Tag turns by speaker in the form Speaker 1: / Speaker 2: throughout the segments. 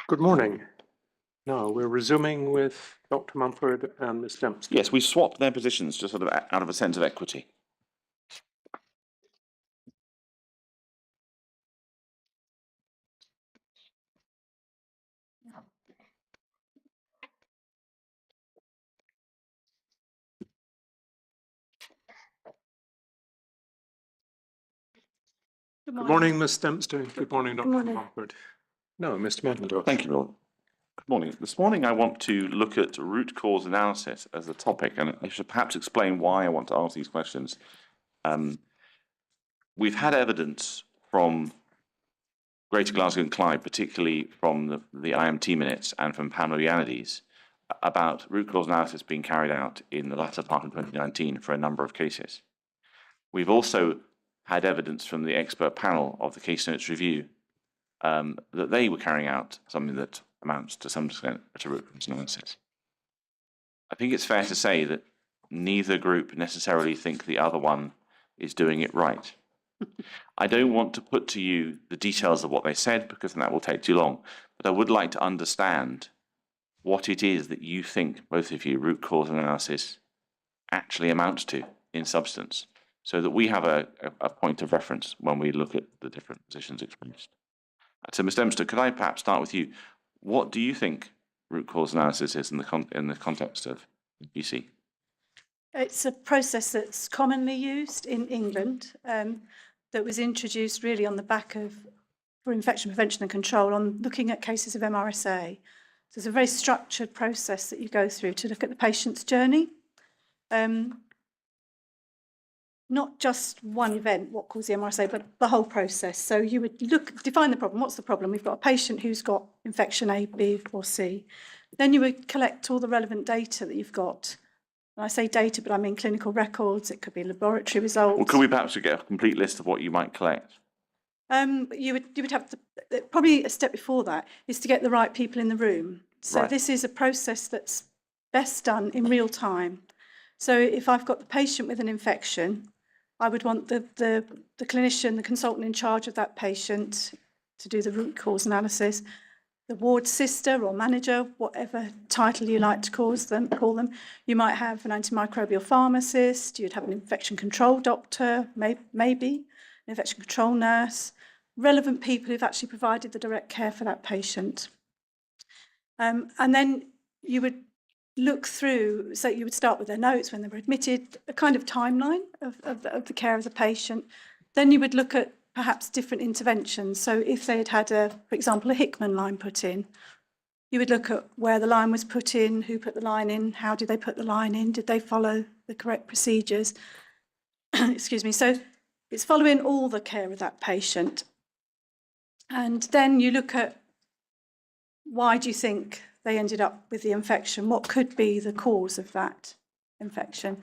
Speaker 1: Good morning. No, we're resuming with Dr. Mumford and Ms. Dempster.
Speaker 2: Yes, we swapped their positions just sort of out of a sense of equity.
Speaker 1: Good morning, Ms. Dempster. Good morning, Dr. Mumford. No, Mr. Mendendorf.
Speaker 2: Thank you, Lord. Good morning. This morning I want to look at root cause analysis as a topic, and I should perhaps explain why I want to ask these questions. We've had evidence from Greater Glasgow and Clyde, particularly from the IMT minutes and from Pamela Ioannidis, about root cause analysis being carried out in the latter part of 2019 for a number of cases. We've also had evidence from the expert panel of the case notes review that they were carrying out something that amounts to some extent to root cause analysis. I think it's fair to say that neither group necessarily think the other one is doing it right. I don't want to put to you the details of what they said because that will take too long, but I would like to understand what it is that you think, both of you, root cause analysis actually amounts to in substance, so that we have a point of reference when we look at the different positions expressed. So, Ms. Dempster, could I perhaps start with you? What do you think root cause analysis is in the context of BC?
Speaker 3: It's a process that's commonly used in England that was introduced really on the back of, for infection prevention and control, on looking at cases of MRSA. So it's a very structured process that you go through to look at the patient's journey. Not just one event, what caused the MRSA, but the whole process. So you would define the problem. What's the problem? We've got a patient who's got infection A, B, or C. Then you would collect all the relevant data that you've got. And I say data, but I mean clinical records. It could be laboratory results.
Speaker 2: Well, could we perhaps get a complete list of what you might collect?
Speaker 3: You would have to, probably a step before that is to get the right people in the room. So
Speaker 2: Right.
Speaker 3: This is a process that's best done in real time. So if I've got the patient with an infection, I would want the clinician, the consultant in charge of that patient to do the root cause analysis, the ward sister or manager, whatever title you like to call them. You might have an antimicrobial pharmacist, you'd have an infection control doctor, maybe an infection control nurse, relevant people who've actually provided the direct care for that patient. And then you would look through, so you would start with their notes when they were admitted, a kind of timeline of the care of the patient. Then you would look at perhaps different interventions. So if they had for example, a Hickman line put in, you would look at where the line was put in, who put the line in, how did they put the line in, did they follow the correct procedures? Excuse me. So it's following all the care of that patient. And then you look at, why do you think they ended up with the infection? What could be the cause of that infection?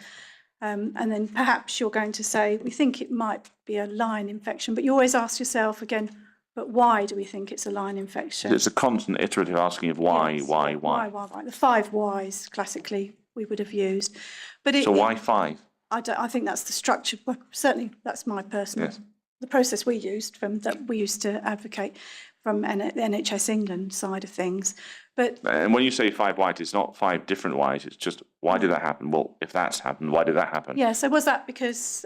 Speaker 3: And then perhaps you're going to say, we think it might be a line infection, but you always ask yourself again, but why do we think it's a line infection?
Speaker 2: It's a constant iterative asking of why,
Speaker 3: Yes,
Speaker 2: why.
Speaker 3: Why. The 5 whys, classically, we would have used. But
Speaker 2: So why 5?
Speaker 3: I think that's the structure, well, certainly that's my personal,
Speaker 2: Yes.
Speaker 3: the process we used to advocate from the NHS England side of things. But
Speaker 2: And when you say 5 whys, it's not 5 different whys, it's just, why did that happen? Well, if that's happened, why did that happen?
Speaker 3: yeah, so was that because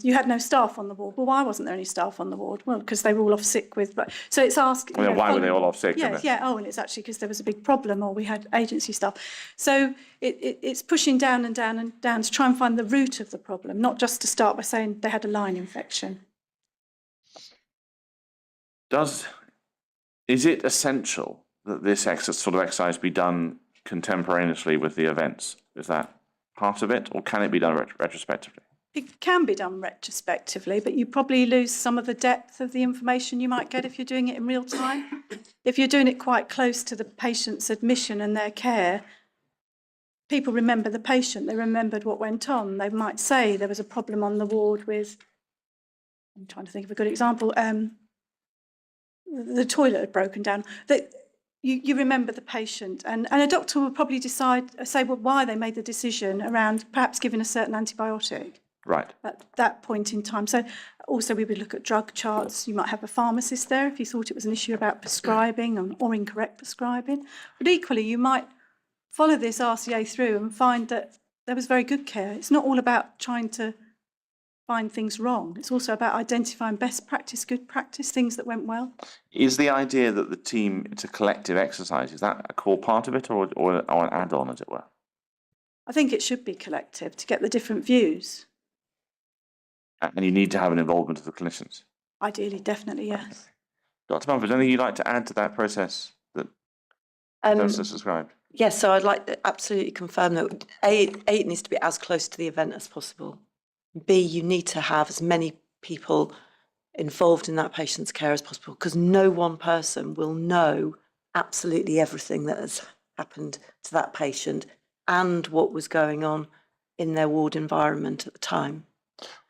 Speaker 3: you had no staff on the ward? Well, why wasn't there any staff on the ward? Well, because they were all off sick with, but so it's asking.
Speaker 2: Well, why were they all off sick?
Speaker 3: Yeah. Oh, and it's actually because there was a big problem, or we had agency staff. So it's pushing down and down and down to try and find the root of the problem, not just to start by saying they had a line infection.
Speaker 2: Is it essential that this sort of exercise be done contemporaneously with the events? Is that part of it, or can it be done retrospectively?
Speaker 3: It can be done retrospectively, but you probably lose some of the depth of the information you might get if you're doing it in real time. If you're doing it quite close to the patient's admission and their care, people remember the patient, they remembered what went on. They might say there was a problem on the ward with, I'm trying to think of a good example, the toilet had broken down. That you remember the patient, and a doctor will probably say why they made the decision around perhaps giving a certain antibiotic.
Speaker 2: Right.
Speaker 3: At that point in time. So Also, we would look at drug charts. You might have a pharmacist there if you thought it was an issue about prescribing or incorrect prescribing. But equally, you might follow this RCA through and find that there was very good care. It's not all about trying to find things wrong. It's also about identifying best practice, good practice, things that went well.
Speaker 2: Is the idea that the team, it's a collective exercise, is that a core part of it or an add-on, as it were?
Speaker 3: I think it should be collective to get the different views.
Speaker 2: And you need to have an involvement of the clinicians?
Speaker 3: Ideally, definitely, yes.
Speaker 2: Dr. Mumford, anything you'd like to add to that process that Dempster described?
Speaker 4: Yes, so I'd like to absolutely confirm that A, it needs to be as close to the event as possible. B, you need to have as many people involved in that patient's care as possible, because no one person will know absolutely everything that has happened to that patient and what was going on in their ward environment at the time.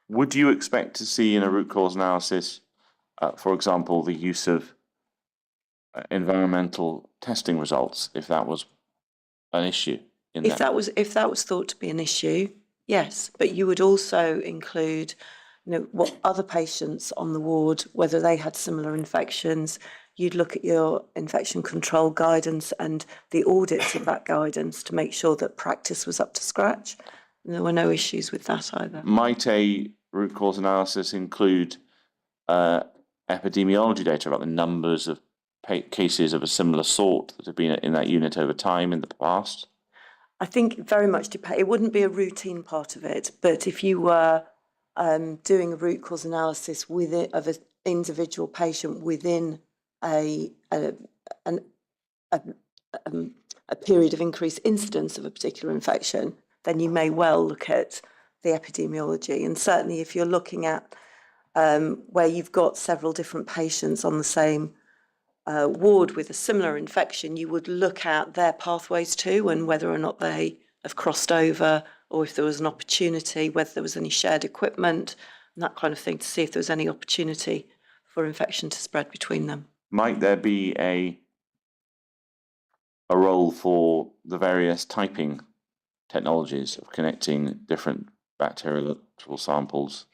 Speaker 2: Would you expect to see in a root cause analysis, for example, the use of environmental testing results, if that was an issue?
Speaker 4: If that was thought to be an issue, yes, but you would also include, what other patients on the ward, whether they had similar infections. You'd look at your infection control guidance and the audits of that guidance to make sure that practice was up to scratch. And there were no issues with that either.
Speaker 2: Might a root cause analysis include epidemiology data about the numbers of cases of a similar sort that have been in that unit over time in the past?
Speaker 4: I think very much depends. It wouldn't be a routine part of it, but if you were doing a root cause analysis of an individual patient within a period of increased incidence of a particular infection, then you may well look at the epidemiology. And certainly if you're looking at where you've got several different patients on the same ward with a similar infection, you would look at their pathways too, and whether or not they have crossed over, or if there was an opportunity, whether there was any shared equipment and that kind of thing, to see if there was any opportunity for infection to spread between them.
Speaker 2: Might there be a role for the various typing technologies of connecting different bacterial samples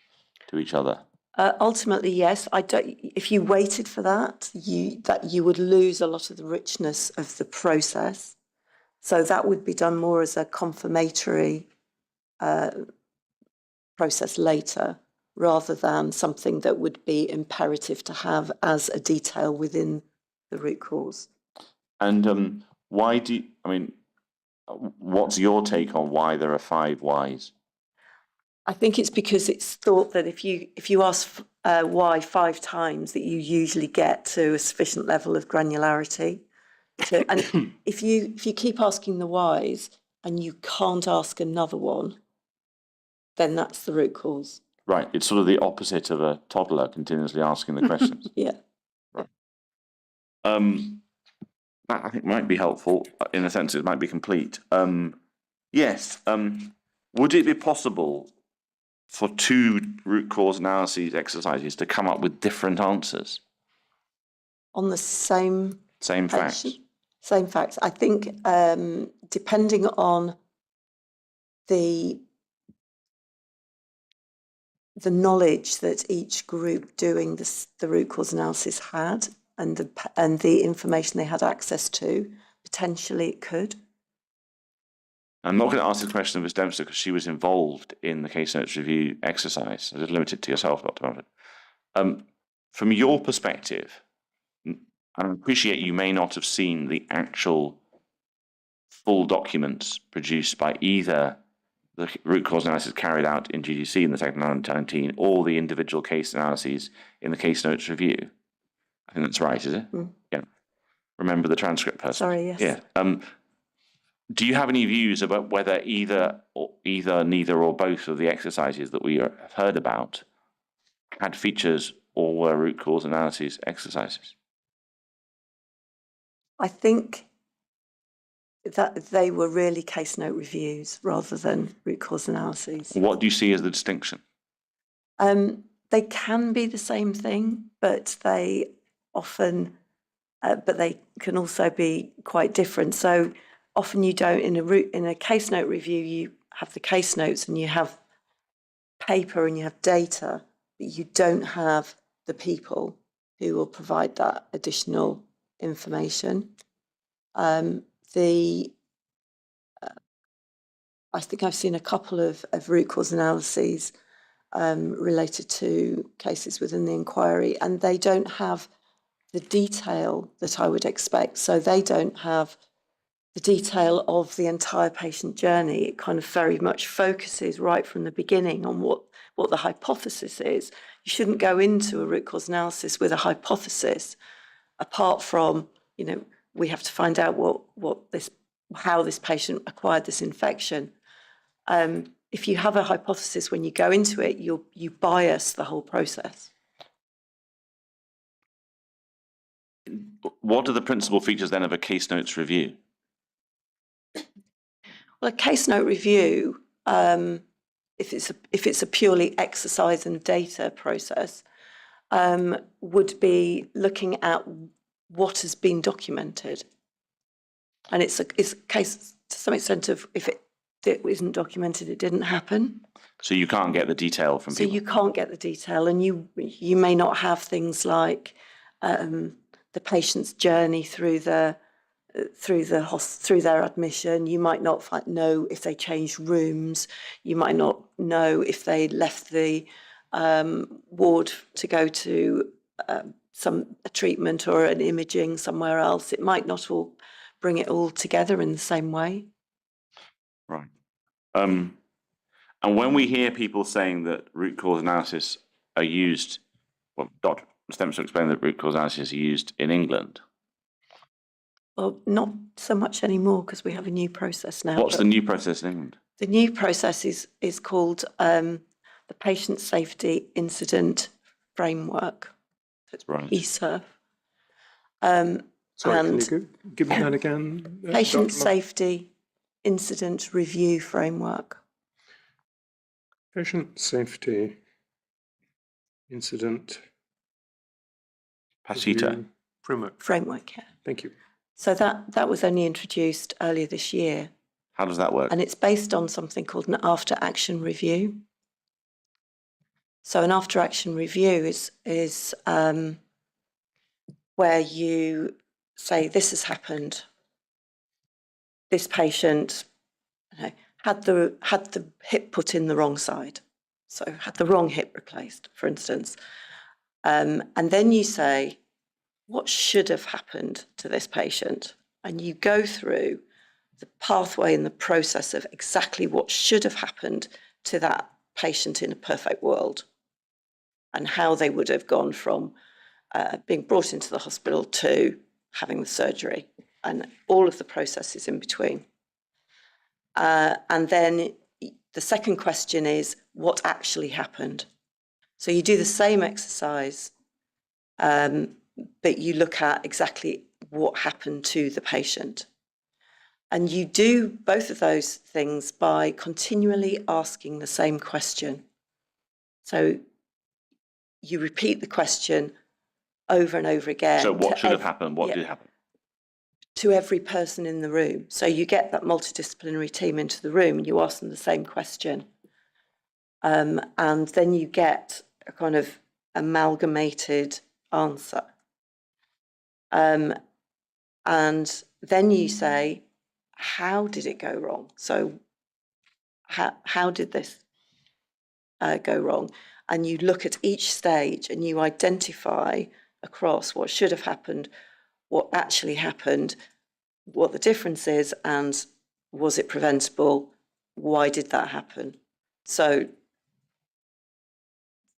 Speaker 2: to each other?
Speaker 4: Ultimately, yes. If you waited for that, you would lose a lot of the richness of the process. So that would be done more as a confirmatory process later, rather than something that would be imperative to have as a detail within the root cause.
Speaker 2: And what's your take on why there are 5 whys?
Speaker 4: I think it's because it's thought that if you ask why 5 times, that you usually get to a sufficient level of granularity. And if you keep asking the whys and you can't ask another one, then that's the root cause.
Speaker 2: Right, it's sort of the opposite of a toddler continuously asking the questions.
Speaker 4: Yeah.
Speaker 2: Right. That I think might be helpful in a sense. It might be complete. Yes. Would it be possible for 2 root cause analysis exercises to come up with different answers?
Speaker 4: On the same
Speaker 2: facts?
Speaker 4: Same facts. I think depending on the knowledge that each group doing the root cause analysis had, and the information they had access to, potentially it could.
Speaker 2: I'm not going to ask the question of Ms. Dempster because she was involved in the case notes review exercise. I just limit it to yourself, Dr. Mumford. From your perspective, I appreciate you may not have seen the actual full documents produced by either the root cause analysis carried out in GDC in the second 2019 or the individual case analyses in the case notes review. I think that's right, is it?
Speaker 4: Mm.
Speaker 2: Yeah. Remember the transcript person?
Speaker 4: Sorry, yes.
Speaker 2: Yeah. Do you have any views about whether either, neither, or both of the exercises that we have heard about had features or were root cause analysis exercises?
Speaker 4: I think that they were really case note reviews rather than root cause analyses.
Speaker 2: What do you see as the distinction?
Speaker 4: They can be the same thing, but they often, but they can also be quite different. So often you don't, in a case note review, you have the case notes and you have paper and you have data, but you don't have the people who will provide that additional information. I think I've seen a couple of root cause analyses related to cases within the inquiry, and they don't have the detail that I would expect. So they don't have the detail of the entire patient journey. It kind of very much focuses right from the beginning on what the hypothesis is. You shouldn't go into a root cause analysis with a hypothesis, apart from, we have to find out how this patient acquired this infection. If you have a hypothesis when you go into it, you bias the whole process.
Speaker 2: What are the principal features then of a case notes review?
Speaker 4: Well, a case note review, if it's a purely exercise and data process, would be looking at what has been documented, and it's a case to some extent of if it isn't documented, it didn't happen.
Speaker 2: So you can't get the detail from people.
Speaker 4: So you can't get the detail, and you may not have things like the patient's journey through their admission. You might not know if they changed rooms. You might not know if they left the ward to go to a treatment or an imaging somewhere else. It might not all bring it all together in the same way.
Speaker 2: Right. And when we hear people saying that root cause analysis are used, well, Dr. Dempster explained that root cause analysis are used in England.
Speaker 4: Well, not so much anymore because we have a new process now.
Speaker 2: What's the new process in England?
Speaker 4: The new process is called the Patient Safety Incident Framework. It's
Speaker 2: Right.
Speaker 4: PSIRF.
Speaker 1: Sorry,
Speaker 4: and
Speaker 1: can you give me that again?
Speaker 4: Patient
Speaker 1: Dr.
Speaker 4: Safety Incident Review Framework.
Speaker 1: Patient Safety Incident
Speaker 2: Pasita.
Speaker 1: Review Framework.
Speaker 4: Framework, yeah.
Speaker 1: Thank you.
Speaker 4: So that was only introduced earlier this year,
Speaker 2: How does that work?
Speaker 4: and it's based on something called an after-action review. So an after-action review is where you say, this has happened. This patient had the hip put in the wrong side, so had the wrong hip replaced, for instance. And then you say, what should have happened to this patient? And you go through the pathway and the process of exactly what should have happened to that patient in a perfect world, and how they would have gone from being brought into the hospital to having the surgery, and all of the processes in between. And then the second question is, what actually happened? So you do the same exercise, but you look at exactly what happened to the patient. And you do both of those things by continually asking the same question. So you repeat the question over and over again.
Speaker 2: So what should have happened? What did happen?
Speaker 4: To every person in the room. So you get that multidisciplinary team into the room and you ask them the same question. And then you get a kind of amalgamated answer. And then you say, how did it go wrong? So how did this go wrong? And you look at each stage and you identify across what should have happened, what actually happened, what the difference is, and was it preventable? Why did that happen? So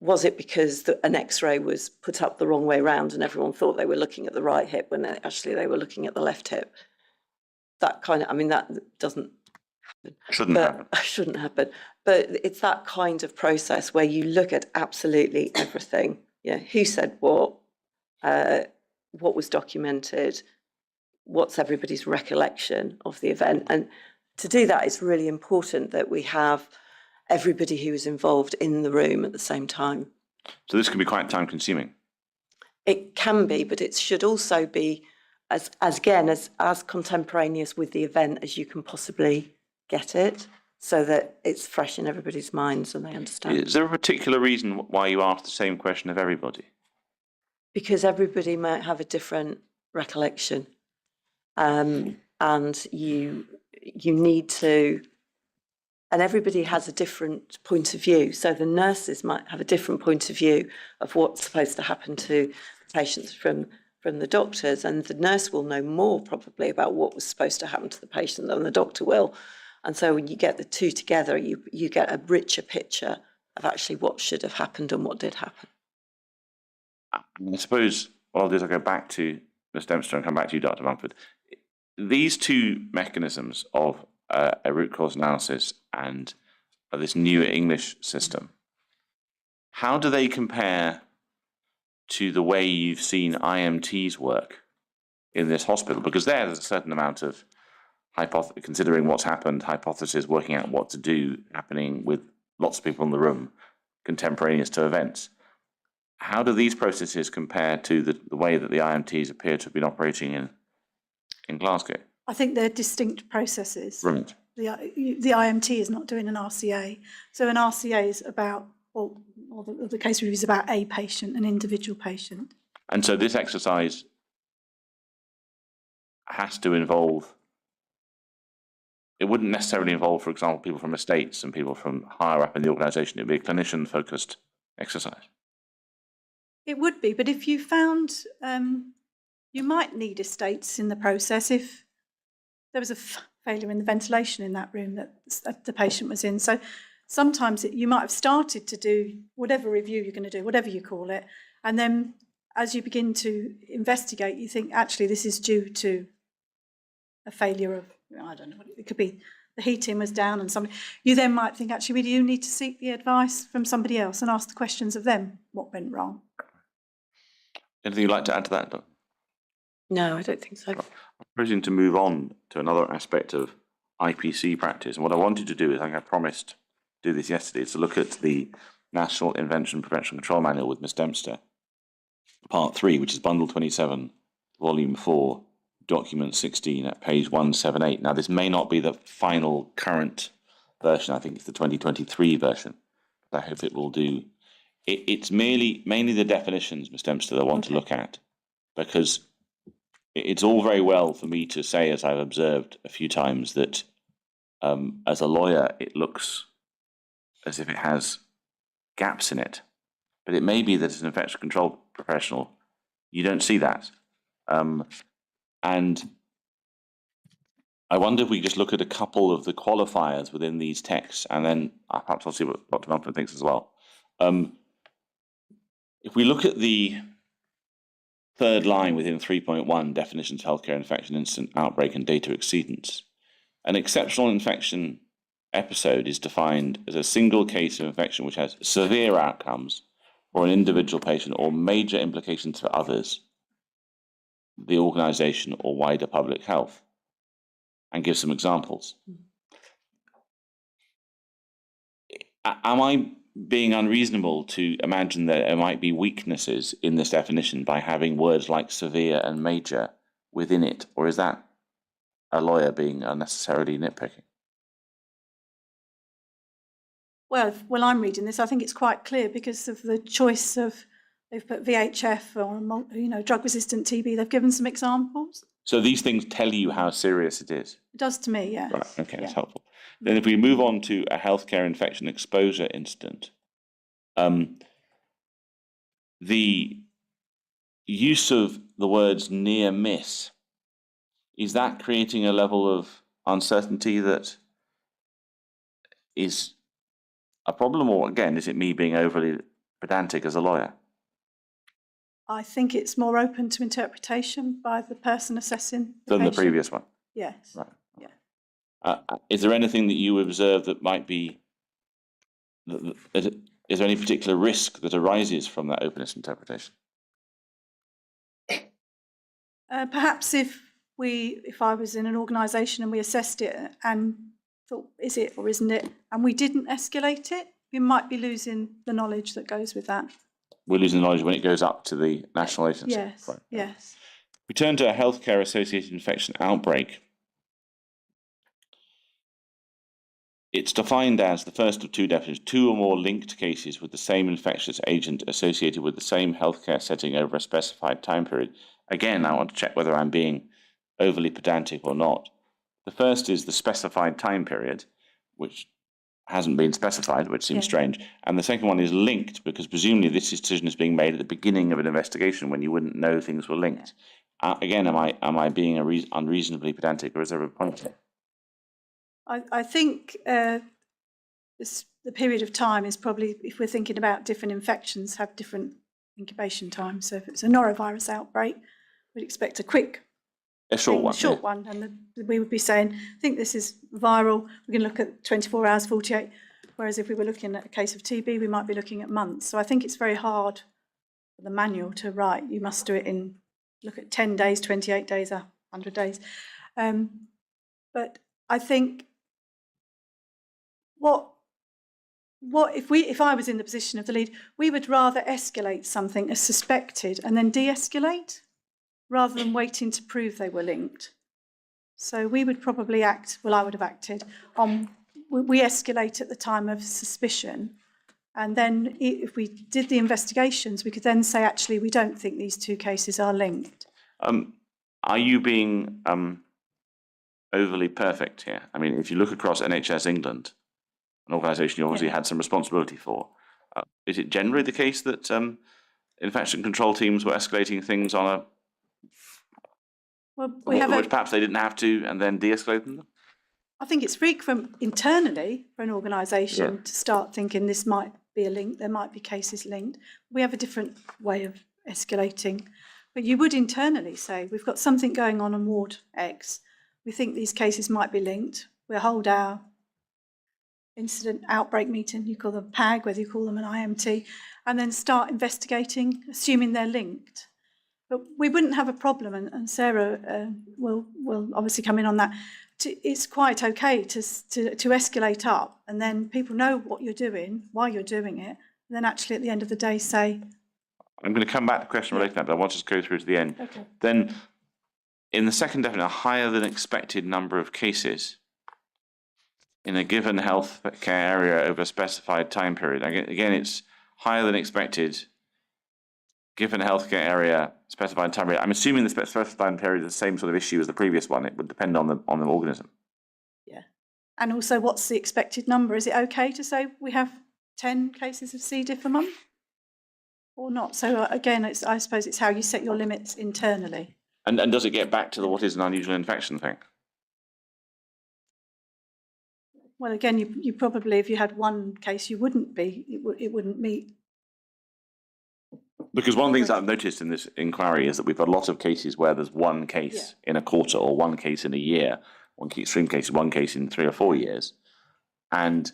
Speaker 4: was it because an X-ray was put up the wrong way around and everyone thought they were looking at the right hip when actually they were looking at the left hip? That kind of, that doesn't happen. Shouldn't happen. But it's that kind of process where you look at absolutely everything. Who said what was documented, what's everybody's recollection of the event. And to do that, it's really important that we have everybody who is involved in the room at the same time.
Speaker 2: So this can be quite time consuming.
Speaker 4: It can be, but it should also be as contemporaneous with the event as you can possibly get it. so that it's fresh in everybody's minds and they understand.
Speaker 2: Is there a particular reason why you ask the same question of everybody?
Speaker 4: Because everybody might have a different recollection, and you need to, and everybody has a different point of view. So the nurses might have a different point of view of what's supposed to happen to patients from the doctors, and the nurse will know more probably about what was supposed to happen to the patient than the doctor will. And so when you get the two together, you get a richer picture of actually what should have happened and what did happen.
Speaker 2: I suppose what I'll do is I'll go back to Ms. Dempster and come back to you, Dr. Mumford. These two mechanisms of a root cause analysis and this new English system, how do they compare to the way you've seen IMTs work in this hospital? Because there's a certain amount of considering what's happened, hypothesis, working out what to do, happening with lots of people in the room, contemporaneous to events. How do these processes compare to the way that the IMTs appear to have been operating in Glasgow?
Speaker 3: I think they're distinct processes.
Speaker 2: Brilliant.
Speaker 3: The IMT is not doing an RCA. So an RCA is about, or the case review is about a patient, an individual patient.
Speaker 2: And so this exercise has to involve, it wouldn't necessarily involve, for example, people from estates and people from higher up in the organisation. It would be a clinician-focused exercise.
Speaker 3: It would be, but if you found, you might need estates in the process if there was a failure in the ventilation in that room that the patient was in. So sometimes you might have started to do whatever review you're going to do, whatever you call it, and then as you begin to investigate, you think, actually, this is due to a failure of, I don't know, it could be the heating was down and somebody, you then might think, actually, we do need to seek the advice from somebody else and ask the questions of them, what went wrong.
Speaker 2: Anything you'd like to add to that, Doc?
Speaker 4: No, I don't think so.
Speaker 2: I'm proposing to move on to another aspect of IPC practice. And what I wanted to do is, I think I promised to do this yesterday, is to look at the National Invention Prevention Control Manual with Ms. Dempster, Part 3, which is Bundle 27, Volume 4, Document 16 at page 178. Now, this may not be the final current version. I think it's the 2023 version. But I hope it will do. It's mainly the definitions, Ms. Dempster, that I want to look at, because it's all very well for me to say, as I've observed a few times, that as a lawyer, it looks as if it has gaps in it. But it may be that as an infection control professional, you don't see that. And I wonder if we just look at a couple of the qualifiers within these texts, and then perhaps I'll see what Dr. Mumford thinks as well. If we look at the third line within 3.1, definitions of healthcare infection, incident, outbreak, and data exceedance, an exceptional infection episode is defined as a single case of infection which has severe outcomes for an individual patient or major implications for others, the organisation, or wider public health, and give some examples. Am I being unreasonable to imagine that there might be weaknesses in this definition by having words like severe and major within it, or is that a lawyer being unnecessarily nitpicking?
Speaker 3: Well, when I'm reading this, I think it's quite clear because of the choice of, they've put VHF or, drug-resistant TB, they've given some examples.
Speaker 2: So these things tell you how serious it is?
Speaker 3: It does to me, yes.
Speaker 2: Right, okay, that's helpful. Then if we move on to a healthcare infection exposure incident, the use of the words near miss, is that creating a level of uncertainty that is a problem, or again, is it me being overly pedantic as a lawyer?
Speaker 3: I think it's more open to interpretation by the person assessing the
Speaker 2: Than the
Speaker 3: patient.
Speaker 2: previous one?
Speaker 3: Yes.
Speaker 2: Right.
Speaker 3: Yeah.
Speaker 2: Is there anything that you observe that might be, is there any particular risk that arises from that openness interpretation?
Speaker 3: Perhaps if I was in an organisation and we assessed it and thought, is it or isn't it, and we didn't escalate it, we might be losing the knowledge that goes with that.
Speaker 2: We're losing knowledge when it goes up to the national agency?
Speaker 3: Yes,
Speaker 2: Right.
Speaker 3: yes.
Speaker 2: We turn to a healthcare associated infection outbreak. it's defined as the first of two definitions, 2 or more linked cases with the same infectious agent associated with the same healthcare setting over a specified time period. Again, I want to check whether I'm being overly pedantic or not. The first is the specified time period, which hasn't been specified, which seems strange. And the second one is linked, because presumably this decision is being made at the beginning of an investigation when you wouldn't know things were linked. Again, am I being unreasonably pedantic, or is there a point there?
Speaker 3: I think the period of time is probably, if we're thinking about different infections, have different incubation times. So if it's a norovirus outbreak, we'd expect a quick,
Speaker 2: short
Speaker 3: one, and we would be saying, I think this is viral, we're going to look at 24 hours, 48, whereas if we were looking at a case of TB, we might be looking at months. So I think it's very hard for the manual to write, you must do it in, look at 10 days, 28 days, 100 days. But I think what if I was in the position of the lead, we would rather escalate something as suspected and then de-escalate rather than waiting to prove they were linked. So we would probably act, well, I would have acted on, we escalate at the time of suspicion, and then if we did the investigations, we could then say, actually, we don't think these two cases are linked.
Speaker 2: Are you being overly perfect here? I mean, if you look across NHS England, an organisation you obviously had some responsibility for, is it generally the case that infection control teams were escalating things on a which perhaps they didn't have to, and then de-escalate them?
Speaker 3: I think it's frequent internally for an organisation to start thinking this might be a link, there might be cases linked. We have a different way of escalating. But you would internally say, we've got something going on ward X. We think these cases might be linked. We'll hold our incident outbreak meeting, you call them PAG, whether you call them an IMT, and then start investigating, assuming they're linked. But we wouldn't have a problem, and Sarah will obviously come in on that. It's quite okay to escalate up, and then people know what you're doing, why you're doing it, and then actually at the end of the day say...
Speaker 2: I'm going to come back to the question related to that, but I want to just go through to the end.
Speaker 3: Okay.
Speaker 2: Then, in the second definition, a higher than expected number of cases in a given healthcare area over a specified time period. Again, it's higher than expected, given a healthcare area, specified time period. I'm assuming the specified period is the same sort of issue as the previous one. It would depend on the organism. Yeah.
Speaker 3: And also, what's the expected number? Is it okay to say we have 10 cases of C. diff a month or not? So again, I suppose it's how you set your limits internally.
Speaker 2: And does it get back to the what is an unusual infection thing?
Speaker 3: Well, again, you probably, if you had one case, you wouldn't be, it wouldn't meet.
Speaker 2: Because one of the things I've noticed in this inquiry is that we've got a lot of cases where there's one case in a quarter or one case in a year, one extreme case, one case in 3 or 4 years. And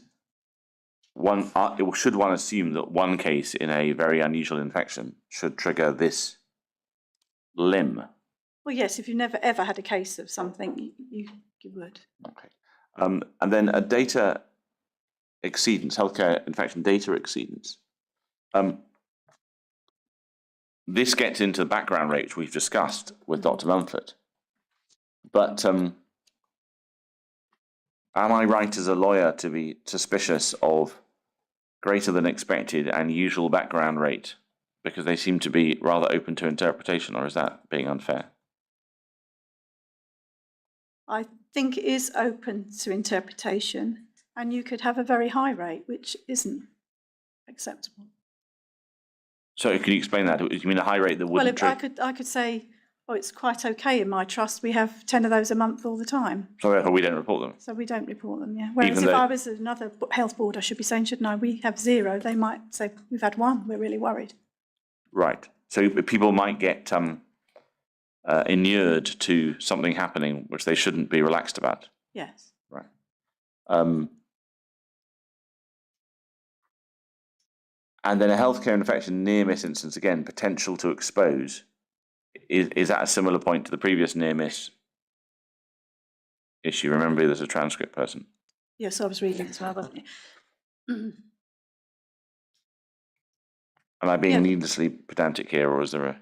Speaker 2: should one assume that one case in a very unusual infection should trigger this limb?
Speaker 3: Well, yes, if you've never ever had a case of something, you would.
Speaker 2: Okay. And then a data exceedance, healthcare infection data exceedance. This gets into the background rate which we've discussed with Dr. Mumford. But am I right as a lawyer to be suspicious of greater than expected and usual background rate because they seem to be rather open to interpretation, or is that being unfair?
Speaker 3: I think it is open to interpretation, and you could have a very high rate, which isn't acceptable.
Speaker 2: So can you explain that? You mean a high rate that wouldn't...
Speaker 3: Well, I could say, oh, it's quite okay in my trust. We have 10 of those a month all the time.
Speaker 2: So therefore we don't report them?
Speaker 3: So we don't report them, yeah. Whereas if I was another health board, I should be saying, shouldn't I? We have 0. They might say, we've had 1. We're really worried.
Speaker 2: Right. So people might get inured to something happening which they shouldn't be relaxed about.
Speaker 3: Yes.
Speaker 2: Right. And then a healthcare infection near miss instance, again, potential to expose. Is that a similar point to the previous near miss issue? Remember, there's a transcript person.
Speaker 3: Yes, I was reading as well, wasn't it?
Speaker 2: Am I being needlessly pedantic here, or is there a...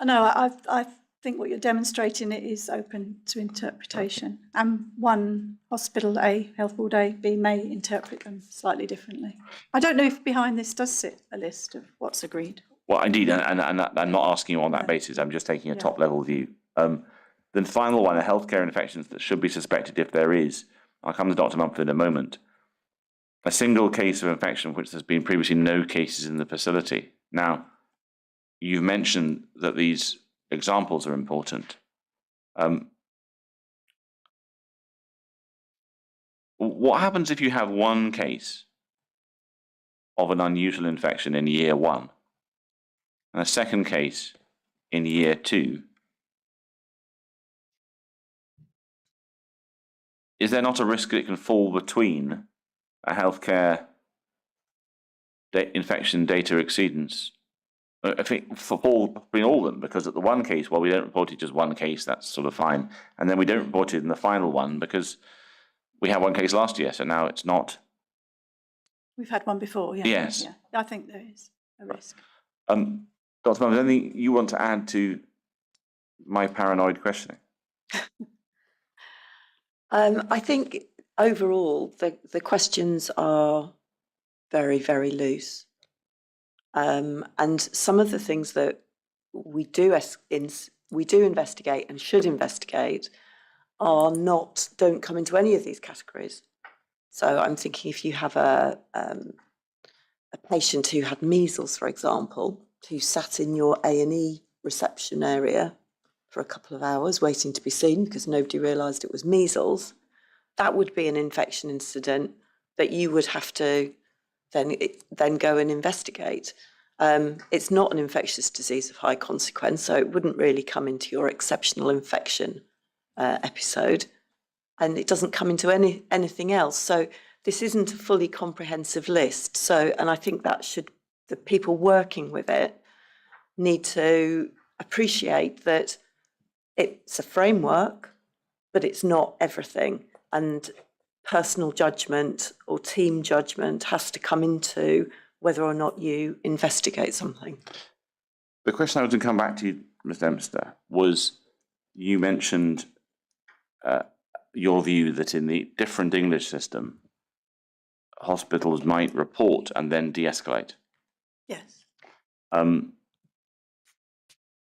Speaker 3: No, I think what you're demonstrating it is open to interpretation. And one hospital A, Health Board A, B may interpret them slightly differently. I don't know if behind this does sit a list of what's agreed.
Speaker 2: Well, indeed, and I'm not asking you on that basis. I'm just taking a top level view. Then final one, a healthcare infections that should be suspected if there is. I'll come to Dr. Mumford in a moment. A single case of infection which there's been previously no cases in the facility. Now, you've mentioned that these examples are important. What happens if you have one case of an unusual infection in year 1 and a second case in year 2? Is there not a risk that it can fall between a healthcare infection data exceedance? I think fall between all of them, because at the one case, well, we don't report it as one case, that's sort of fine. And then we don't report it in the final one because we had one case last year, so now it's not.
Speaker 3: We've had one before, yeah.
Speaker 2: Yes.
Speaker 3: Yeah, I think there is a risk.
Speaker 2: Dr. Mumford, anything you want to add to my paranoid questioning?
Speaker 4: I think overall the questions are very, very loose. And some of the things that we do investigate and should investigate don't come into any of these categories. So I'm thinking if you have a patient who had measles, for example, who sat in your A&E reception area for a couple of hours waiting to be seen because nobody realised it was measles, that would be an infection incident that you would have to then go and investigate. It's not an infectious disease of high consequence, so it wouldn't really come into your exceptional infection episode, and it doesn't come into anything else. So this isn't a fully comprehensive list. So, and I think the people working with it need to appreciate that it's a framework, but it's not everything. And personal judgment or team judgment has to come into whether or not you investigate something.
Speaker 2: The question I was going to come back to you, Ms. Dempster, was you mentioned your view that in the different English system, hospitals might report and then de-escalate.
Speaker 3: Yes.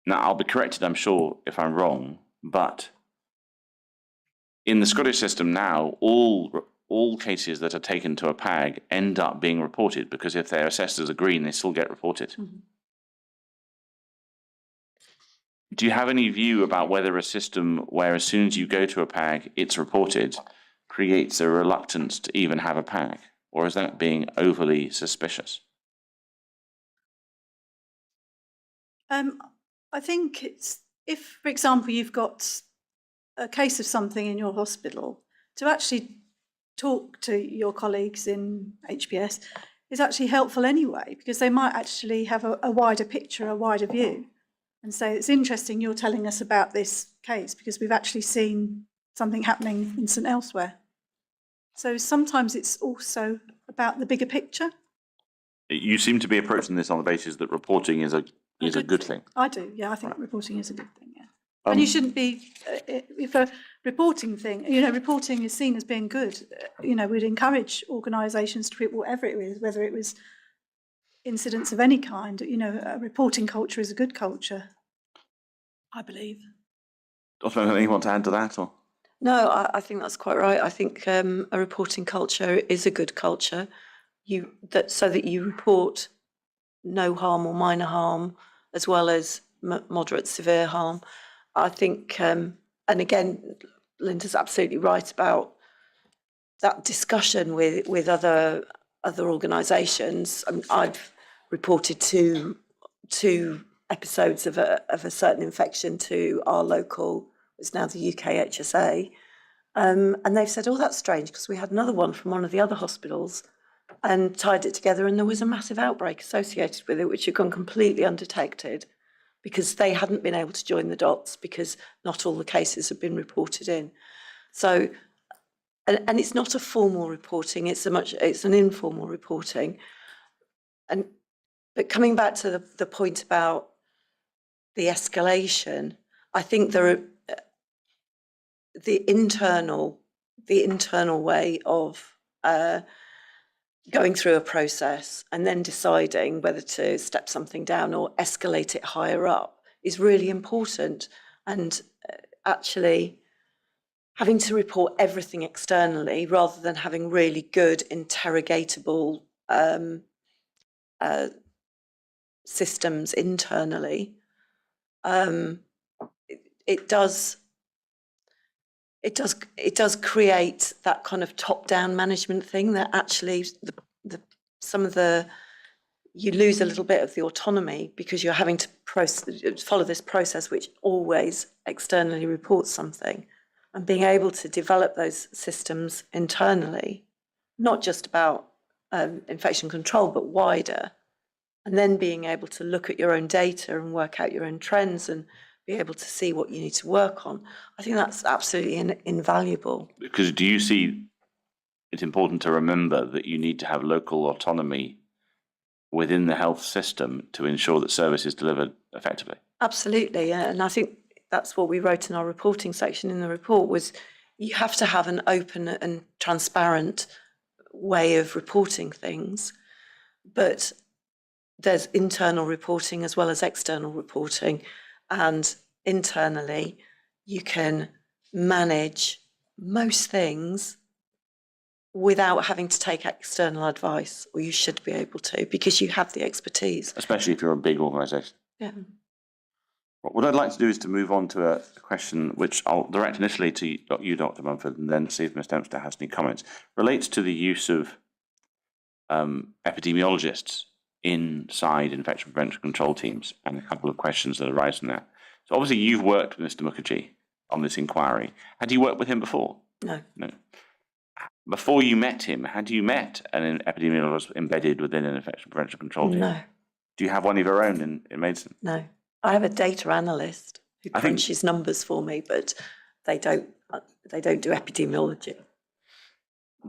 Speaker 2: Now, I'll be corrected, I'm sure, if I'm wrong, but in the Scottish system now, all cases that are taken to a PAG end up being reported, because if they're assessed as a green, they still get reported. Mm-hmm. Do you have any view about whether a system where as soon as you go to a PAG, it's reported, creates a reluctance to even have a PAG? Or is that being overly suspicious?
Speaker 3: I think it's, if, for example, you've got a case of something in your hospital, to actually talk to your colleagues in HPS is actually helpful anyway, because they might actually have a wider picture, a wider view, and say, it's interesting you're telling us about this case because we've actually seen something happening in St elsewhere. So sometimes it's also about the bigger picture.
Speaker 2: You seem to be approaching this on the basis that reporting is a good thing. I do,
Speaker 3: yeah. I think reporting is a good thing, yeah. And you shouldn't be, if a reporting thing, reporting is seen as being good, we'd encourage organisations to report whatever it is, whether it was incidents of any kind, a reporting culture is a good culture, I believe.
Speaker 2: Dr. Anything you want to add to that? Or?
Speaker 4: No, I think that's quite right. I think a reporting culture is a good culture, so that you report no harm or minor harm, as well as moderate, severe harm. I think, and again, Linda's absolutely right about that discussion with other organisations. I've reported two episodes of a certain infection to our local, it's now the UK HSA, and they've said, oh, that's strange, because we had another one from one of the other hospitals and tied it together, and there was a massive outbreak associated with it, which had gone completely undetected because they hadn't been able to join the dots because not all the cases have been reported in. So, and it's not a formal reporting, it's an informal reporting. But coming back to the point about the escalation, I think there are the internal way of going through a process and then deciding whether to step something down or escalate it higher up is really important. And actually having to report everything externally rather than having really good interrogatable systems internally, it does create that kind of top-down management thing that actually you lose a little bit of the autonomy because you're having to follow this process which always externally reports something, and being able to develop those systems internally, not just about infection control but wider, and then being able to look at your own data and work out your own trends and be able to see what you need to work on. I think that's absolutely invaluable.
Speaker 2: Because do you see it's important to remember that you need to have local autonomy within the health system to ensure that service is delivered effectively?
Speaker 4: Absolutely, yeah. And I think that's what we wrote in our reporting section in the report, was you have to have an open and transparent way of reporting things, but there's internal reporting as well as external reporting, and internally you can manage most things without having to take external advice, or you should be able to, because you have the expertise.
Speaker 2: Especially if you're a big organisation.
Speaker 4: Yeah.
Speaker 2: What I'd like to do is to move on to a question which I'll direct initially to you, Dr. Mumford, and then see if Ms. Dempster has any comments. Relates to the use of epidemiologists inside infection prevention control teams, and a couple of questions that arise from that. So obviously you've worked with Mr. Mukherjee on this inquiry. Had you worked with him before?
Speaker 4: No.
Speaker 2: No. Before you met him, had you met an epidemiologist embedded within an infection prevention control team?
Speaker 4: No.
Speaker 2: Do you have one of your own in medicine?
Speaker 4: No. I have a data analyst who crunches numbers for me, but they don't do epidemiology.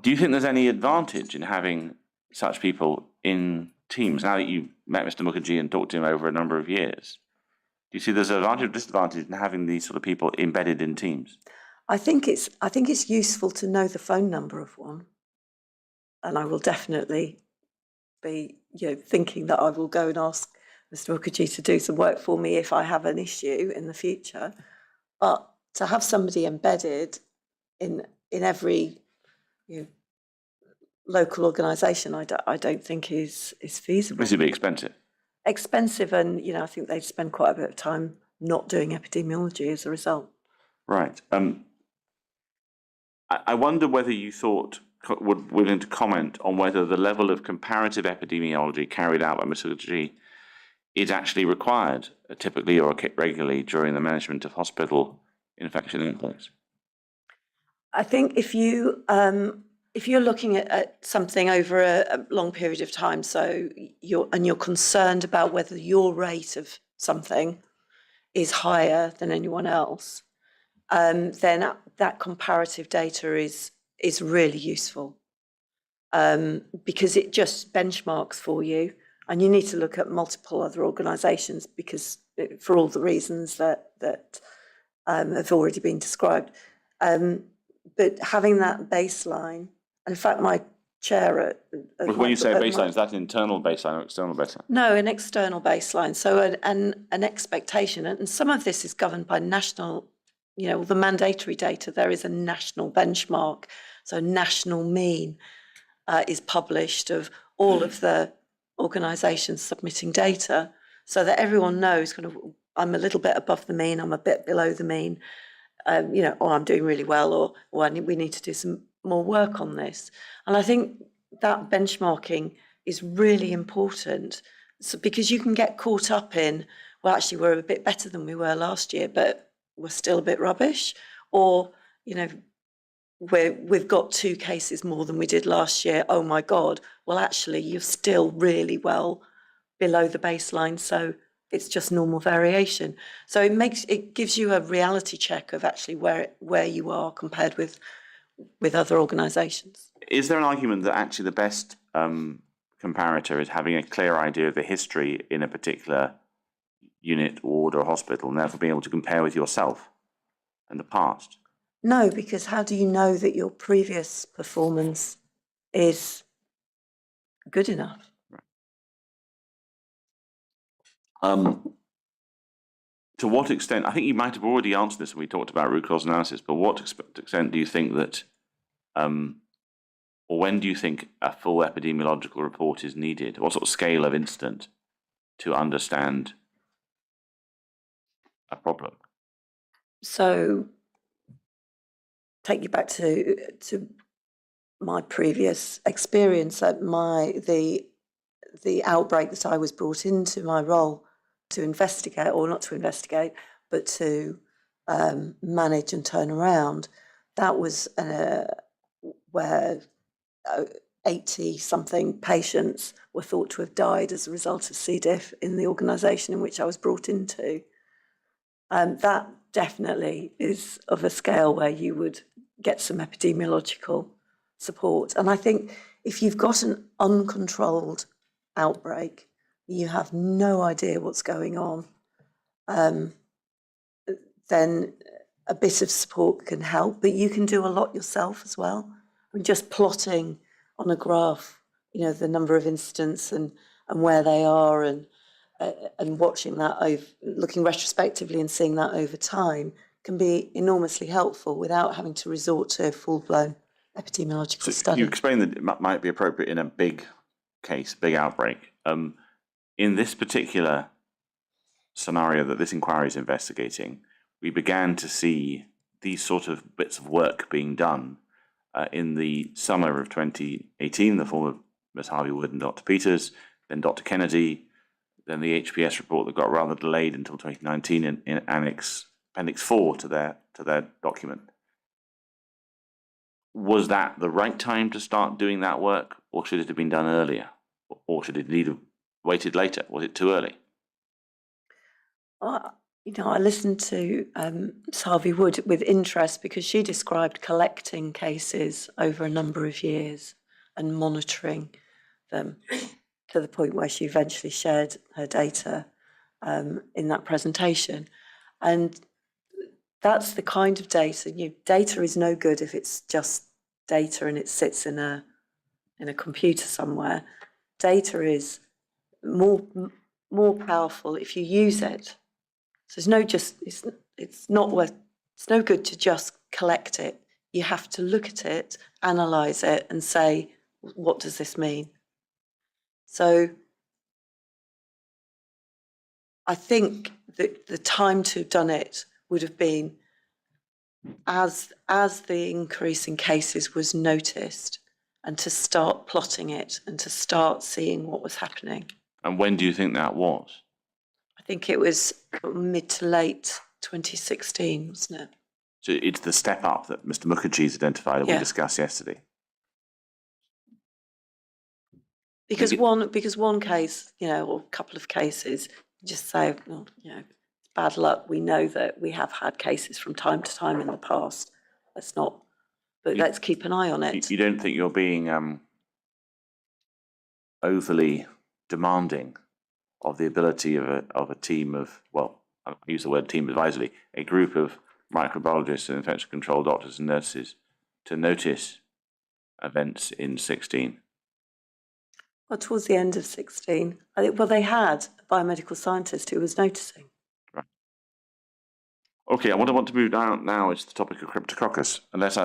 Speaker 4: Do
Speaker 2: you think there's any advantage in having such people in teams? Now that you've met Mr. Mukherjee and talked to him over a number of years, do you see there's an advantage or disadvantage in having these sort of people embedded in teams? I think it's useful to know the phone number of one, and I will definitely be thinking that I will go and ask Mr. Mukherjee to do some work for me if I have an issue in the future. But to have somebody embedded in every local organisation, I don't think is feasible. This would be expensive. Expensive, and I think they'd spend quite a bit of time not doing epidemiology as a result. Right. I wonder whether you would willing to comment on whether the level of comparative epidemiology carried out by Mr. Mukherjee is actually required typically or regularly during the management of hospital infection outbreaks. I think if you're looking at something over a long period of time, so you're concerned about whether your rate of something is higher than anyone else, then that comparative data is really useful, because it just benchmarks for you, and you need to look at multiple other organisations because for all the reasons that have already been described. But having that baseline, and in fact, my chair at when you say baseline, is that an internal baseline or external baseline? No, an external baseline. So an expectation, and some of this is governed by national, the mandatory data. There is a national benchmark, so national mean is published of all of the organisations submitting data, so that everyone knows kind of I'm a little bit above the mean, I'm a bit below the mean, or I'm doing really well, or we need to do some more work on this. And I think that benchmarking is really important, because you can get caught up in, well, actually we're a bit better than we were last year, but we're still a bit rubbish, or we've got 2 cases more than we did last year. Oh my God! Well, actually, you're still really well below the baseline, so it's just normal variation. So it gives you a reality check of actually where you are compared with other organisations. Is there an argument that actually the best comparator is having a clear idea of the history in a particular unit, ward, or hospital, and therefore being able to compare with yourself and the past?
Speaker 4: No, because how do you know that your previous performance is good enough?
Speaker 2: To what extent, I think you might have already answered this when we talked about root cause analysis, but what extent do you think that, or when do you think a full epidemiological report is needed? What sort of scale of incident to understand a problem?
Speaker 4: So, take you back to my previous experience at the outbreak that I was brought into my role to investigate, or not to investigate, but to manage and turn around. That was where 80-something patients were thought to have died as a result of C. diff in the organisation in which I was brought into. That definitely is of a scale where you would get some epidemiological support. And I think if you've got an uncontrolled outbreak, you have no idea what's going on, then a bit of support can help, but you can do a lot yourself as well. I mean, just plotting on a graph, the number of incidents and where they are, and watching that over, looking retrospectively and seeing that over time can be enormously helpful without having to resort to a full-blown epidemiological study.
Speaker 2: You explained that it might be appropriate in a big case, big outbreak. In this particular scenario that this inquiry is investigating, we began to see these sort of bits of work being done in the summer of 2018 in the form of Ms. Harvey-Wood and Dr. Peters, then Dr. Kennedy, then the HPS report that got rather delayed until 2019 in Appendix 4 to their document. Was that the right time to start doing that work, or should it have been done earlier? Or should it indeed have waited later? Was it too early?
Speaker 4: I listened to Ms. Harvey-Wood with interest because she described collecting cases over a number of years and monitoring them to the point where she eventually shared her data in that presentation. And that's the kind of data. Data is no good if it's just data and it sits in a computer somewhere. Data is more powerful if you use it. So it's no good to just collect it. You have to look at it, analyse it, and say, what does this mean? So I think that the time to have done it would have been as the increase in cases was noticed, and to start plotting it and to start seeing what was happening.
Speaker 2: And when do you think that was?
Speaker 4: I think it was mid to late 2016, wasn't it?
Speaker 2: So it's the step up that Mr. Mukherjee's identified that we discussed yesterday.
Speaker 4: Because one case, or a couple of cases, just say, well, bad luck. We know that we have had cases from time to time in the past. Let's keep an eye on it.
Speaker 2: You don't think you're being overly demanding of the ability of a team of, well, I use the word team advisedly, a group of microbiologists and infection control doctors and nurses to notice events in 16?
Speaker 4: Well, towards the end of 16, they had a biomedical scientist who was noticing.
Speaker 2: Right. Okay, what I want to move down now is the topic of cryptococcus. Unless,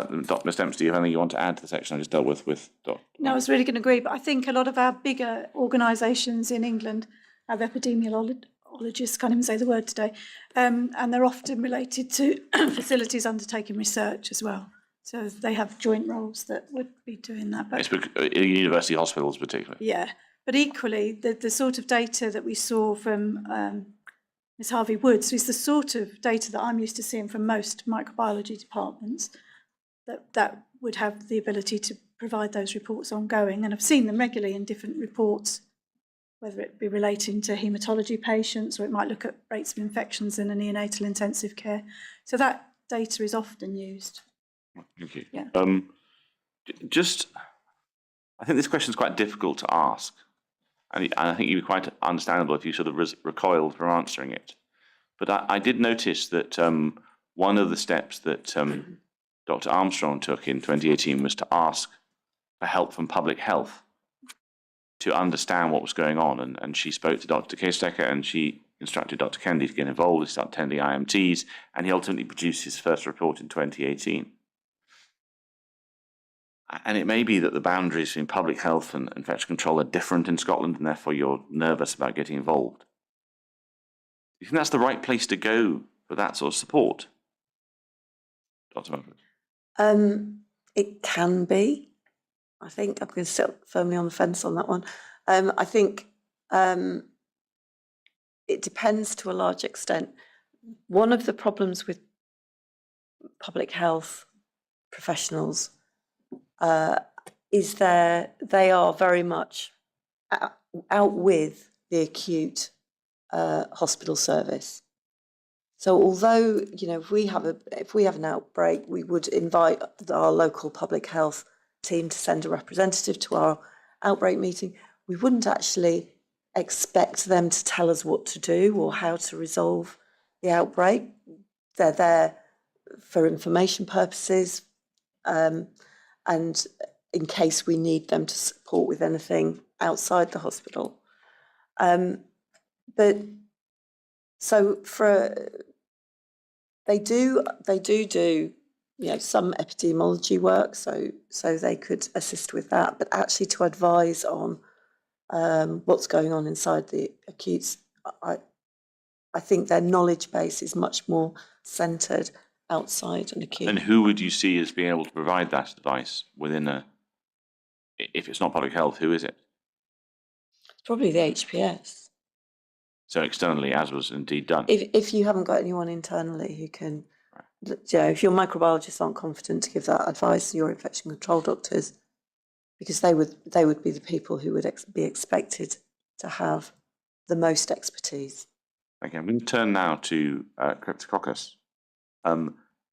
Speaker 2: Ms. Dempster, you have anything you want to add to the section I just dealt with Dr.
Speaker 3: No, I was really going to agree, but I think a lot of our bigger organisations in England have epidemiologists, can't even say the word today, and they're often related to facilities undertaking research as well. So they have joint roles that would be doing that. But
Speaker 2: university hospitals particularly.
Speaker 3: Yeah, but equally, the sort of data that we saw from Ms. Harvey-Woods is the sort of data that I'm used to seeing from most microbiology departments that would have the ability to provide those reports ongoing. And I've seen them regularly in different reports, whether it be relating to haematology patients, or it might look at rates of infections in a neonatal intensive care. So that data is often used.
Speaker 2: Thank you.
Speaker 3: Yeah.
Speaker 2: I think this question is quite difficult to ask. And I think you'd be quite understandable if you sort of recoiled from answering it. But I did notice that one of the steps that Dr. Armstrong took in 2018 was to ask for help from public health to understand what was going on. And she spoke to Dr. Kestecker, and she instructed Dr. Kennedy to get involved, to start attending IMTs, and he ultimately produced his first report in 2018. And it may be that the boundaries between public health and infection control are different in Scotland, and therefore you're nervous about getting involved. Do you think that's the right place to go for that sort of support, Dr. Mumford?
Speaker 4: It can be. I think I'm going to sit firmly on the fence on that one. I think it depends to a large extent. One of the problems with public health professionals is they are very much out with the acute hospital service. So although, you know, if we have an outbreak, we would invite our local public health team to send a representative to our outbreak meeting. We wouldn't actually expect them to tell us what to do or how to resolve the outbreak. They're there for information purposes, and in case we need them to support with anything outside the hospital. But so they do you know, some epidemiology work, so they could assist with that, but actually to advise on what's going on inside the acutes, I think their knowledge base is much more centred outside an acute.
Speaker 2: And who would you see as being able to provide that advice within if it's not public health, who is it?
Speaker 4: It's probably the HPS.
Speaker 2: So externally, as was indeed done.
Speaker 4: If you haven't got anyone internally who can, you know, if your microbiologists aren't confident to give that advice, your infection control doctors, because they would be the people who would be expected to have the most expertise.
Speaker 2: Okay, I'm going to turn now to cryptococcus.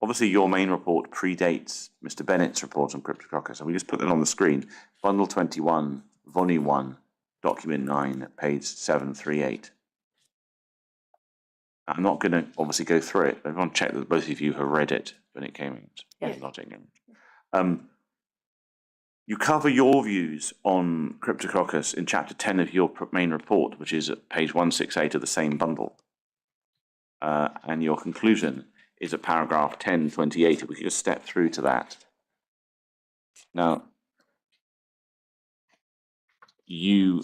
Speaker 2: Obviously, your main report predates Mr. Bennett's report on cryptococcus, and we just put that on the screen. Bundle 21, Volume 1, Document 9, page 738. I'm not going to obviously go through it, but I want to check that both of you have read it when it came in.
Speaker 4: Yes.
Speaker 2: You cover your views on cryptococcus in chapter 10 of your main report, which is at page 168 of the same bundle. And your conclusion is at paragraph 1028. If we could just step through to that. Now, the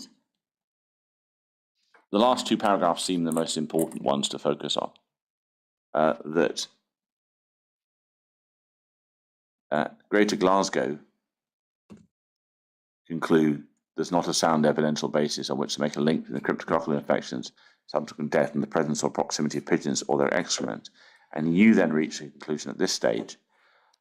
Speaker 2: last two paragraphs seem the most important ones to focus on. That Greater Glasgow conclude there's not a sound evidential basis on which to make a link between the cryptococcal infections, subsequent death, and the presence or proximity of pigeons or their excrement. And you then reach the conclusion at this stage,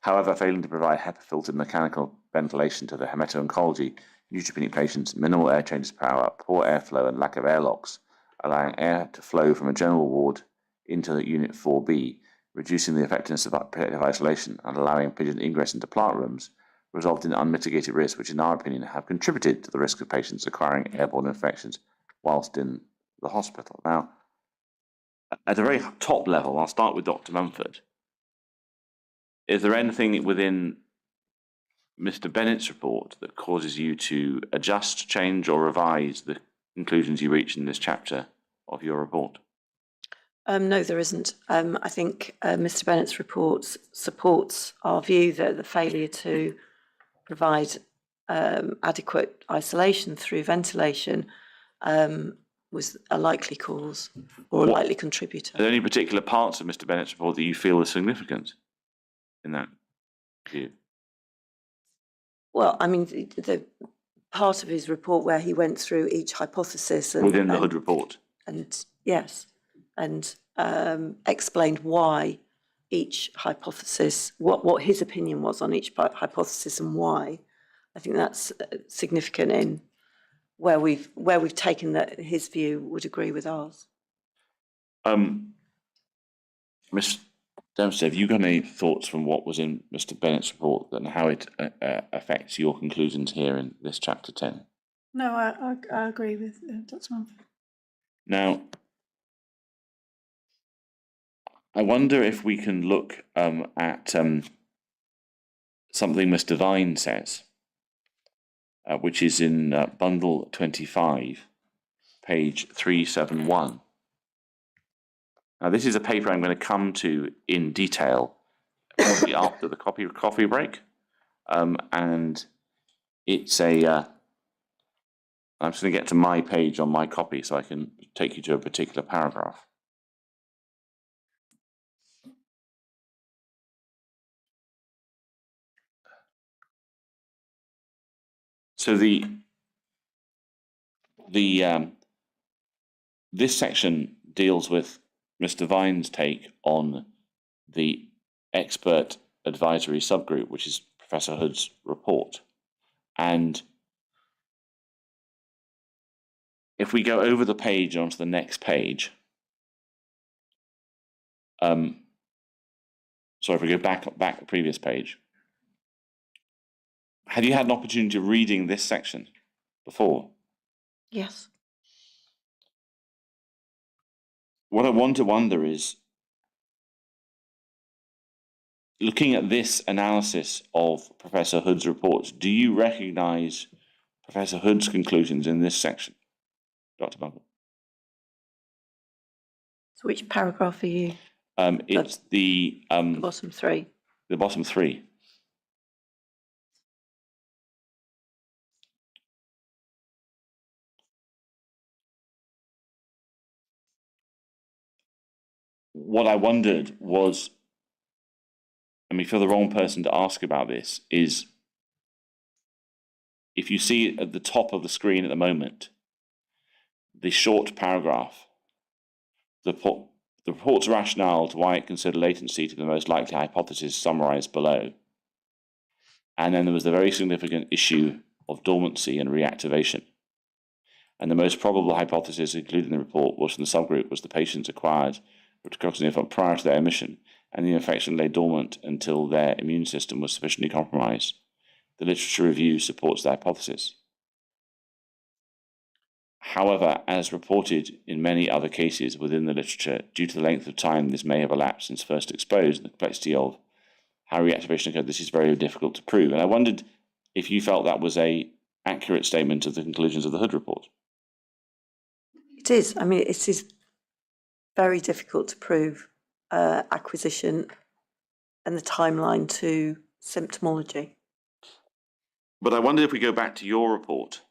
Speaker 2: however, failing to provide HEPA-filtered mechanical ventilation to the hemato-oncology, neutropenic patients, minimal air changes per hour, poor airflow, and lack of airlocks, allowing air to flow from a general ward into the Unit 4B, reducing the effectiveness of protective isolation and allowing pigeon ingress into plant rooms, result in unmitigated risks, which in our opinion have contributed to the risk of patients acquiring airborne infections whilst in the hospital. Now, at a very top level, I'll start with Dr. Mumford. Is there anything within Mr. Bennett's report that causes you to adjust, change, or revise the conclusions you reach in this chapter of your report?
Speaker 4: No, there isn't. I think Mr. Bennett's report supports our view that the failure to provide adequate isolation through ventilation was a likely cause or a likely contributor.
Speaker 2: Are there any particular parts of Mr. Bennett's report that you feel are significant in that view?
Speaker 4: Well, I mean, the part of his report where he went through each hypothesis
Speaker 2: within the Hood report,
Speaker 4: and yes, and explained why each hypothesis, what his opinion was on each hypothesis and why. I think that's significant in where we've taken that his view would agree with ours.
Speaker 2: Ms. Dempster, have you got any thoughts from what was in Mr. Bennett's report and how it affects your conclusions here in this chapter 10?
Speaker 3: No, I agree with Dr. Mumford.
Speaker 2: Now, I wonder if we can look at something Mr. Vine says, which is in bundle 25, page 371. Now, this is a paper I'm going to come to in detail after the coffee break, and it's a. I'm just going to get to my page on my copy so I can take you to a particular paragraph. So this section deals with Mr. Vine's take on the expert advisory subgroup, which is Professor Hood's report. And if we go over the page onto the next page, sorry, if we go back the previous page, have you had an opportunity of reading this section before?
Speaker 4: Yes.
Speaker 2: What I want to wonder is, looking at this analysis of Professor Hood's reports, do you recognise Professor Hood's conclusions in this section, Dr. Mumford?
Speaker 4: So which paragraph are you?
Speaker 2: It's the
Speaker 4: Bottom three.
Speaker 2: The bottom three. What I wondered was, I mean, for the wrong person to ask about this, is if you see at the top of the screen at the moment, the short paragraph, the report's rationale to why it considered latency to be the most likely hypothesis summarized below. And then there was the very significant issue of dormancy and reactivation. And the most probable hypothesis included in the report was from the subgroup was the patients acquired cryptococcus prior to their admission, and the infection lay dormant until their immune system was sufficiently compromised. The literature review supports the hypothesis. However, as reported in many other cases within the literature, due to the length of time this may have elapsed since first exposed and the complexity of how reactivation occurred, this is very difficult to prove. And I wondered if you felt that was an accurate statement of the conclusions of the Hood report.
Speaker 4: It is. I mean, it is very difficult to prove acquisition and the timeline to symptomology.
Speaker 2: But I wondered if we go back to your report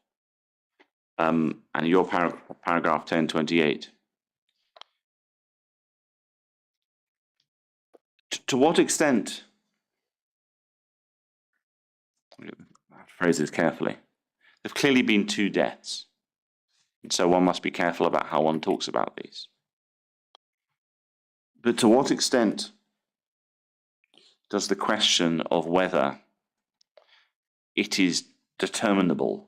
Speaker 2: and your paragraph 1028. To what extent, I have to phrase this carefully, there have clearly been 2 deaths, and so one must be careful about how one talks about these. But to what extent does the question of whether it is determinable,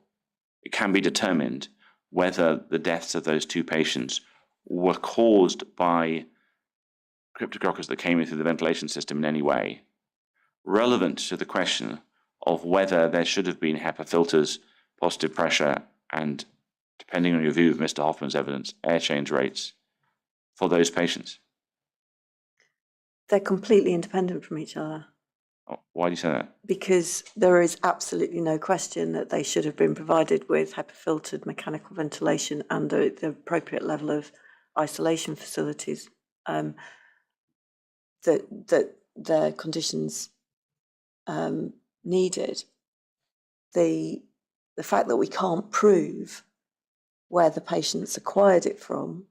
Speaker 2: it can be determined whether the deaths of those 2 patients were caused by cryptococcus that came in through the ventilation system in any way, relevant to the question of whether there should have been HEPA filters, positive pressure, and, depending on your view of Mr. Hoffman's evidence, air change rates for those patients?
Speaker 4: They're completely independent from each other.
Speaker 2: Oh, why do you say that?
Speaker 4: Because there is absolutely no question that they should have been provided with HEPA-filtered mechanical ventilation and the appropriate level of isolation facilities. That their conditions needed. The fact that we can't prove where the patients acquired it from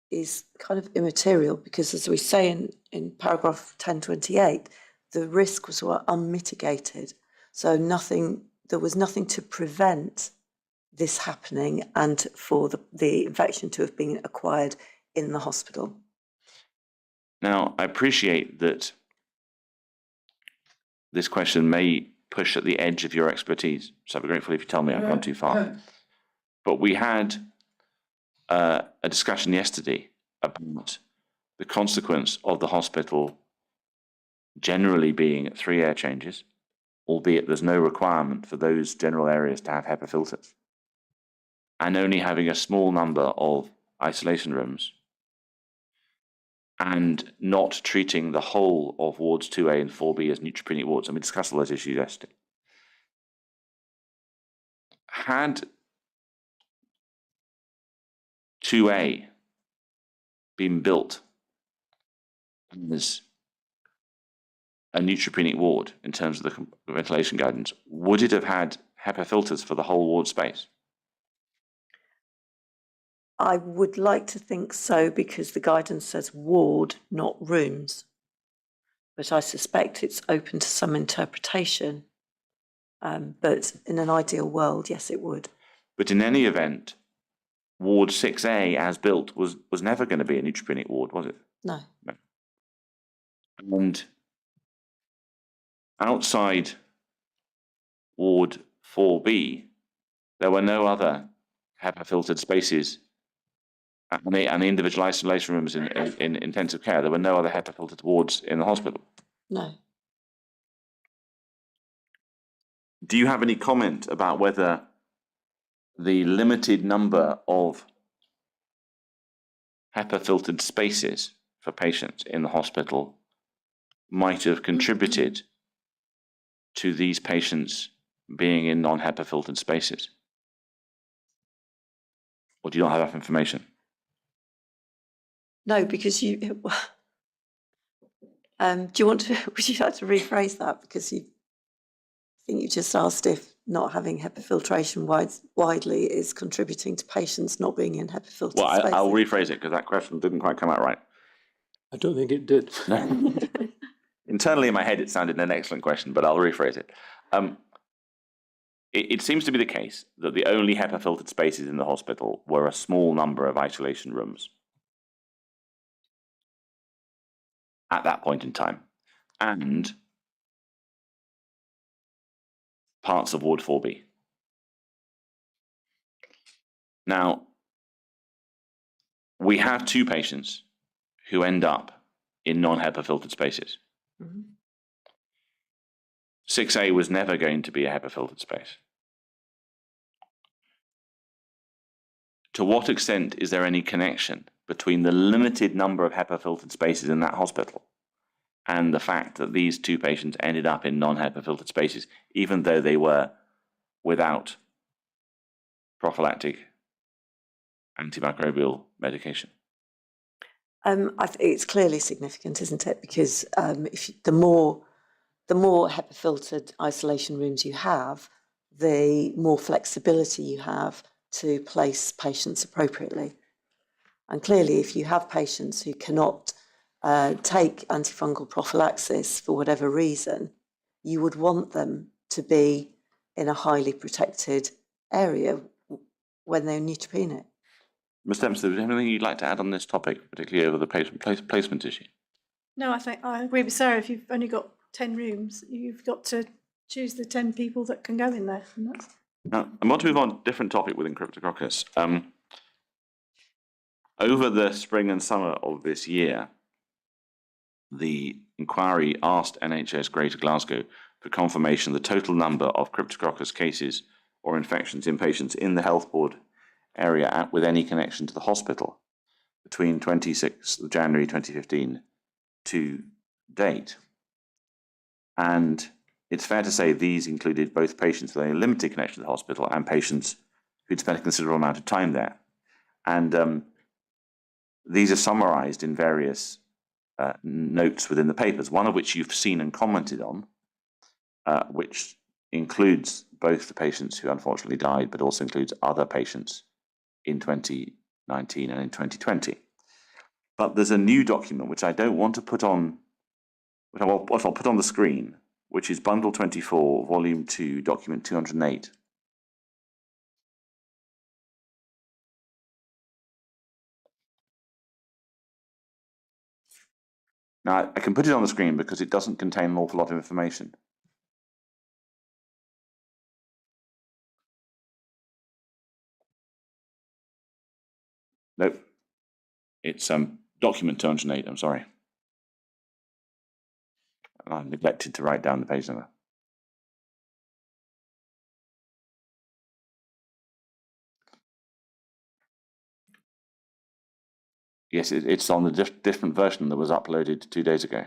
Speaker 4: is kind of immaterial, because as we say in paragraph 1028, the risks were unmitigated. So there was nothing to prevent this happening and for the infection to have been acquired in the hospital.
Speaker 2: Now, I appreciate that this question may push at the edge of your expertise, so I'd be grateful if you tell me I've gone too far. But we had a discussion yesterday about the consequence of the hospital generally being 3 air changes, albeit there's no requirement for those general areas to have HEPA filters. and only having a small number of isolation rooms, and not treating the whole of wards 2A and 4B as neutropenic wards, and we discussed all those issues yesterday. Had 2A been built as a neutropenic ward in terms of the ventilation guidance, would it have had HEPA filters for the whole ward space?
Speaker 4: I would like to think so, because the guidance says ward, not rooms. But I suspect it's open to some interpretation. But in an ideal world, yes, it would.
Speaker 2: But in any event, Ward 6A, as built, was never going to be a neutropenic ward, was it?
Speaker 4: No.
Speaker 2: No. And outside Ward 4B, there were no other HEPA-filtered spaces, and the individual isolation rooms in intensive care. There were no other HEPA-filtered wards in the hospital.
Speaker 4: No.
Speaker 2: Do you have any comment about whether the limited number of HEPA-filtered spaces for patients in the hospital might have contributed to these patients being in non-HEPA filtered spaces? Or do you not have enough information?
Speaker 4: No, because you. Do you want to? Would you like to rephrase that? Because I think you just asked if not having HEPA filtration widely is contributing to patients not being in HEPA filtered spaces.
Speaker 2: Well, I'll rephrase it because that question didn't quite come out right.
Speaker 1: I don't think it did.
Speaker 2: Internally in my head, it sounded an excellent question, but I'll rephrase it. It seems to be the case that the only HEPA filtered spaces in the hospital were a small number of isolation rooms at that point in time, and parts of Ward 4B. Now, we have 2 patients who end up in non-HEPA filtered spaces. 6A was never going to be a HEPA filtered space. To what extent is there any connection between the limited number of HEPA filtered spaces in that hospital and the fact that these 2 patients ended up in non-HEPA filtered spaces, even though they were without prophylactic antimicrobial medication?
Speaker 4: I think it's clearly significant, isn't it? Because the more HEPA filtered isolation rooms you have, the more flexibility you have to place patients appropriately. And clearly, if you have patients who cannot take antifungal prophylaxis for whatever reason, you would want them to be in a highly protected area when they're neutropenic.
Speaker 2: Ms. Dempster, is there anything you'd like to add on this topic, particularly over the placement issue?
Speaker 3: No, I think I agree with Sarah. If you've only got 10 rooms, you've got to choose the 10 people that can go in there. And that's...
Speaker 2: Now, I want to move on to a different topic within cryptococcus. Over the spring and summer of this year, the inquiry asked NHS Greater Glasgow for confirmation of the total number of cryptococcus cases or infections in patients in the health board area with any connection to the hospital between 26th of January 2015 to date. And it's fair to say these included both patients with a limited connection to the hospital and patients who'd spent a considerable amount of time there. And these are summarized in various notes within the papers, one of which you've seen and commented on, which includes both the patients who unfortunately died, but also includes other patients in 2019 and in 2020. But there's a new document which I don't want to put on, which I'll put on the screen, which is Bundle 24, Volume 2, Document 208. Now, I can put it on the screen because it doesn't contain an awful lot of information. Nope. It's Document 208, I'm sorry. I neglected to write down the page number. Yes, it's on the different version that was uploaded 2 days ago.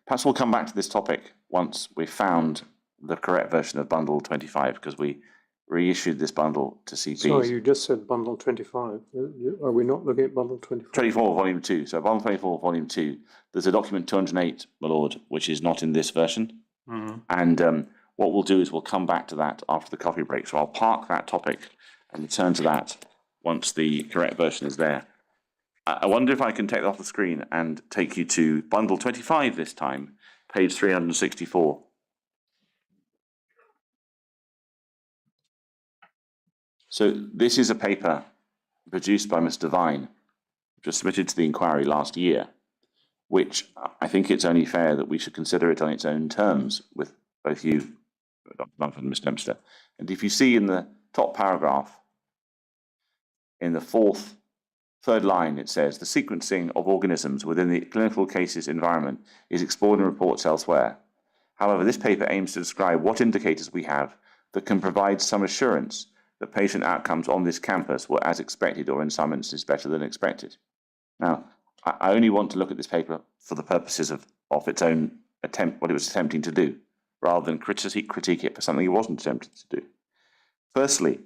Speaker 2: Perhaps we'll come back to this topic once we've found the correct version of bundle 25, because we reissued this bundle to CPs.
Speaker 1: Sorry, you just said bundle 25. Are we not looking at bundle 24?
Speaker 2: 24, volume 2. So bundle 24, volume 2. There's a document 208, my lord, which is not in this version.
Speaker 1: Mm-hmm.
Speaker 2: And what we'll do is we'll come back to that after the coffee break. So I'll park that topic and return to that once the correct version is there. I wonder if I can take that off the screen and take you to bundle 25 this time, page 364. So this is a paper produced by Mr. Vine, which was submitted to the inquiry last year, which I think it's only fair that we should consider it on its own terms with both you, Dr. Mumford and Mr. Dempster. And if you see in the top paragraph, in the third line, it says, the sequencing of organisms within the clinical cases environment is explored in reports elsewhere. However, this paper aims to describe what indicators we have that can provide some assurance that patient outcomes on this campus were as expected, or in some instances better than expected. Now, I only want to look at this paper for the purposes of its own attempt, what it was attempting to do, rather than critique it for something it wasn't attempting to do. Firstly,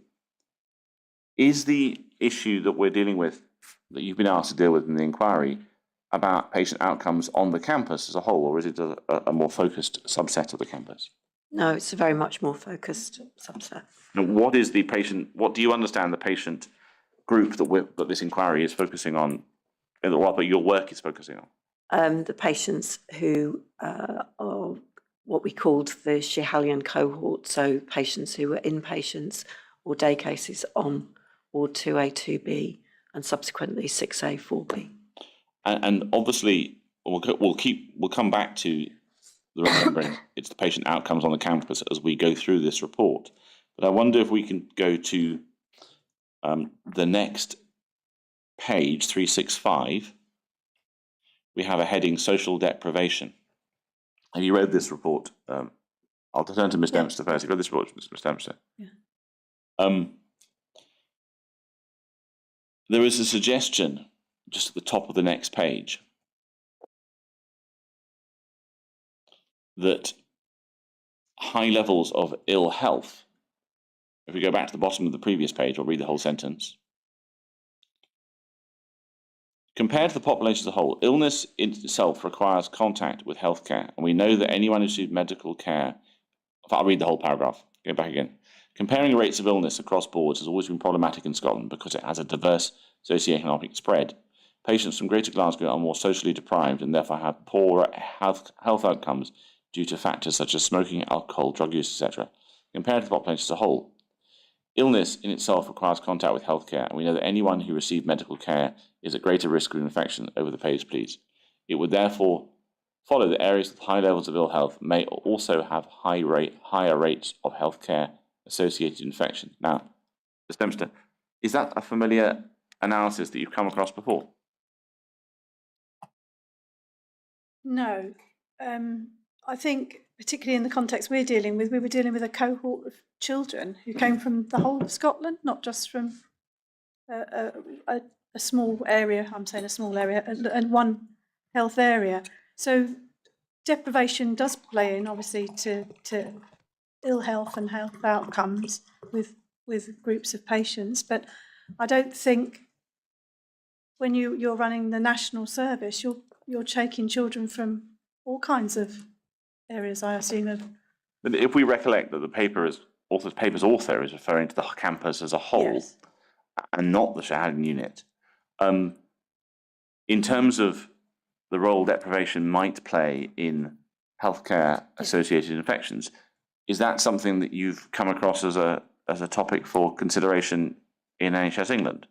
Speaker 2: is the issue that we're dealing with, that you've been asked to deal with in the inquiry, about patient outcomes on the campus as a whole, or is it a more focused subset of the campus?
Speaker 4: No, it's a very much more focused subset.
Speaker 2: Now, what do you understand the patient group that this inquiry is focusing on, and what your work is focusing on?
Speaker 4: The patients who are what we called the Schihalian cohort, so patients who were inpatients or day cases on Ward 2A, 2B, and subsequently 6A, 4B.
Speaker 2: And obviously, we'll come back to the remembering it's the patient outcomes on the campus as we go through this report. But I wonder if we can go to the next page, 365. We have a heading, social deprivation. Have you read this report? I'll turn to Ms. Dempster first. Have you read this report, Ms. Dempster? Yeah. There is a suggestion just at the top of the next page that high levels of ill health, if we go back to the bottom of the previous page, I'll read the whole sentence. Compared to the population as a whole, illness in itself requires contact with healthcare, and we know that anyone who receives medical care, I'll read the whole paragraph, go back again. Comparing rates of illness across boards has always been problematic in Scotland because it has a diverse socioeconomic spread. Patients from Greater Glasgow are more socially deprived and therefore have poorer health outcomes due to factors such as smoking, alcohol, drug use, etc., compared to the population as a whole. Illness in itself requires contact with healthcare, and we know that anyone who receives medical care is at greater risk of infection. Over the page, please. It would therefore follow that areas with high levels of ill health may also have higher rates of healthcare associated infection. Now, Ms. Dempster, is that a familiar analysis that you've come across before?
Speaker 3: No. I think, particularly in the context we're dealing with, we were dealing with a cohort of children who came from the whole of Scotland, not just from a small area, I'm saying a small area, and one health area. So deprivation does play in, obviously, to ill health and health outcomes with groups of patients. But I don't think when you're running the national service, you're taking children from all kinds of areas, I assume.
Speaker 2: But if we recollect that the paper's author is referring to the campus as a whole, yes, and not the Schihalian unit, in terms of the role deprivation might play in healthcare-associated infections, is that something that you've come across as a topic for consideration in NHS England?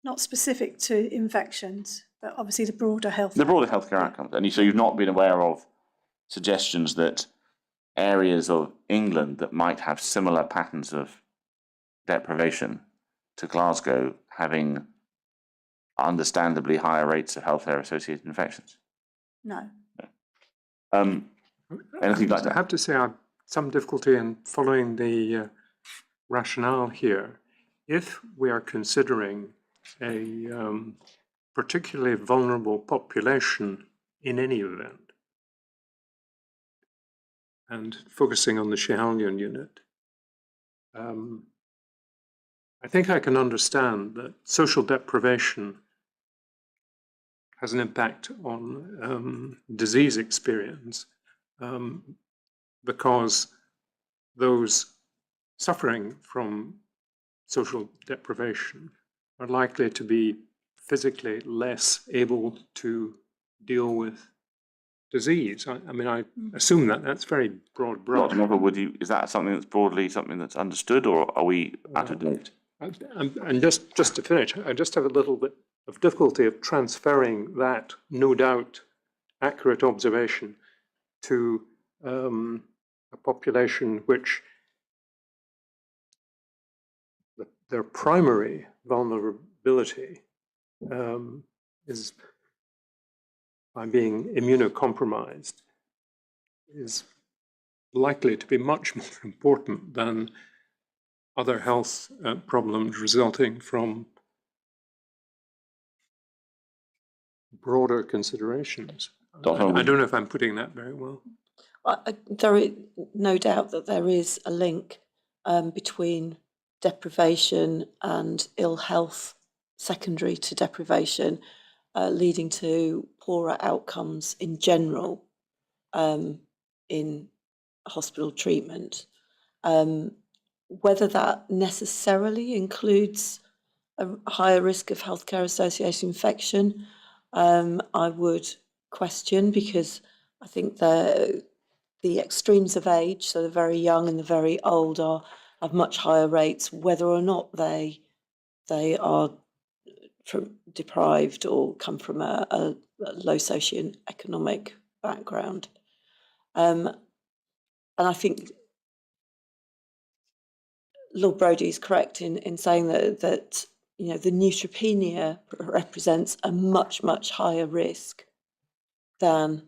Speaker 3: Not specific to infections, but obviously the broader health.
Speaker 2: The broader healthcare outcomes, and so you've not been aware of suggestions that areas of England that might have similar patterns of deprivation to Glasgow having understandably higher rates of healthcare-associated infections?
Speaker 3: No.
Speaker 2: Anything like that?
Speaker 1: I have to say I have some difficulty in following the rationale here. if we are considering a particularly vulnerable population in any event, and focusing on the Schiehallion unit, I think I can understand that social deprivation has an impact on disease experience, because those suffering from social deprivation are likely to be physically less able to deal with disease. I mean, I assume that that's very broad brush.
Speaker 2: Dr. Mumford, is that something that's broadly something that's understood, or are we out of date?
Speaker 1: And just to finish, I just have a little bit of difficulty of transferring that, no doubt, accurate observation to a population which their primary vulnerability is by being immunocompromised, is likely to be much more important than other health problems resulting from broader considerations. I don't know if I'm putting that very well.
Speaker 4: There is no doubt that there is a link between deprivation and ill health secondary to deprivation, leading to poorer outcomes in general in hospital treatment. Whether that necessarily includes a higher risk of healthcare associated infection, I would question, because I think the extremes of age, so the very young and the very old, have much higher rates, whether or not they are deprived or come from a low socioeconomic background. And I think Lord Brodie is correct in saying that you know, the neutropenia represents a much higher risk than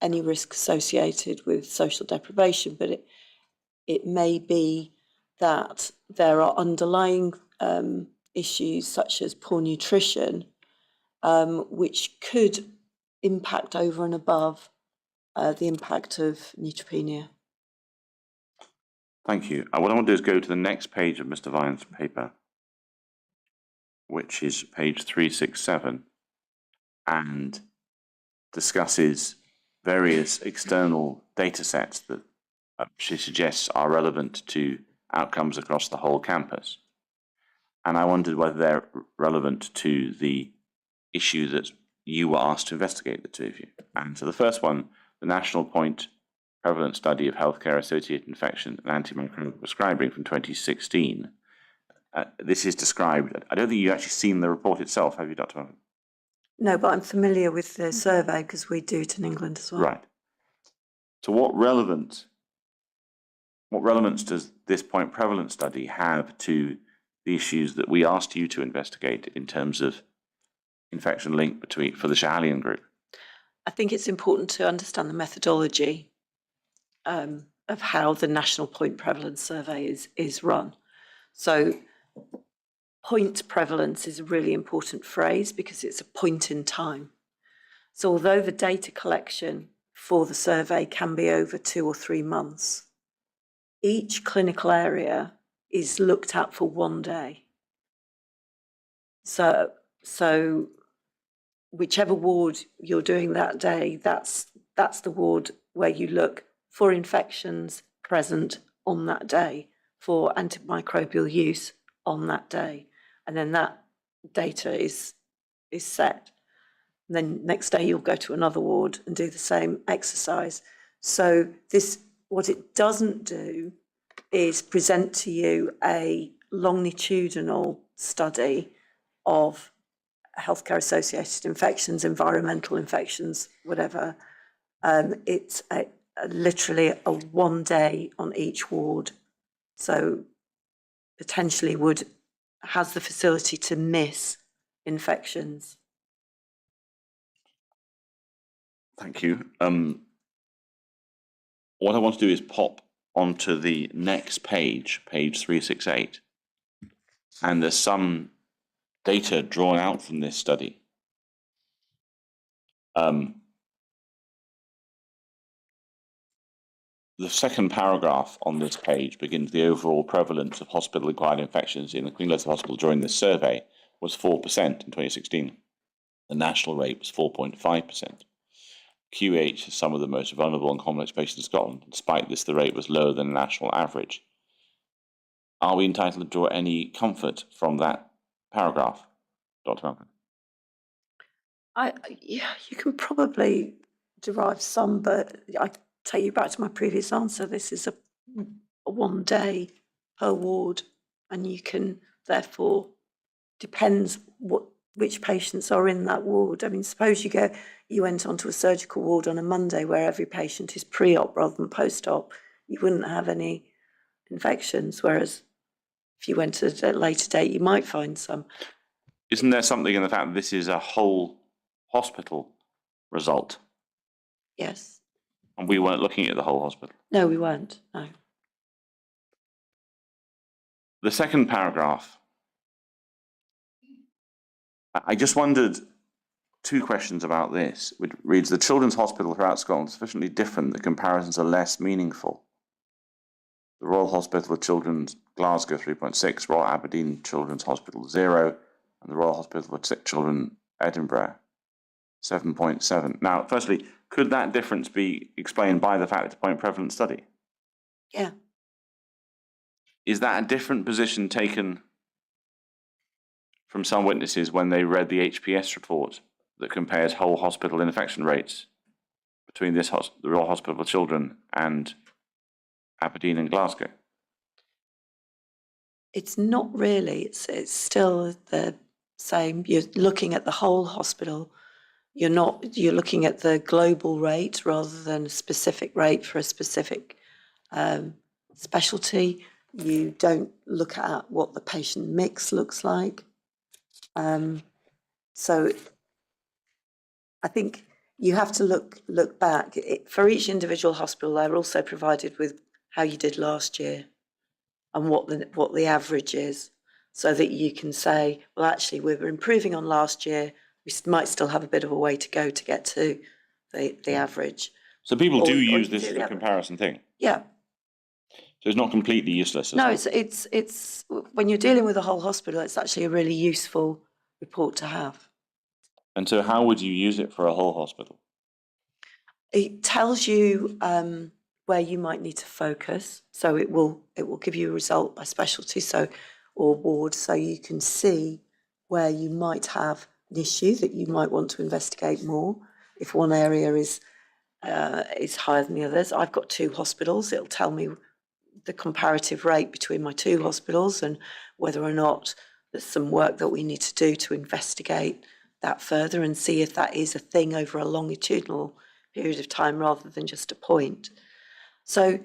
Speaker 4: any risk associated with social deprivation, but it may be that there are underlying issues such as poor nutrition, which could impact over and above the impact of neutropenia.
Speaker 2: Thank you. What I want to do is go to the next page of Mr. Vian's paper, which is page 367, and discusses various external data sets that she suggests are relevant to outcomes across the whole campus. And I wondered whether they're relevant to the issue that you were asked to investigate, the two of you. And so the first one, the National Point Prevalent Study of Healthcare Associated Infection and Antimicrobial Prescribing from 2016. This is described. I don't think you've actually seen the report itself, have you, Dr. Mumford?
Speaker 4: No, but I'm familiar with the survey because we do it in England as well.
Speaker 2: Right. So what relevance does this point prevalence study have to the issues that we asked you to investigate in terms of infection link for the Schiehallion group?
Speaker 4: I think it's important to understand the methodology of how the National Point Prevalence Survey is run. So point prevalence is a really important phrase because it's a point in time. So although the data collection for the survey can be over 2 or 3 months, each clinical area is looked at for 1 day. So whichever ward you're doing that day, that's the ward where you look for infections present on that day, for antimicrobial use on that day. And then that data is set. And then next day you'll go to another ward and do the same exercise. So what it doesn't do is present to you a longitudinal study of healthcare associated infections, environmental infections, whatever. It's literally a 1 day on each ward. So potentially has the facility to miss infections.
Speaker 2: Thank you. What I want to do is pop onto the next page, page 368, And there's some data drawn out from this study. The second paragraph on this page begins: the overall prevalence of hospital-acquired infections in the Queen Elizabeth Hospital during this survey was 4% in 2016. The national rate was 4.5%. QH is some of the most vulnerable and complex patients in Scotland. Despite this, the rate was lower than the national average. Are we entitled to draw any comfort from that paragraph, Dr. Malcolm?
Speaker 4: Yeah, you can probably derive some, but I take you back to my previous answer. This is a 1 day per ward, and you can therefore depends which patients are in that ward. I mean, suppose you went onto a surgical ward on a Monday where every patient is pre-op rather than post-op, you wouldn't have any infections. Whereas if you went at a later date, you might find some.
Speaker 2: Isn't there something in the fact that this is a whole hospital result?
Speaker 4: Yes.
Speaker 2: And we weren't looking at the whole hospital?
Speaker 4: No, we weren't. No.
Speaker 2: The second paragraph, I just wondered two questions about this. It reads: the Children's Hospital throughout Scotland is sufficiently different that comparisons are less meaningful. The Royal Hospital of Children's Glasgow 3.6, Royal Aberdeen Children's Hospital 0, and the Royal Hospital of Sick Children Edinburgh 7.7. Now, firstly, could that difference be explained by the fact it's a point prevalence study?
Speaker 4: Yeah.
Speaker 2: Is that a different position taken from some witnesses when they read the HPS report that compares whole hospital infection rates between the Royal Hospital of Children and Aberdeen and Glasgow?
Speaker 4: It's not really. It's still the same. You're looking at the whole hospital. You're looking at the global rate rather than a specific rate for a specific specialty. You don't look at what the patient mix looks like. So I think you have to look back. For each individual hospital, they're also provided with how you did last year and what the average is, so that you can say, well, actually, we were improving on last year. We might still have a bit of a way to go to get to the average.
Speaker 2: So people do use this as a comparison thing?
Speaker 4: Yeah.
Speaker 2: So it's not completely useless?
Speaker 4: No, it's when you're dealing with a whole hospital, it's actually a really useful report to have.
Speaker 2: And so how would you use it for a whole hospital?
Speaker 4: It tells you where you might need to focus. So it will give you a result by specialty, or ward, so you can see where you might have an issue that you might want to investigate more. If one area is higher than the others, I've got 2 hospitals. It'll tell me the comparative rate between my 2 hospitals and whether or not there's some work that we need to do to investigate that further and see if that is a thing over a longitudinal period of time rather than just a point. So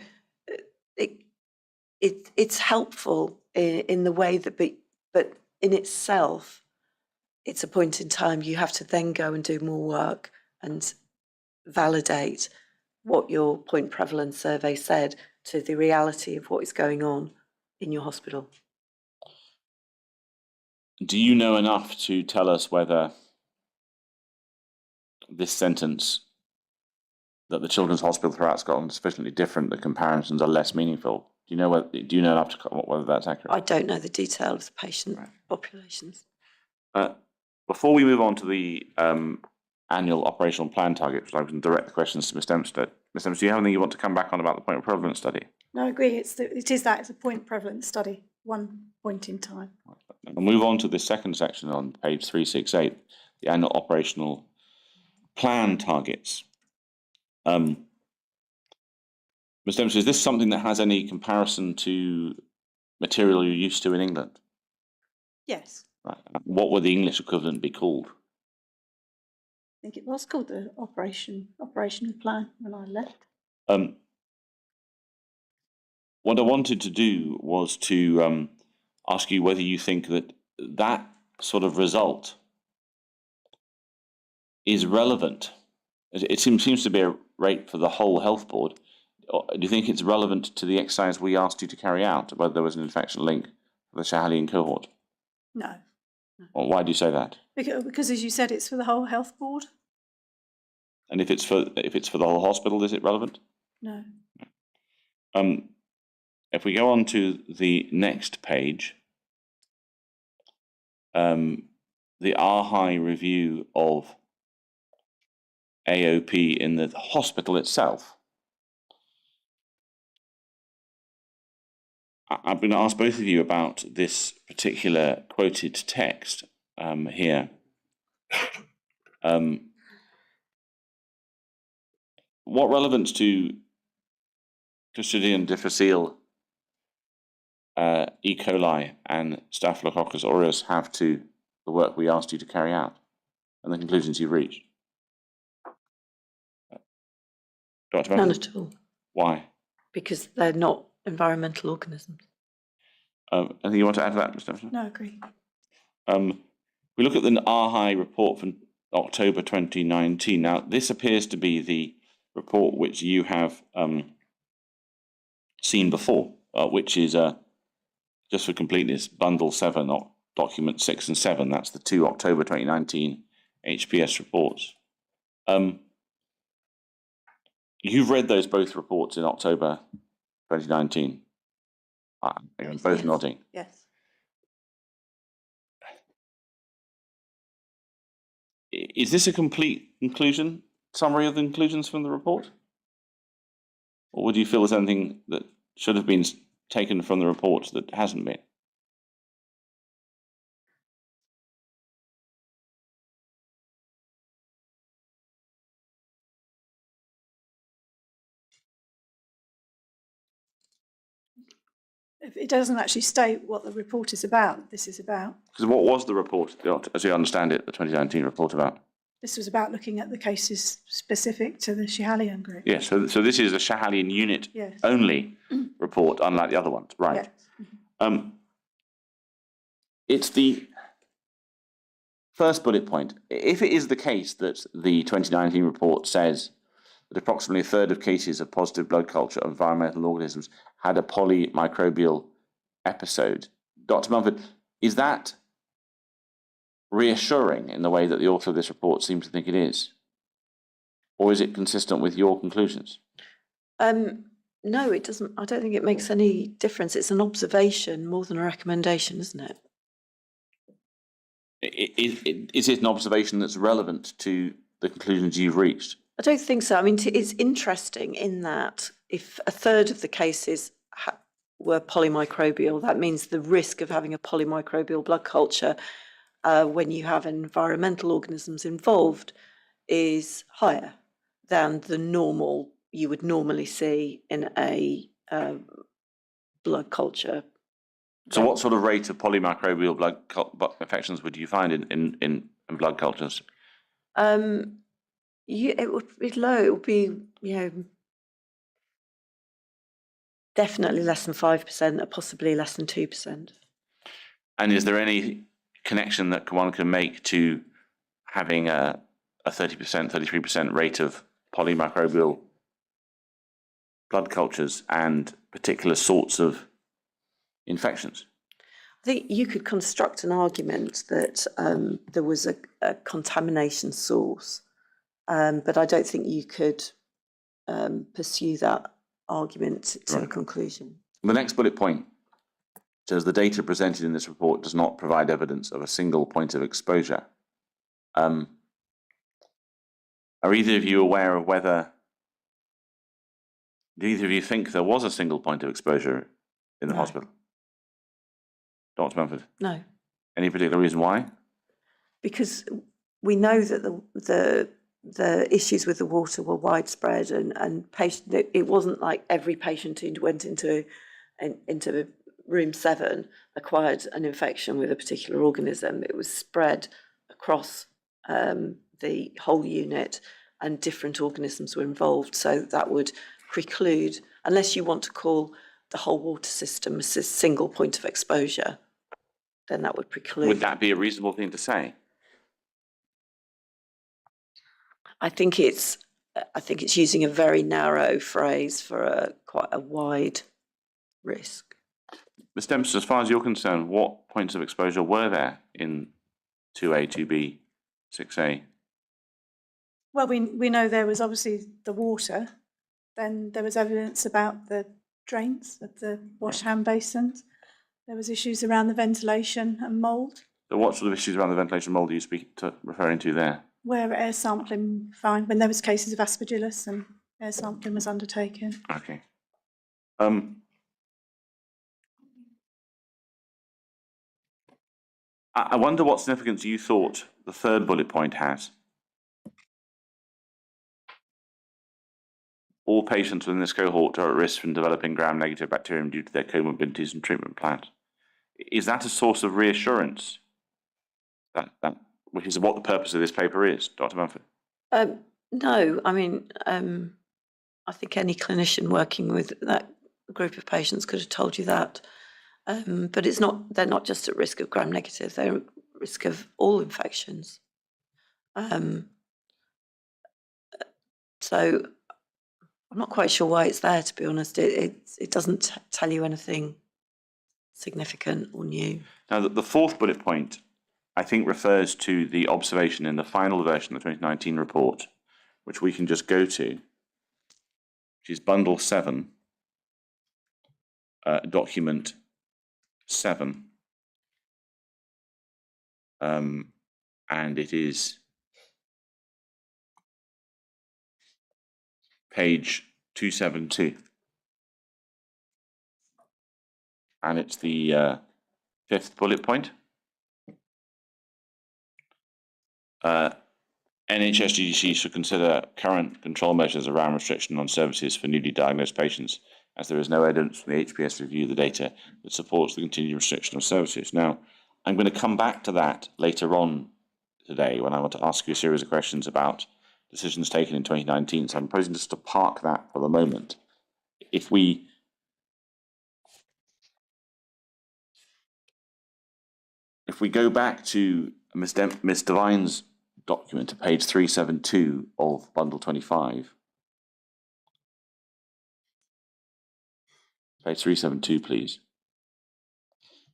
Speaker 4: it's helpful in the way that, but in itself, it's a point in time. You have to then go and do more work and validate what your point prevalence survey said to the reality of what is going on in your hospital.
Speaker 2: Do you know enough to tell us whether this sentence, that the Children's Hospital throughout Scotland is sufficiently different that comparisons are less meaningful? Do you know enough to whether that's accurate?
Speaker 4: I don't know the detail of the patient populations.
Speaker 2: Before we move on to the annual operational plan target, which I can direct the questions to Ms. Dempster. Ms. Dempster, do you have anything you want to come back on about the point of prevalence study?
Speaker 3: No, I agree. It's a point prevalence study, one point in time.
Speaker 2: We'll move on to the second section on page 368, the annual operational plan targets. Ms. Dempster, is this something that has any comparison to material you're used to in England?
Speaker 3: Yes.
Speaker 2: Right. What would the English equivalent be called?
Speaker 3: I think it was called the operational plan when I left.
Speaker 2: What I wanted to do was to ask you whether you think that sort of result is relevant. It seems to be a rate for the whole health board. Do you think it's relevant to the exercise we asked you to carry out, whether there was an infection link for the Schahelian cohort?
Speaker 3: No,
Speaker 2: Well, why do you say that?
Speaker 3: because as you said, it's for the whole health board.
Speaker 2: And if it's for the whole hospital, is it relevant?
Speaker 3: No.
Speaker 2: If we go on to the next page, the RHI review of AOP in the hospital itself. I'm going to ask both of you about this particular quoted text here. What relevance to Clostridium difficile, E. coli, and Staphylococcus aureus have to the work we asked you to carry out and the conclusions you've reached? Dr.
Speaker 4: None
Speaker 2: Mumford?
Speaker 4: at all,
Speaker 2: Why?
Speaker 4: because they're not environmental organisms.
Speaker 2: Anything you want to add to that, Mr. Dempster?
Speaker 3: No, I agree.
Speaker 2: We look at the RHI report from October 2019. Now, this appears to be the report which you have seen before, which is, just for completeness, Bundle 7, Document 6 and 7. That's the 2 October 2019 HPS reports. You've read those both reports in October 2019. You're both
Speaker 3: Yes.
Speaker 2: nodding.
Speaker 3: Yes.
Speaker 2: Is this a complete conclusion, summary of the conclusions from the report? Or would you feel there's anything that should have been taken from the report that hasn't been?
Speaker 3: It doesn't actually state what the report is about. This is about.
Speaker 2: Because what was the report, as you understand it, the 2019 report about?
Speaker 3: This was about looking at the cases specific to the Schihalian group.
Speaker 2: Yes, so this is a Schihalian unit
Speaker 3: Yes.
Speaker 2: only report, unlike the other ones, right?
Speaker 3: Yes.
Speaker 2: It's the first bullet point. If it is the case that the 2019 report says that approximately a third of cases of positive blood culture of environmental organisms had a polymicrobial episode, Dr. Mumford, is that reassuring in the way that the author of this report seems to think it is? Or is it consistent with your conclusions?
Speaker 4: No, it doesn't. I don't think it makes any difference. It's an observation more than a recommendation, isn't it?
Speaker 2: Is it an observation that's relevant to the conclusions you've reached?
Speaker 4: I don't think so. I mean, it's interesting in that if a third of the cases were polymicrobial, that means the risk of having a polymicrobial blood culture when you have environmental organisms involved is higher than the normal you would normally see in a blood culture.
Speaker 2: So what sort of rate of polymicrobial blood infections would you find in blood cultures?
Speaker 4: It would be low. It would be, definitely less than 5%, or possibly less than 2%.
Speaker 2: And is there any connection that one can make to having a 30%, 33% rate of polymicrobial blood cultures and particular sorts of infections?
Speaker 4: I think you could construct an argument that there was a contamination source, but I don't think you could pursue that argument to a conclusion.
Speaker 2: The next bullet point says the data presented in this report does not provide evidence of a single point of exposure. Are either of you aware of whether, do either of you think there was a single point of exposure in the hospital? Dr. Mumford?
Speaker 4: No.
Speaker 2: Any particular reason why?
Speaker 4: Because we know that the issues with the water were widespread, and it wasn't like every patient who went into room 7 acquired an infection with a particular organism. It was spread across the whole unit, and different organisms were involved. So that would preclude, unless you want to call the whole water system a single point of exposure, then that would preclude.
Speaker 2: Would that be a reasonable thing to say?
Speaker 4: I think it's using a very narrow phrase for quite a wide risk.
Speaker 2: Ms. Dempster, as far as you're concerned, what points of exposure were there in 2A, 2B, 6A?
Speaker 3: Well, we know there was obviously the water, then there was evidence about the drains of the wash hand basins. There was issues around the ventilation and mould.
Speaker 2: So what sort of issues around the ventilation mould are you referring to there?
Speaker 3: Where air sampling found, when there was cases of aspergillus and air sampling was undertaken.
Speaker 2: Okay. I wonder what significance you thought the third bullet point has. All patients within this cohort are at risk from developing gram-negative bacterium due to their comorbidities and treatment plans. Is that a source of reassurance? Which is what the purpose of this paper is, Dr. Mumford?
Speaker 4: No, I mean, I think any clinician working with that group of patients could have told you that. But it's not, they're not just at risk of gram-negative, they're at risk of all infections. So I'm not quite sure why it's there, to be honest. It doesn't tell you anything significant or new.
Speaker 2: Now, the fourth bullet point, I think, refers to the observation in the final version of the 2019 report, which we can just go to, which is Bundle 7, Document 7. And it is page 272. And it's the fifth bullet point. NHS-GDC should consider current control measures around restriction on services for newly diagnosed patients, as there is no evidence from the HPS review of the data that supports the continued restriction of services. Now, I'm going to come back to that later on today when I want to ask you a series of questions about decisions taken in 2019. So I'm proposing just to park that for the moment. If we go back to Ms. Devine's document to page 372 of Bundle 25, page 372, please.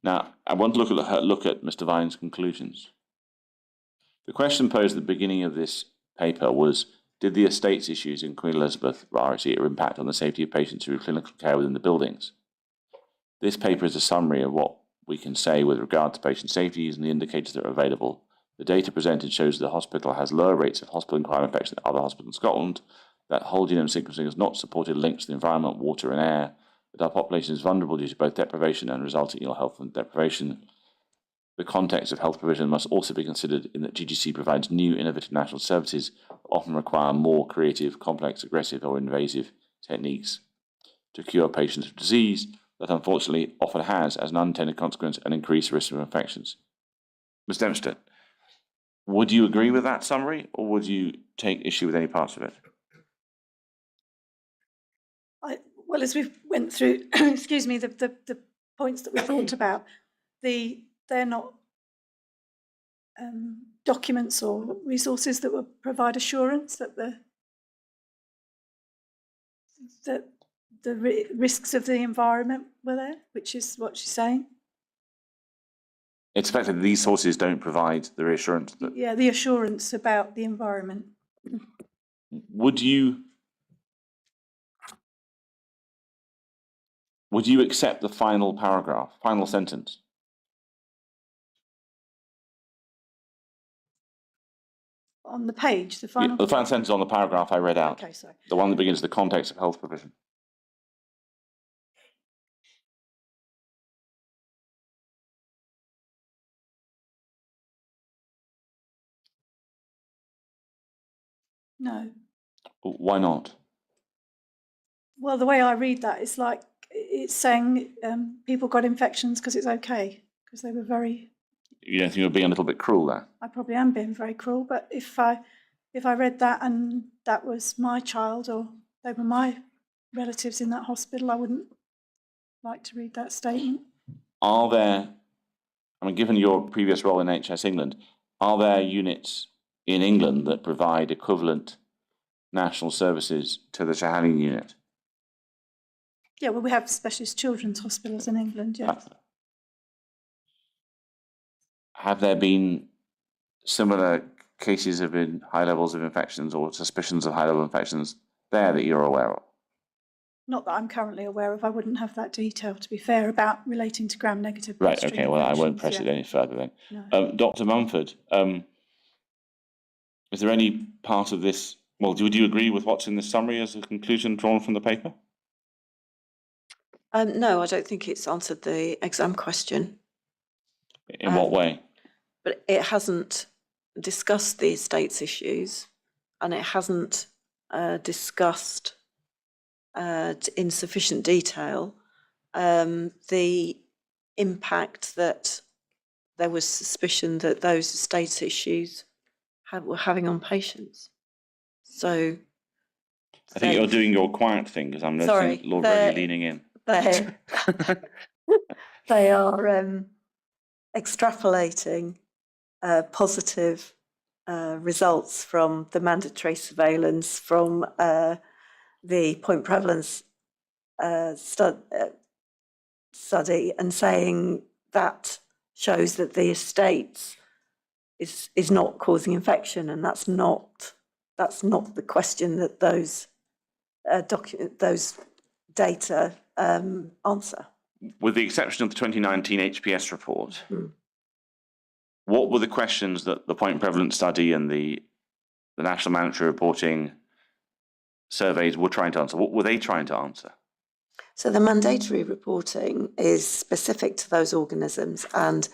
Speaker 2: Now, I want to look at Ms. Devine's conclusions. The question posed at the beginning of this paper was, did the estates issues in Queen Elizabeth RIT impact on the safety of patients who have clinical care within the buildings? This paper is a summary of what we can say with regard to patient safety using the indicators that are available. The data presented shows that the hospital has lower rates of hospital-acquired infection than other hospitals in Scotland, that whole genome sequencing has not supported links to the environment, water and air, that our population is vulnerable due to both deprivation and resulting ill health and deprivation. The context of health provision must also be considered in that GGC provides new innovative national services that often require more creative, complex, aggressive or invasive techniques to cure patients of disease that unfortunately often has, as an unintended consequence, an increased risk of infections. Ms. Dempster, would you agree with that summary, or would you take issue with any parts of it?
Speaker 3: Well, as we went through, excuse me, the points that we talked about, they're not documents or resources that will provide assurance that the risks of the environment were there, which is what she's saying.
Speaker 2: It's effectively these sources don't provide the reassurance that...
Speaker 3: Yeah, the assurance about the environment.
Speaker 2: Would you accept the final paragraph, final sentence?
Speaker 3: On the page, the final...
Speaker 2: Yeah, the final sentence on the paragraph I read out.
Speaker 3: Okay, sorry.
Speaker 2: The one that begins the context of health provision.
Speaker 3: No.
Speaker 2: Why not?
Speaker 3: Well, the way I read that, it's like it's saying people got infections because it's okay, because they were very...
Speaker 2: You don't think you're being a little bit cruel there?
Speaker 3: I probably am being very cruel, but if I read that and that was my child or they were my relatives in that hospital, I wouldn't like to read that statement.
Speaker 2: Are there, I mean, given your previous role in NHS England, are there units in England that provide equivalent national services to the Shahani unit?
Speaker 3: Yeah, well, we have specialist children's hospitals in England, yeah.
Speaker 2: Have there been similar cases of high levels of infections or suspicions of high level infections there that you're aware of?
Speaker 3: Not that I'm currently aware of. I wouldn't have that detail, to be fair, about relating to gram-negative
Speaker 2: Right,
Speaker 3: bloodstream
Speaker 2: okay, well, I won't
Speaker 3: infections,
Speaker 2: press it any further then.
Speaker 3: No.
Speaker 2: Dr. Mumford, is there any part of this, well, would you agree with what's in this summary as a conclusion drawn from the paper?
Speaker 4: No, I don't think it's answered the exam question.
Speaker 2: In what way?
Speaker 4: But it hasn't discussed the estates issues, and it hasn't discussed in sufficient detail the impact that there was suspicion that those estates issues were having on patients. So
Speaker 2: I think you're doing your quiet thing because I'm noticing Lord really leaning in.
Speaker 4: They are extrapolating positive results from the mandatory surveillance, from the point prevalence study, and saying that shows that the estates is not causing infection, and that's not the question that those those data answer.
Speaker 2: With the exception of the 2019 HPS report, what were the questions that the point prevalence study and the national mandatory reporting surveys were trying to answer? What were they trying to answer?
Speaker 4: So the mandatory reporting is specific to those organisms, and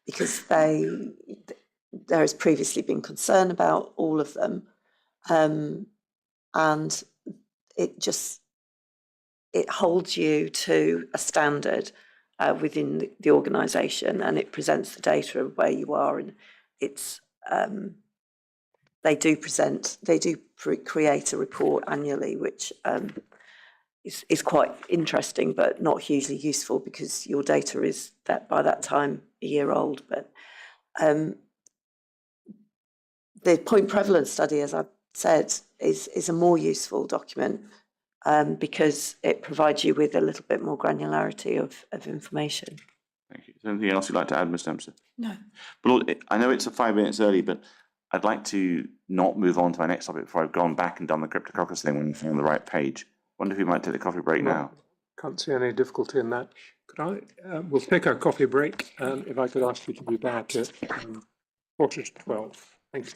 Speaker 4: because there has previously been concern about all of them, and it holds you to a standard within the organisation, and it presents the data of where you are, and it's they do create a report annually, which is quite interesting, but not hugely useful because your data is that by that time a year old. But the point prevalence study, as I've said, is a more useful document because it provides you with a little bit more granularity of information.
Speaker 2: Thank you. Is there anything else you'd like to add, Ms. Dempster?
Speaker 3: No.
Speaker 2: But I know it's 5 minutes early, but I'd like to not move on to my next topic before I've gone back and done the cryptococcus thing when you found the right page. Wonder if we might take the coffee break now.
Speaker 1: Can't see any difficulty in that. Could I? We'll take our coffee break. If I could ask you to be back at 11:45. Thank you.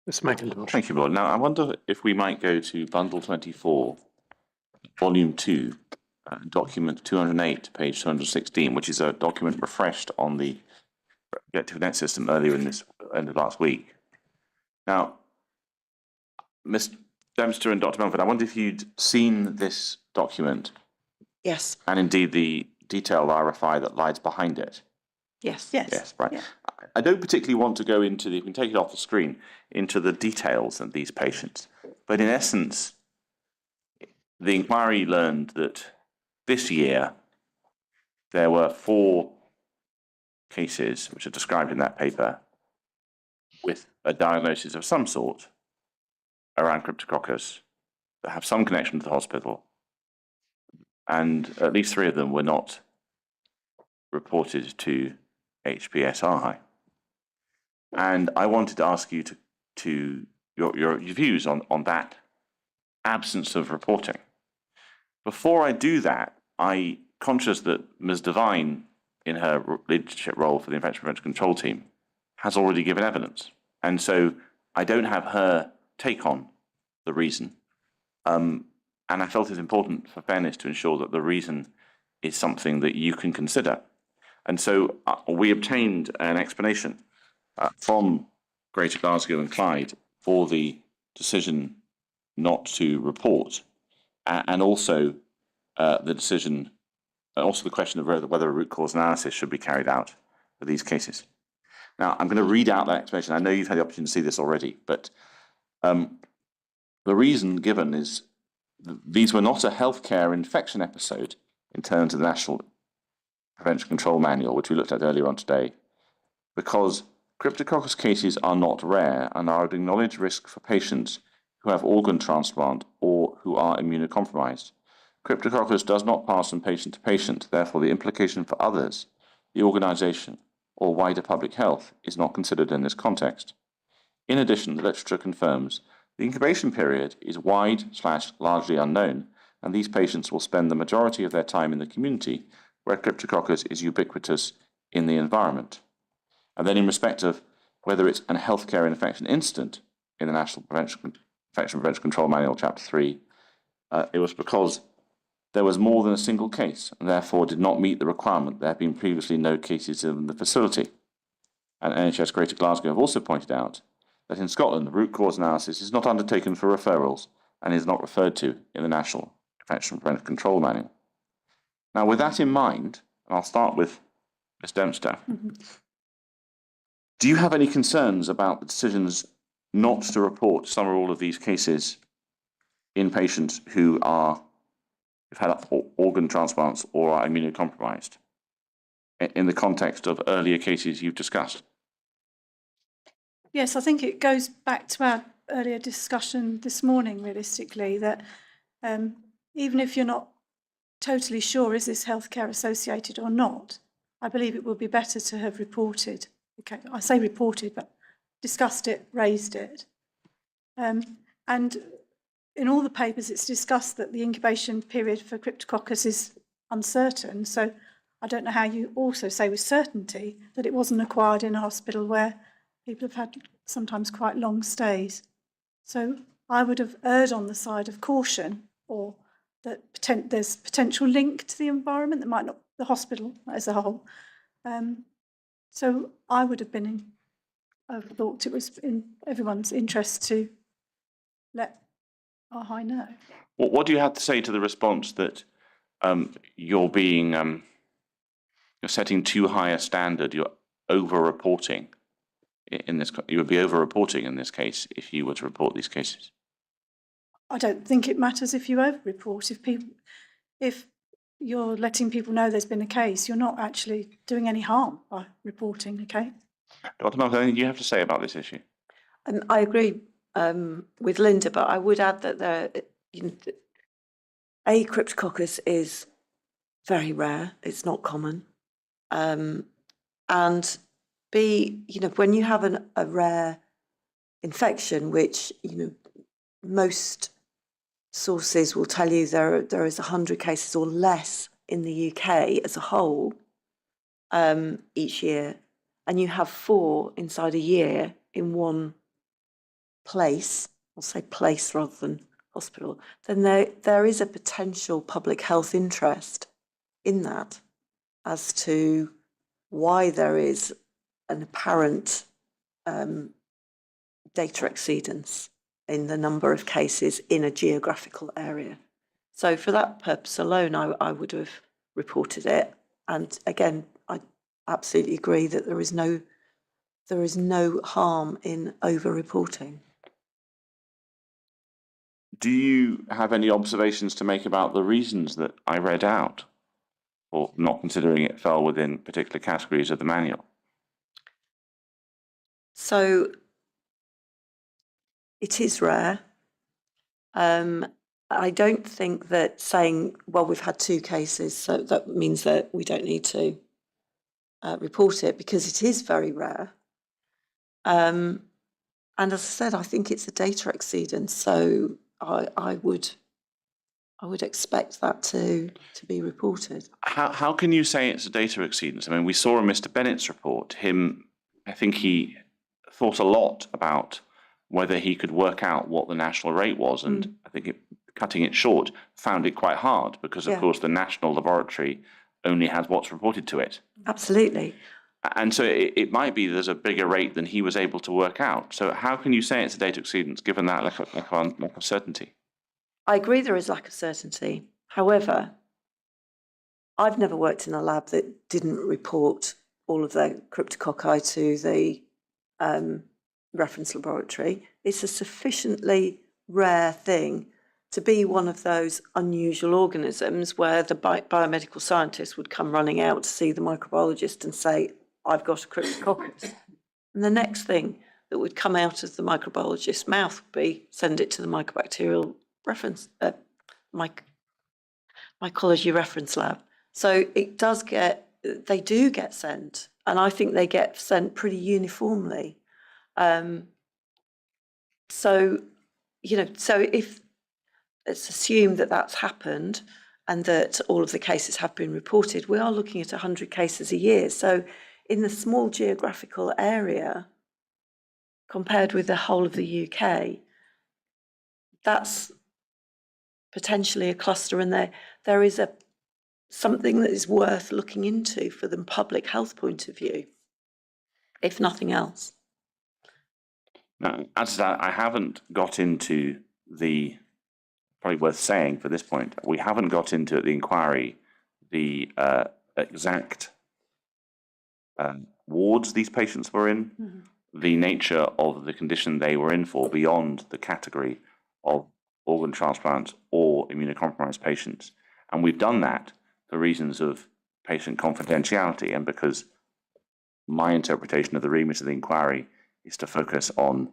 Speaker 1: Ms. McIntosh.
Speaker 2: Thank you, Lord. Now, I wonder if we might go to Bundle 24, Volume 2, document 208, page 216, which is a document refreshed on the objective net system earlier in this end of last week. Now, Ms. Dempster and Dr. Mumford, I wonder if you'd seen this document
Speaker 4: Yes,
Speaker 2: and indeed the detailed RFI that lies behind it.
Speaker 4: yes.
Speaker 2: Yes, right.
Speaker 3: Yeah.
Speaker 2: I don't particularly want to go into the, you can take it off the screen, into the details of these patients. But in essence, the inquiry learned that this year there were 4 cases, which are described in that paper, with a diagnosis of some sort around cryptococcus that have some connection to the hospital. And at least 3 of them were not reported to HPSI. And I wanted to ask you to your views on that absence of reporting. Before I do that, I'm conscious that Ms. Devine, in her leadership role for the Infection Prevention Control Team, has already given evidence. And so I don't have her take on the reason. And I felt it's important for fairness to ensure that the reason is something that you can consider. And so we obtained an explanation from Greater Glasgow and Clyde for the decision not to report, and also the decision, also the question of whether a root cause analysis should be carried out for these cases. Now, I'm going to read out that explanation. I know you've had the opportunity to see this already, but the reason given is these were not a healthcare infection episode in terms of the National Prevention Control Manual, which we looked at earlier on today, because cryptococcus cases are not rare and are an acknowledged risk for patients who have organ transplant or who are immunocompromised. Cryptococcus does not pass from patient to patient, therefore the implication for others, the organisation, or wider public health is not considered in this context. In addition, the literature confirms the incubation period is wide/largely unknown, and these patients will spend the majority of their time in the community where cryptococcus is ubiquitous in the environment. And then in respect of whether it's a healthcare infection incident in the National Infection Prevention Control Manual, Chapter 3, it was because there was more than a single case and therefore did not meet the requirement there had been previously no cases in the facility. And NHS Greater Glasgow have also pointed out that in Scotland, the root cause analysis is not undertaken for referrals and is not referred to in the National Infection Prevention Control Manual. Now, with that in mind, and I'll start with Ms. Dempster, do you have any concerns about the decisions not to report some or all of these cases in patients who have had organ transplants or are immunocompromised in the context of earlier cases you've discussed?
Speaker 3: Yes, I think it goes back to our earlier discussion this morning, realistically, that even if you're not totally sure is this healthcare associated or not, I believe it would be better to have reported. Okay, I say reported, but discussed it, raised it. And in all the papers, it's discussed that the incubation period for cryptococcus is uncertain. So I don't know how you also say with certainty that it wasn't acquired in a hospital where people have had sometimes quite long stays. So I would have erred on the side of caution, or that there's potential link to the environment that might not, the hospital as a whole. So I would have thought it was in everyone's interest to let our high know.
Speaker 2: What do you have to say to the response that you're setting too high a standard, you're over-reporting in this, you would be over-reporting in this case if you were to report these cases?
Speaker 3: I don't think it matters if you over-report. If you're letting people know there's been a case, you're not actually doing any harm by reporting, okay?
Speaker 2: Dr. Mumford, anything you have to say about this issue?
Speaker 4: I agree with Linda, but I would add that cryptococcus is very rare. It's not common. And B, when you have a rare infection, which, most sources will tell you there is 100 cases or less in the UK as a whole each year, and you have 4 inside a year in one place, I'll say place rather than hospital, then there is a potential public health interest in that as to why there is an apparent data exceedance in the number of cases in a geographical area. So for that purpose alone, I would have reported it. And again, I absolutely agree that there is no harm in over-reporting.
Speaker 2: Do you have any observations to make about the reasons that I read out for not considering it fell within particular categories of the manual?
Speaker 4: So it is rare. I don't think that saying, well, we've had 2 cases, so that means that we don't need to report it, because it is very rare. And as I said, I think it's a data exceedance, so I would expect that to be reported.
Speaker 2: How can you say it's a data exceedance? I mean, we saw in Mr. Bennett's report, I think he thought a lot about whether he could work out what the national rate was, and I think cutting it short, found it quite hard because, of course, the national laboratory only has what's reported to it.
Speaker 4: Absolutely.
Speaker 2: And so it might be there's a bigger rate than he was able to work out. So how can you say it's a data exceedance given that lack of certainty?
Speaker 4: I agree there is lack of certainty. However, I've never worked in a lab that didn't report all of their cryptococci to the reference laboratory. It's a sufficiently rare thing to be one of those unusual organisms where the biomedical scientist would come running out to see the microbiologist and say, I've got a cryptococcus. And the next thing that would come out of the microbiologist's mouth would be send it to the mycobacterial reference, mycology reference lab. So they do get sent, and I think they get sent pretty uniformly. So if let's assume that that's happened and that all of the cases have been reported, we are looking at 100 cases a year. So in the small geographical area, compared with the whole of the UK, that's potentially a cluster, and there is something that is worth looking into for the public health point of view, if nothing else.
Speaker 2: Now, as to that, I haven't got into probably worth saying for this point, we haven't got into the inquiry the exact wards these patients were in, the nature of the condition they were in for beyond the category of organ transplants or immunocompromised patients. And we've done that for reasons of patient confidentiality, and because my interpretation of the remit of the inquiry is to focus on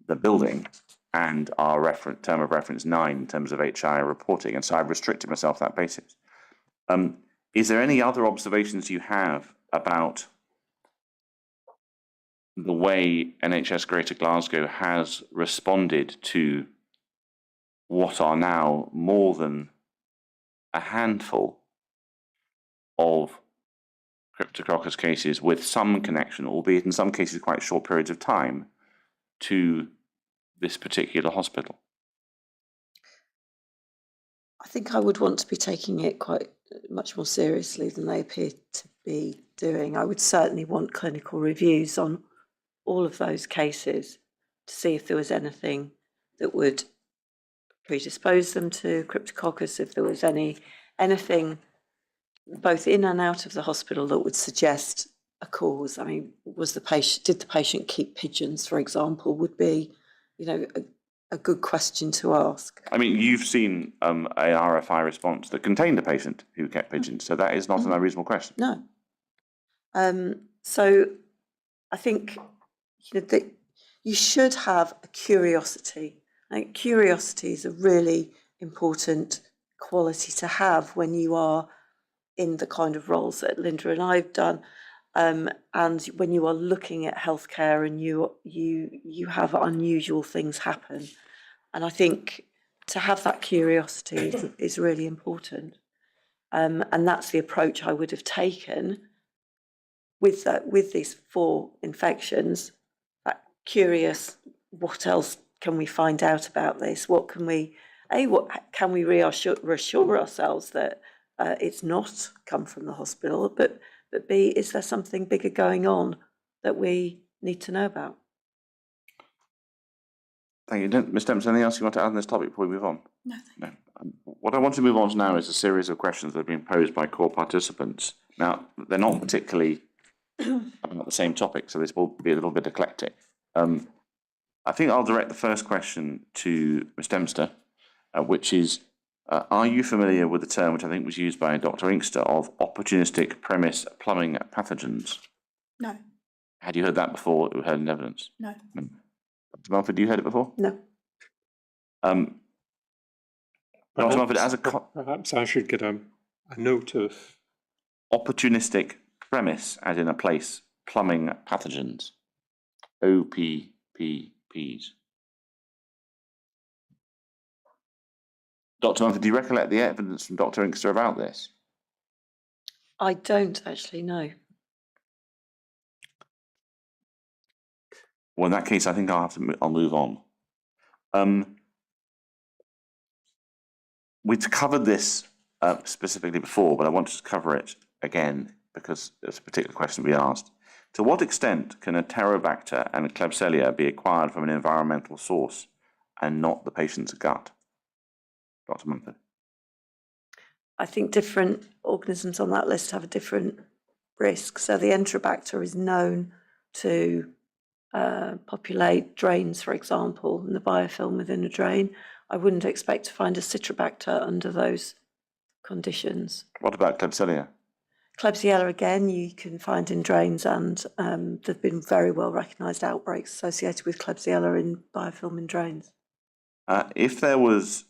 Speaker 2: the building and our term of reference 9 in terms of HI reporting. And so I've restricted myself to that basis. Is there any other observations you have about the way NHS Greater Glasgow has responded to what are now more than a handful of cryptococcus cases with some connection, albeit in some cases quite short periods of time, to this particular hospital?
Speaker 4: I think I would want to be taking it quite much more seriously than they appear to be doing. I would certainly want clinical reviews on all of those cases to see if there was anything that would predispose them to cryptococcus, if there was anything both in and out of the hospital that would suggest a cause. I mean, did the patient keep pigeons, for example, would be, a good question to ask.
Speaker 2: I mean, you've seen an RFI response that contained a patient who kept pigeons, so that is not an unreasonable question.
Speaker 4: No. So I think that you should have a curiosity. I think curiosity is a really important quality to have when you are in the kind of roles that Linda and I've done, and when you are looking at healthcare and you have unusual things happen. And I think to have that curiosity is really important. And that's the approach I would have taken with these 4 infections. That curious what else can we find out about this? What can we, what can we reassure ourselves that it's not come from the hospital, but B, is there something bigger going on that we need to know about?
Speaker 2: Thank you. Ms. Dempster, anything else you want to add on this topic before we move on?
Speaker 3: No,
Speaker 2: No. What I want to move on to now is a series of questions that have been posed by core participants. Now, they're not particularly about the same topic, so this will be a little bit eclectic. I think I'll direct the first question to Ms. Dempster, which is, are you familiar with the term, which I think was used by Dr. Inkster, of opportunistic premise plumbing pathogens?
Speaker 3: no,
Speaker 2: Had you heard that before? Heard in evidence?
Speaker 3: no.
Speaker 2: Dr. Mumford, you heard it before?
Speaker 4: No.
Speaker 2: Dr. Mumford, as a
Speaker 1: perhaps I should get a note of
Speaker 2: opportunistic premise, as in a place, plumbing pathogens, OPPPs. Dr. Mumford, do you recollect the evidence from Dr. Inkster about this?
Speaker 4: I don't actually know.
Speaker 2: Well, in that case, I think I'll move on. We've covered this specifically before, but I wanted to cover it again because there's a particular question we asked. To what extent can Enterobacter and Klebsiella be acquired from an environmental source and not the patient's gut? Dr. Mumford.
Speaker 4: I think different organisms on that list have a different risk. So the Enterobacter is known to populate drains, for example, and the biofilm within a drain. I wouldn't expect to find a Citrobacter under those conditions.
Speaker 2: What about Klebsiella?
Speaker 4: Klebsiella, again, you can find in drains, and there have been very well recognised outbreaks associated with Klebsiella in biofilm in drains.
Speaker 2: If there was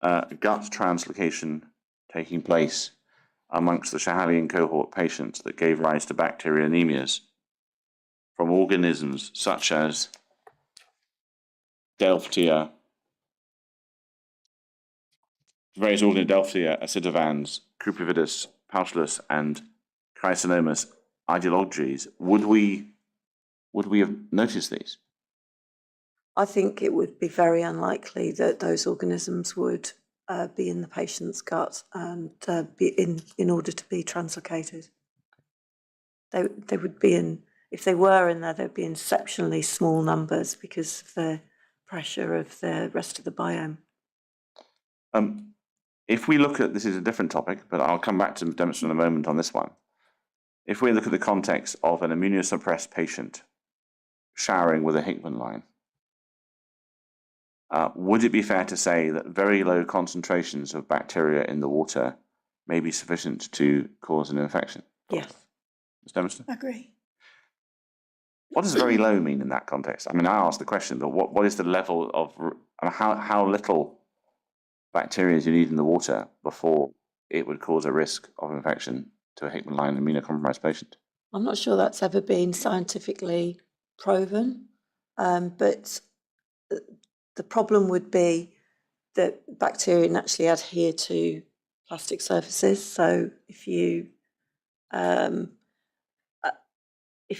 Speaker 2: gut translocation taking place amongst the Schehallien cohort patients that gave rise to bacterial anemias from organisms such as Delphtia, various organisms, Delphtia, acidovans, Crupividus, Paulus, and Chrysonomus ideologies, would we have noticed these?
Speaker 4: I think it would be very unlikely that those organisms would be in the patient's gut and be in order to be translocated. They would be in, if they were in there, they'd be in exceptionally small numbers because of the pressure of the rest of the biome.
Speaker 2: If we look at, this is a different topic, but I'll come back to Dempster in a moment on this one. If we look at the context of an immunosuppressed patient showering with a Hickman line, would it be fair to say that very low concentrations of bacteria in the water may be sufficient to cause an infection?
Speaker 4: Yes.
Speaker 2: Ms. Dempster?
Speaker 3: Agree.
Speaker 2: What does very low mean in that context? I mean, I asked the question, but what is the level of, how little bacteria do you need in the water before it would cause a risk of infection to a Hickman line immunocompromised patient?
Speaker 4: I'm not sure that's ever been scientifically proven, but the problem would be that bacteria naturally adhere to plastic surfaces. So if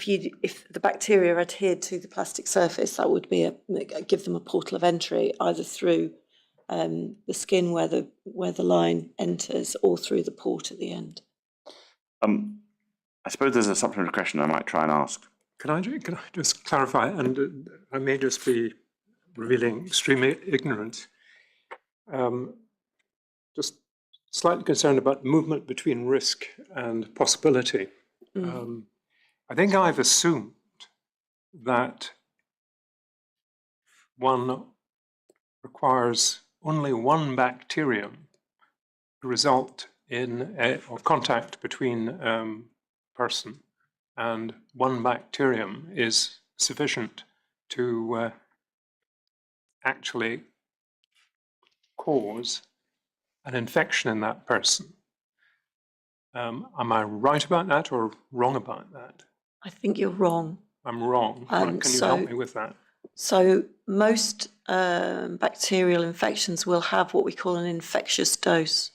Speaker 4: the bacteria adhered to the plastic surface, that would be give them a portal of entry either through the skin where the line enters or through the port at the end.
Speaker 2: I suppose there's a supplementary question I might try and ask.
Speaker 1: Can I just clarify, and I may just be revealing extreme ignorance, just slightly concerned about movement between risk and possibility. I think I've assumed that one requires only one bacterium to result in or contact between person, and one bacterium is sufficient to actually cause an infection in that person. Am I right about that or wrong about that?
Speaker 4: I think you're wrong.
Speaker 1: I'm wrong. Can you help me with that?
Speaker 4: So most bacterial infections will have what we call an infectious dose.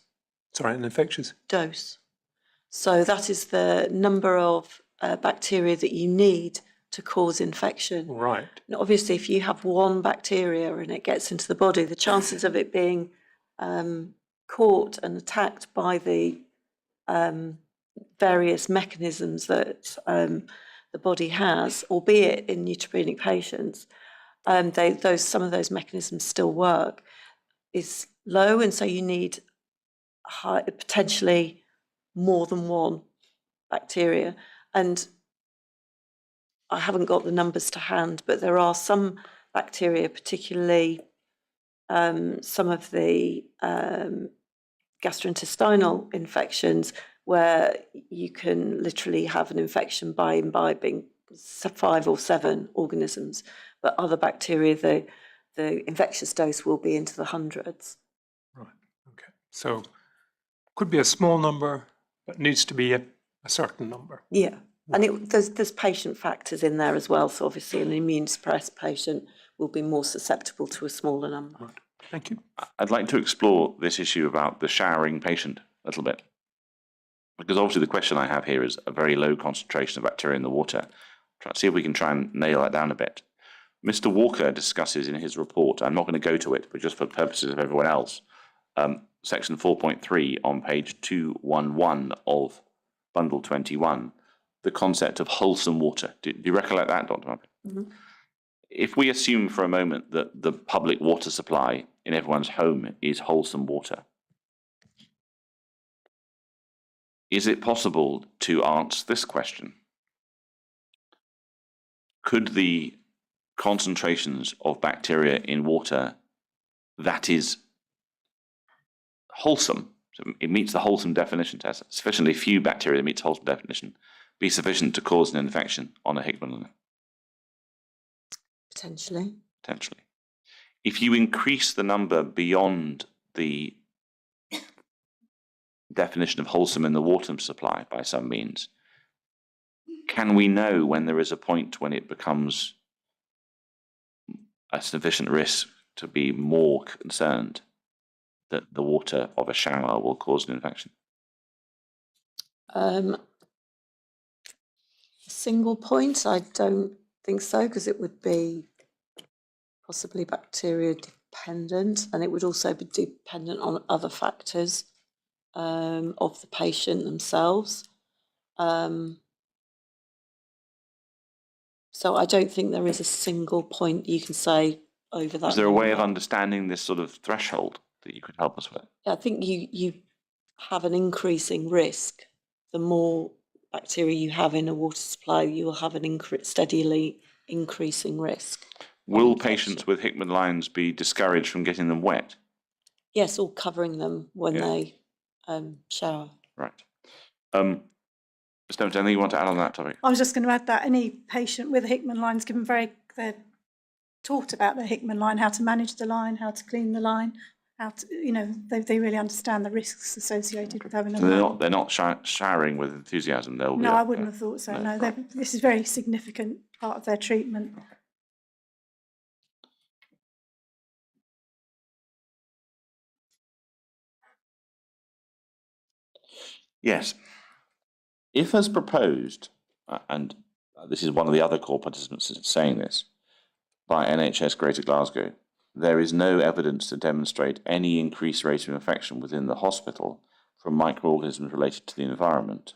Speaker 1: Sorry, an infectious
Speaker 4: dose. So that is the number of bacteria that you need to cause infection.
Speaker 1: Right.
Speaker 4: And obviously, if you have one bacteria and it gets into the body, the chances of it being caught and attacked by the various mechanisms that the body has, albeit in neutropenic patients, some of those mechanisms still work, is low, and so you need potentially more than one bacteria. And I haven't got the numbers to hand, but there are some bacteria, particularly some of the gastrointestinal infections, where you can literally have an infection by imbibing 5 or 7 organisms, but other bacteria, the infectious dose will be into the hundreds.
Speaker 1: Right. Okay. So could be a small number, but needs to be a certain number.
Speaker 4: Yeah, and there's patient factors in there as well. So obviously, an immune suppressed patient will be more susceptible to a smaller number.
Speaker 1: Right. Thank you.
Speaker 2: I'd like to explore this issue about the showering patient a little bit. Because obviously the question I have here is a very low concentration of bacteria in the water. Try to see if we can try and nail that down a bit. Mr. Walker discusses in his report, I'm not going to go to it, but just for purposes of everyone else, section 4.3 on page 211 of bundle 21, the concept of wholesome water. Do you recollect that, Dr. Mumford?
Speaker 4: Mm-hmm.
Speaker 2: If we assume for a moment that the public water supply in everyone's home is wholesome water, is it possible to answer this question? Could the concentrations of bacteria in water that is wholesome, so it meets the wholesome definition test, sufficiently few bacteria that meets wholesome definition, be sufficient to cause an infection on a Hickman line?
Speaker 4: Potentially.
Speaker 2: Potentially. If you increase the number beyond the definition of wholesome in the water supply by some means, can we know when there is a point when it becomes a sufficient risk to be more concerned that the water of a shower will cause an infection?
Speaker 4: A single point, I don't think so, because it would be possibly bacteria dependent, and it would also be dependent on other factors of the patient themselves. So I don't think there is a single point you can say over that.
Speaker 2: Is there a way of
Speaker 4: number.
Speaker 2: understanding this sort of threshold that you could help us with?
Speaker 4: I think you have an increasing risk. The more bacteria you have in a water supply, you will have an steadily increasing risk.
Speaker 2: Will patients with Hickman lines be discouraged from getting them wet?
Speaker 4: Yes, or covering them when they shower.
Speaker 2: Right. Mr. Dempster, anything you want to add on that topic?
Speaker 3: I was just going to add that any patient with a Hickman line is they're taught about the Hickman line, how to manage the line, how to clean the line, how to, they really understand the risks associated with having a line.
Speaker 2: They're not showering with enthusiasm.
Speaker 3: No, I wouldn't have thought so. No, this is a very significant part of their treatment.
Speaker 2: Yes. If as proposed, and this is one of the other core participants saying this, by NHS Greater Glasgow, there is no evidence to demonstrate any increased rate of infection within the hospital from microorganisms related to the environment,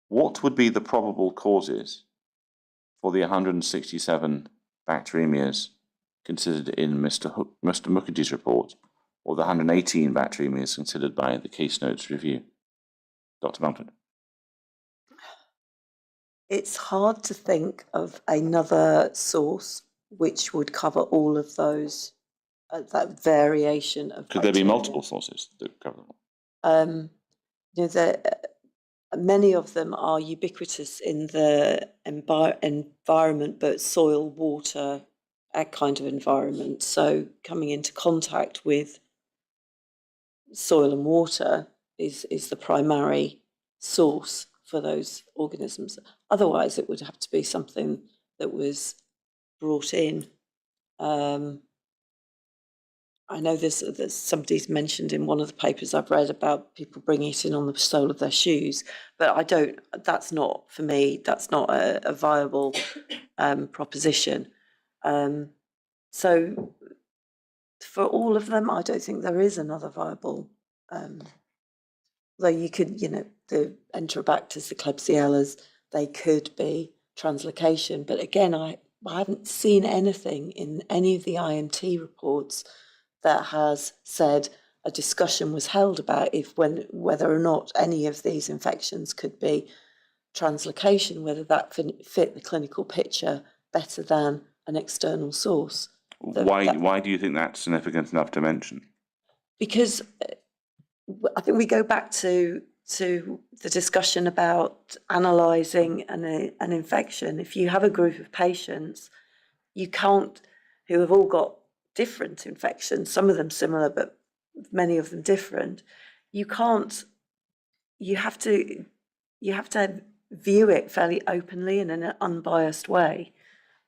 Speaker 2: what would be the probable causes for the 167 bacteremias considered in Mr. Mukherjee's report, or the 118 bacteremias considered by the case notes review? Dr. Mumford.
Speaker 4: It's hard to think of another source which would cover all of those, that variation of
Speaker 2: Could there be
Speaker 4: bacteria.
Speaker 2: multiple sources that cover them?
Speaker 4: Many of them are ubiquitous in the environment, but soil, water, that kind of environment. So coming into contact with soil and water is the primary source for those organisms. Otherwise, it would have to be something that was brought in. I know there's somebody's mentioned in one of the papers I've read about people bringing it in on the sole of their shoes, but that's not, for me, that's not a viable proposition. So for all of them, I don't think there is another viable, though you could, the Enterobacters, the Klebsiellas, they could be translocation. But again, I haven't seen anything in any of the IMT reports that has said a discussion was held about whether or not any of these infections could be translocation, whether that fit the clinical picture better than an external source.
Speaker 2: Why do you think that's significant enough to mention?
Speaker 4: Because I think we go back to the discussion about analysing an infection. If you have a group of patients, who have all got different infections, some of them similar, but many of them different, you have to view it fairly openly and in an unbiased way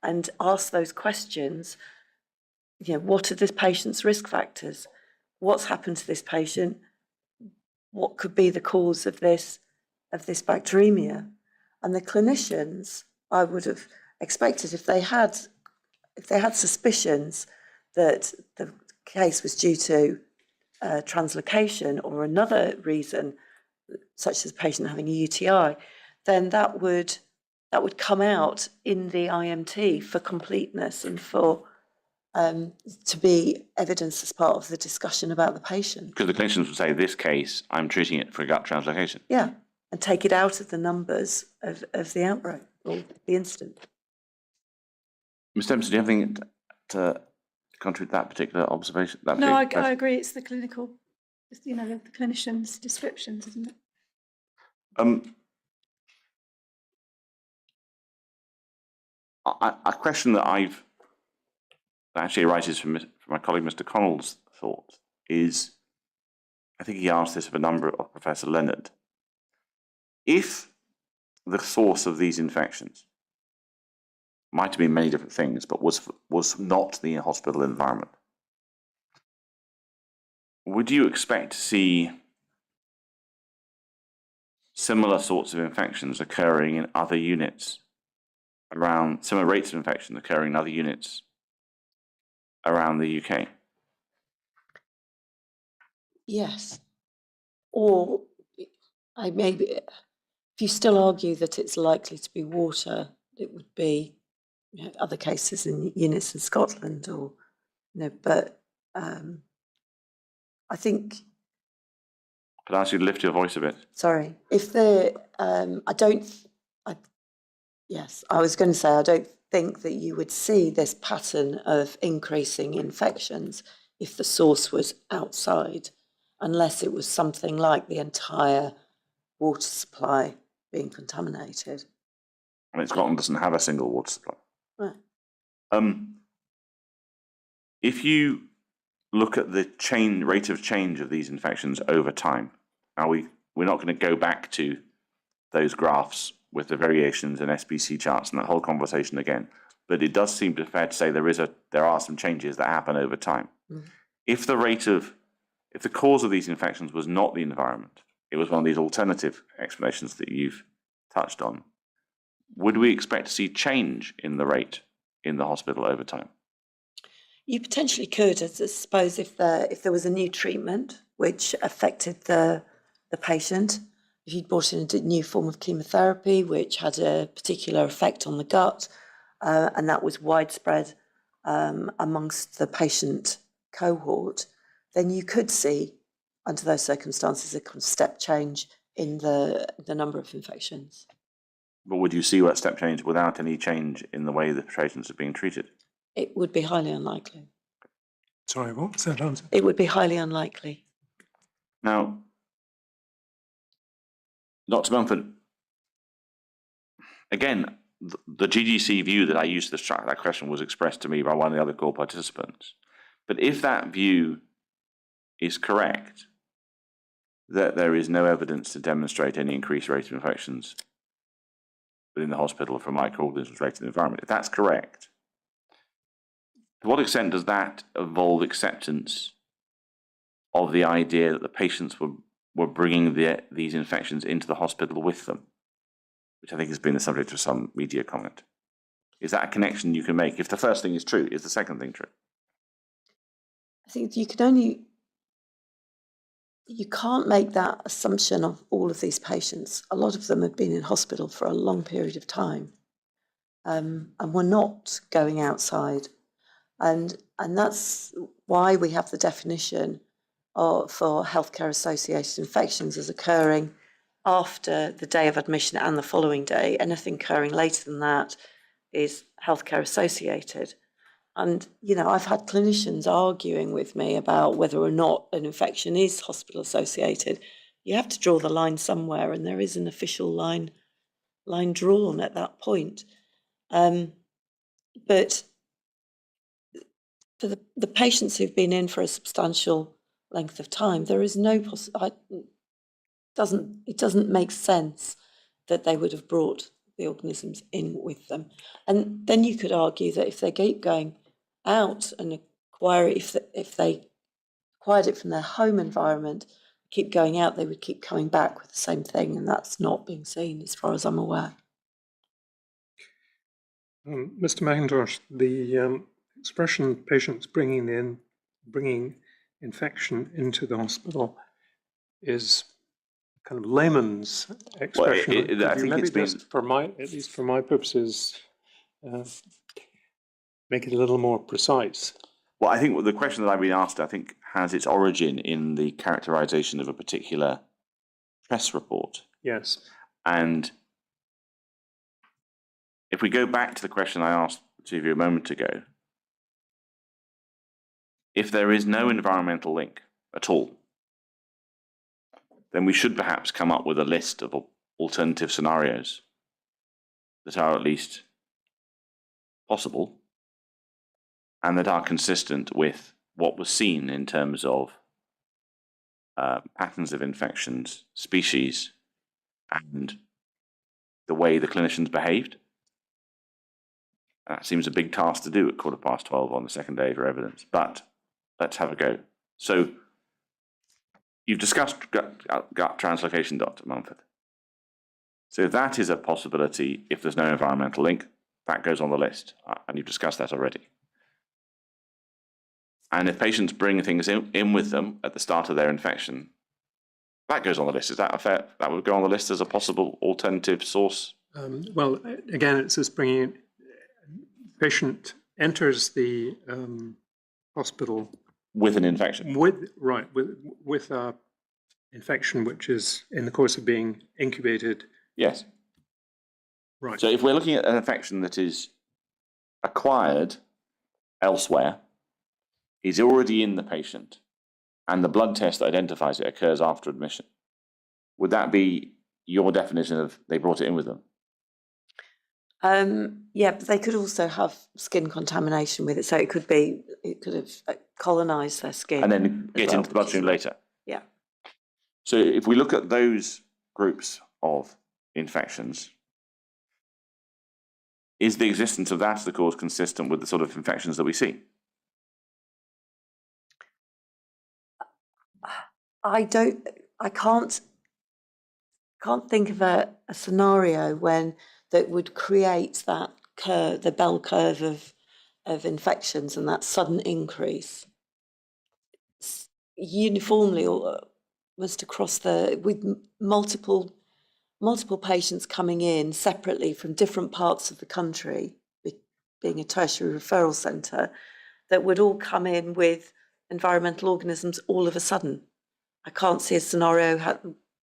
Speaker 4: and ask those questions. What are this patient's risk factors? What's happened to this patient? What could be the cause of this bacteremia? And the clinicians, I would have expected, if they had suspicions that the case was due to translocation or another reason, such as a patient having a UTI, then that would come out in the IMT for completeness and for to be evidence as part of the discussion about the patient.
Speaker 2: Because the clinicians would say, this case, I'm treating it for gut translocation.
Speaker 4: Yeah, and take it out of the numbers of the outbreak or the incident.
Speaker 2: Ms. Dempster, do you have anything to contribute to that particular observation?
Speaker 3: No, I agree. It's the clinical, the clinician's descriptions, isn't it?
Speaker 2: A question that actually arises from my colleague Mr. Connell's thought is, I think he asked this of a number of Professor Leonard, if the source of these infections might have been many different things, but was not the hospital environment, would you expect to see similar sorts of infections occurring in other units similar rates of infection occurring in other units around the UK?
Speaker 4: Yes. Or if you still argue that it's likely to be water, it would be other cases in units in Scotland or, but I think.
Speaker 2: Could I ask you to lift your voice a bit?
Speaker 4: Sorry. Yes, I was going to say, I don't think that you would see this pattern of increasing infections if the source was outside, unless it was something like the entire water supply being contaminated.
Speaker 2: I mean, Scotland doesn't have a single water supply.
Speaker 4: Right.
Speaker 2: If you look at the rate of change of these infections over time, now we're not going to go back to those graphs with the variations and SBC charts and that whole conversation again, but it does seem fair to say there are some changes that happen over time. Mm. If the cause of these infections was not the environment, it was one of these alternative explanations that you've touched on, would we expect to see change in the rate in the hospital over time?
Speaker 4: You potentially could, I suppose, if there was a new treatment which affected the patient, if you'd brought in a new form of chemotherapy which had a particular effect on the gut, and that was widespread amongst the patient cohort, then you could see, under those circumstances, a kind of step change in the number of infections.
Speaker 2: But would you see that step change without any change in the way the patients are being treated?
Speaker 4: It would be highly unlikely.
Speaker 1: Sorry, what was that answer?
Speaker 4: It would be highly unlikely.
Speaker 2: Now, Dr. Mumford, again, the GGC view that I used to extract that question was expressed to me by one of the other call participants. But if that view is correct, that there is no evidence to demonstrate any increased rate of infections within the hospital from microorganisms related to the environment, if that's correct, to what extent does that involve acceptance of the idea that the patients were bringing these infections into the hospital with them, which I think has been the subject of some media comment. Is that a connection you can make? If the first thing is true, is the second thing true?
Speaker 4: I think you can't make that assumption of all of these patients. A lot of them have been in hospital for a long period of time, and were not going outside. And that's why we have the definition for healthcare associated infections as occurring after the day of admission and the following day. Anything occurring later than that is healthcare associated. And, I've had clinicians arguing with me about whether or not an infection is hospital associated. You have to draw the line somewhere, and there is an official line drawn at that point. But for the patients who've been in for a substantial length of time, there is no it doesn't make sense that they would have brought the organisms in with them. And then you could argue that if they keep going out and acquire it, if they acquired it from their home environment, keep going out, they would keep coming back with the same thing, and that's not being seen as far as I'm aware.
Speaker 1: Mr. McIntosh, the expression patients bringing infection into the hospital is kind of layman's expression.
Speaker 2: I think it's been,
Speaker 1: at least for my purposes, make it a little more precise.
Speaker 2: well, I think the question that I've been asked, I think, has its origin in the characterization of a particular press report.
Speaker 1: Yes.
Speaker 2: And if we go back to the question I asked to you a moment ago, if there is no environmental link at all, then we should perhaps come up with a list of alternative scenarios that are at least possible and that are consistent with what was seen in terms of patterns of infections, species, and the way the clinicians behaved. That seems a big task to do at 12:15 on the second day for evidence, but let's have a go. So you've discussed gut translocation, Dr. Mumford. So if that is a possibility, if there's no environmental link, that goes on the list, and you've discussed that already. And if patients bring things in with them at the start of their infection, that goes on the list. Is that fair? That would go on the list as a possible alternative source?
Speaker 1: Well, again, it's just bringing patient enters the hospital
Speaker 2: with an infection.
Speaker 1: With a infection which is in the course of being incubated.
Speaker 2: Yes.
Speaker 1: Right.
Speaker 2: So if we're looking at an infection that is acquired elsewhere, is already in the patient, and the blood test that identifies it occurs after admission, would that be your definition of they brought it in with them?
Speaker 4: Yeah, but they could also have skin contamination with it, so it could have colonised their skin.
Speaker 2: And then get into the bloodstream later?
Speaker 4: Yeah.
Speaker 2: So if we look at those groups of infections, is the existence of that as the cause consistent with the sort of infections that we see?
Speaker 4: I can't think of a scenario that would create that curve, the bell curve of infections and that sudden increase uniformly was to cross with multiple patients coming in separately from different parts of the country, being a tertiary referral centre, that would all come in with environmental organisms all of a sudden. I can't see a scenario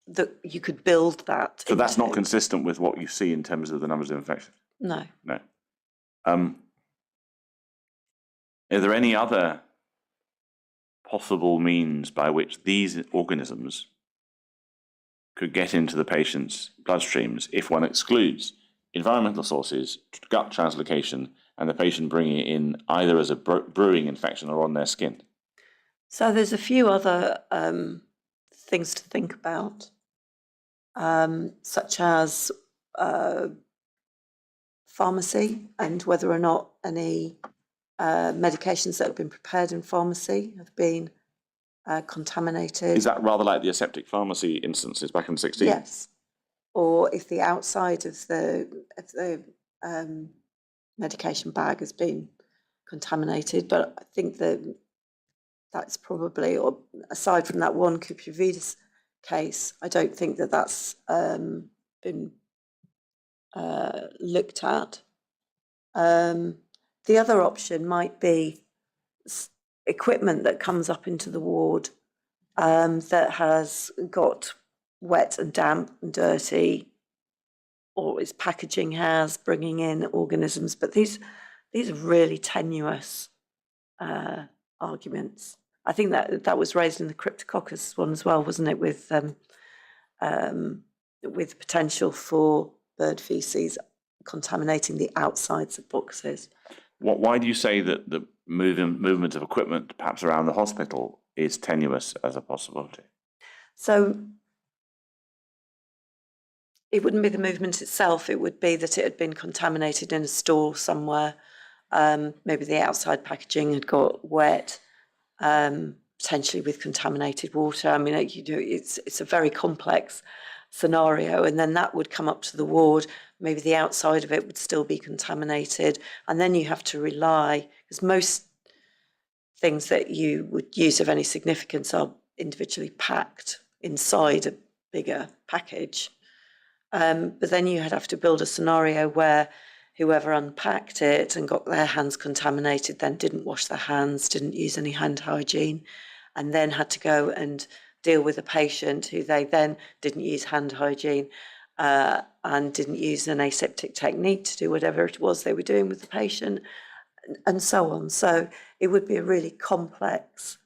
Speaker 4: that you could build that.
Speaker 2: So that's not consistent with what you see in terms of the numbers of infections?
Speaker 4: No.
Speaker 2: No. Are there any other possible means by which these organisms could get into the patient's bloodstreams if one excludes environmental sources, gut translocation, and the patient bringing it in either as a brewing infection or on their skin?
Speaker 4: So there's a few other things to think about, such as pharmacy and whether or not any medications that have been prepared in pharmacy have been contaminated.
Speaker 2: Is that rather like the aseptic pharmacy instances back in 16?
Speaker 4: Yes. Or if the outside of the medication bag has been contaminated. But I think that's probably, or aside from that one cuprividis case, I don't think that's been looked at. The other option might be equipment that comes up into the ward that has got wet and damp and dirty, or its packaging has, bringing in organisms. But these are really tenuous arguments. I think that was raised in the cryptococcus one as well, wasn't it, with potential for bird feces contaminating the outsides of boxes.
Speaker 2: Why do you say that the movement of equipment, perhaps around the hospital, is tenuous as a possibility?
Speaker 4: So it wouldn't be the movement itself, it would be that it had been contaminated in a store somewhere. Maybe the outside packaging had got wet, potentially with contaminated water. I mean, it's a very complex scenario, and then that would come up to the ward. Maybe the outside of it would still be contaminated, and then you have to rely, because most things that you would use of any significance are individually packed inside a bigger package. But then you'd have to build a scenario where whoever unpacked it and got their hands contaminated then didn't wash their hands, didn't use any hand hygiene, and then had to go and deal with a patient who they then didn't use hand hygiene and didn't use an aseptic technique to do whatever it was they were doing with the patient, and so on. So it would be a really complex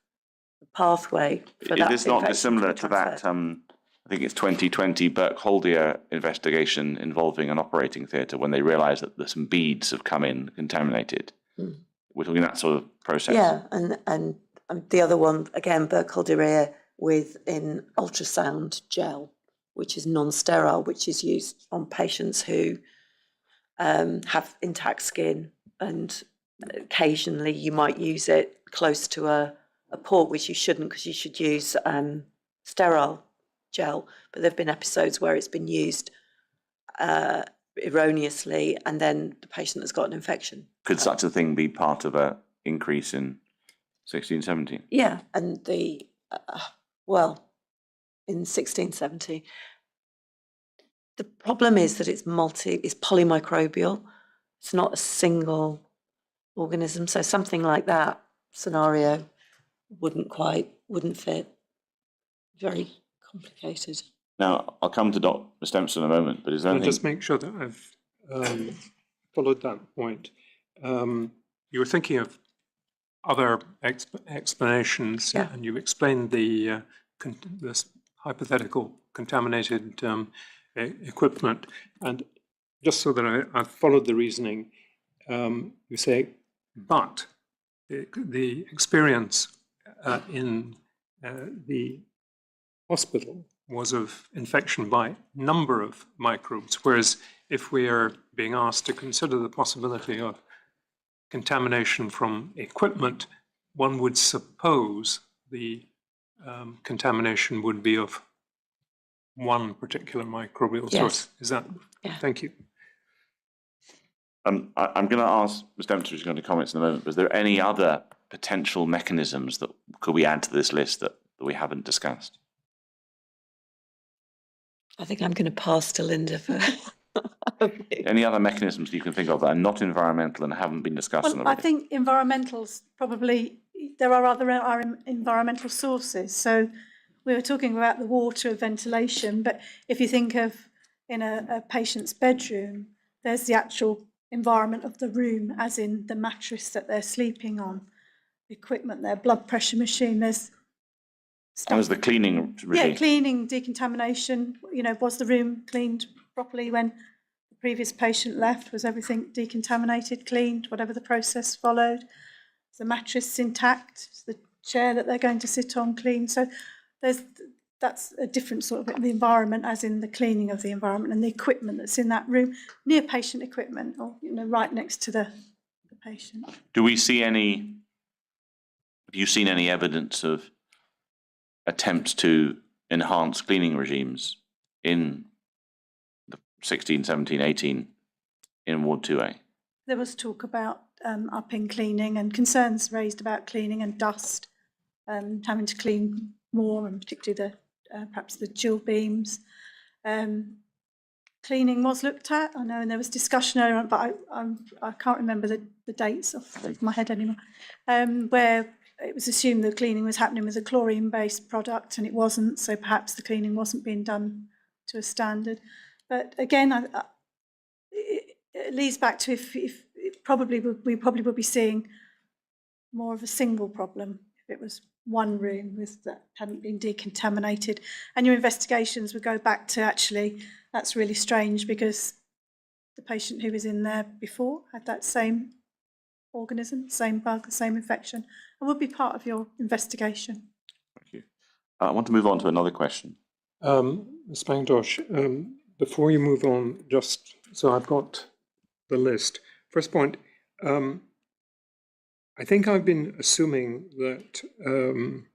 Speaker 4: pathway for that.
Speaker 2: Is this not dissimilar to that, I think it's 2020 Burke-Holdier investigation involving an operating theatre when they realised that there's some beads have come in contaminated? We're talking that sort of process.
Speaker 4: Yeah, and the other one, again, Burke-Holdier in ultrasound gel, which is non-sterile, which is used on patients who have intact skin, and occasionally you might use it close to a port, which you shouldn't, because you should use sterile gel. But there have been episodes where it's been used erroneously, and then the patient has got an infection.
Speaker 2: Could such a thing be part of an increase in 1670?
Speaker 4: Yeah, and in 1670, the problem is that it's polymicrobial. It's not a single organism, so something like that scenario wouldn't fit. Very complicated.
Speaker 2: Now, I'll come to Dr. Dempster in a moment, but is there
Speaker 1: I'll
Speaker 2: anything...
Speaker 1: just make sure that I've followed that point. You were thinking of other explanations,
Speaker 4: Yeah.
Speaker 1: and you explained this hypothetical contaminated equipment. And just so that I've followed the reasoning, you say, but the experience in the hospital was of infection by number of microbes, whereas if we are being asked to consider the possibility of contamination from equipment, one would suppose the contamination would be of one particular microbial source. Is that?
Speaker 4: Yeah.
Speaker 1: Thank you.
Speaker 2: I'm going to ask Ms. Dempster, who's going to comment in a moment, but is there any other potential mechanisms that could we add to this list that we haven't discussed?
Speaker 4: I think I'm going to pass to Linda for...
Speaker 2: Any other mechanisms you can think of that are not environmental and haven't been discussed?
Speaker 3: Well, I think environmentals probably, there are other environmental sources. So we were talking about the water, ventilation, but if you think of in a patient's bedroom, there's the actual environment of the room, as in the mattress that they're sleeping on, equipment, their blood pressure machine, there's stuff.
Speaker 2: And there's the cleaning regime.
Speaker 3: Yeah, cleaning, decontamination, was the room cleaned properly when the previous patient left? Was everything decontaminated, cleaned, whatever the process followed? Is the mattress intact? Is the chair that they're going to sit on clean? So that's a different sort of the environment, as in the cleaning of the environment, and the equipment that's in that room, near patient equipment, or right next to the patient.
Speaker 2: Have you seen any evidence of attempts to enhance cleaning regimes in the 16, 17, 18 in Ward 2A?
Speaker 3: There was talk about upping cleaning and concerns raised about cleaning and dust, having to clean more, and particularly perhaps the chill beams. Cleaning was looked at, I know, and there was discussion earlier on, but I can't remember the dates off the top of my head anymore, where it was assumed that cleaning was happening with a chlorine-based product, and it wasn't, so perhaps the cleaning wasn't being done to a standard. But again, it leads back to if we probably would be seeing more of a single problem if it was one room that hadn't been decontaminated, and your investigations would go back to, actually, that's really strange because the patient who was in there before had that same organism, same bug, the same infection, and would be part of your investigation.
Speaker 2: Thank you. I want to move on to another question.
Speaker 1: Ms. Bangdosh, before you move on, just so I've got the list. First point, I think I've been assuming that an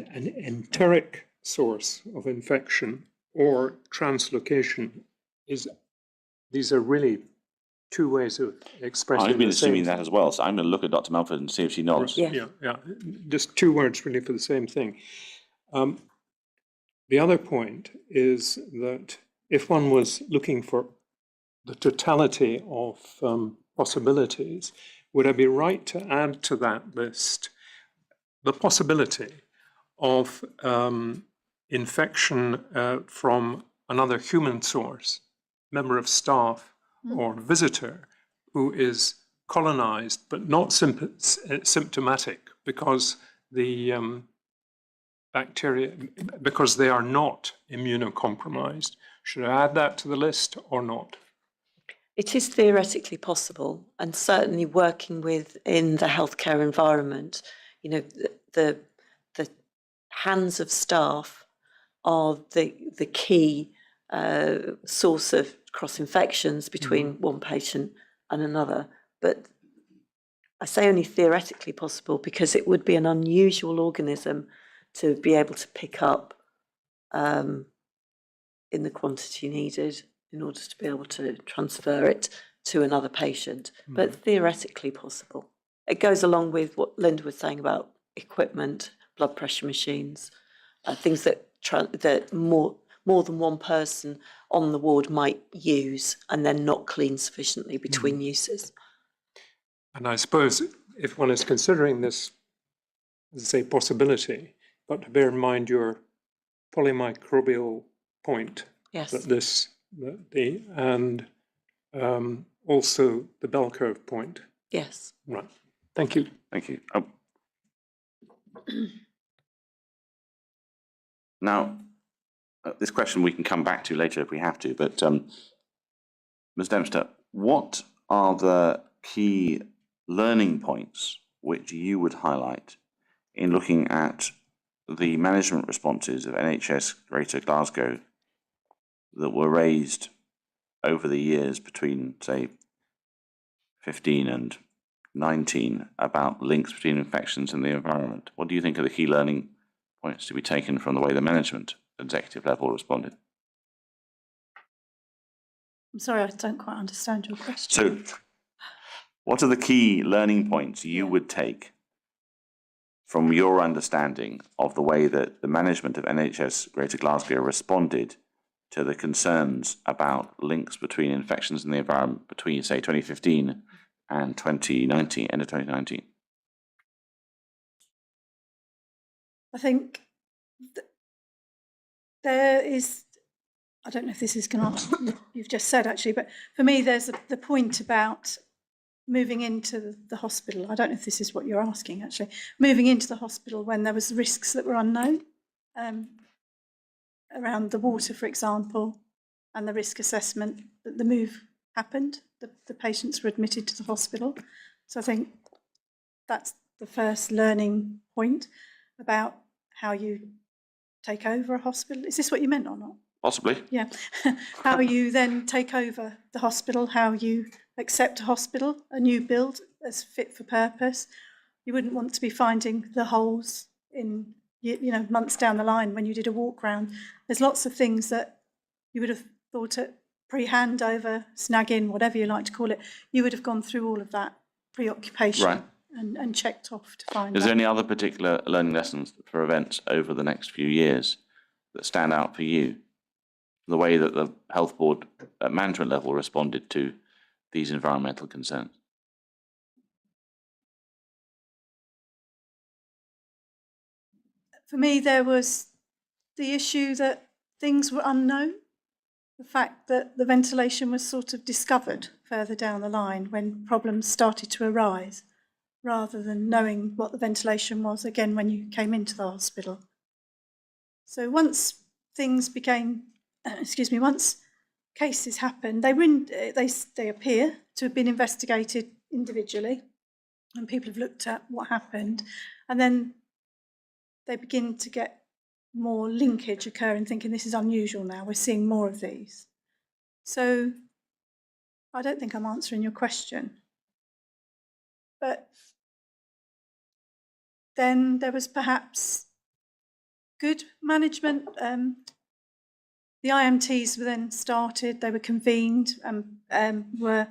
Speaker 1: enteric source of infection or translocation these are really two ways of expressing
Speaker 2: I've been
Speaker 1: the same
Speaker 2: assuming that as well, so I'm going to look at Dr. Mumford and see if she nods.
Speaker 4: Yeah.
Speaker 1: Yeah, just two words really for the same thing. The other point is that if one was looking for the totality of possibilities, would I be right to add to that list the possibility of infection from another human source, member of staff or visitor, who is colonized but not symptomatic because the bacteria, because they are not immunocompromised? Should I add that to the list or not?
Speaker 4: It is theoretically possible, and certainly working within the healthcare environment, you know, the hands of staff are the key source of cross-infections between one patient and another. But I say only theoretically possible because it would be an unusual organism to be able to pick up in the quantity needed in order to be able to transfer it to another patient, but theoretically possible. It goes along with what Linda was saying about equipment, blood pressure machines, things that more than one person on the ward might use and then not clean sufficiently between uses.
Speaker 1: And I suppose if one is considering this as a possibility, but to bear in mind your polymicrobial point,
Speaker 4: Yes.
Speaker 1: and also the bell curve point.
Speaker 4: Yes.
Speaker 1: Right. Thank you.
Speaker 2: Thank you. Now, this question we can come back to later if we have to, but Ms. Dempster, what are the key learning points which you would highlight in looking at the management responses of NHS Greater Glasgow that were raised over the years between, say, 15 and 19 about links between infections and the environment? What do you think are the key learning points to be taken from the way the management executive level responded?
Speaker 3: I'm sorry, I don't quite understand your question.
Speaker 2: So, what are the key learning points you would take from your understanding of the way that the management of NHS Greater Glasgow responded to the concerns about links between infections and the environment between, say, 2015 and 2019, end of 2019?
Speaker 3: I think there is, I don't know if this is going to, you've just said actually, but for me there's the point about moving into the hospital. I don't know if this is what you're asking actually. Moving into the hospital when there was risks that were unknown, around the water, for example, and the risk assessment that the move happened. The patients were admitted to the hospital. So I think that's the first learning point about how you take over a hospital. Is this what you meant or not?
Speaker 2: Possibly.
Speaker 3: Yeah. How you then take over the hospital, how you accept a hospital, a new build as fit for purpose. You wouldn't want to be finding the holes in you know, months down the line when you did a walk round. There's lots of things that you would have thought at pre-handover, snagging, whatever you like to call it, you would have gone through all of that preoccupation
Speaker 2: Right.
Speaker 3: and checked off to find
Speaker 2: Is
Speaker 3: out.
Speaker 2: there any other particular learning lessons for events over the next few years that stand out for you? The way that the health board at management level responded to these environmental concerns?
Speaker 3: For me, there was the issue that things were unknown. The fact that the ventilation was sort of discovered further down the line when problems started to arise, rather than knowing what the ventilation was again when you came into the hospital. So once things became, once cases happened, they appear to have been investigated individually, and people have looked at what happened, and then they begin to get more linkage occurring, thinking this is unusual now, we're seeing more of these. So I don't think I'm answering your question. But then there was perhaps good management. The IMTs were then started, they were convened and were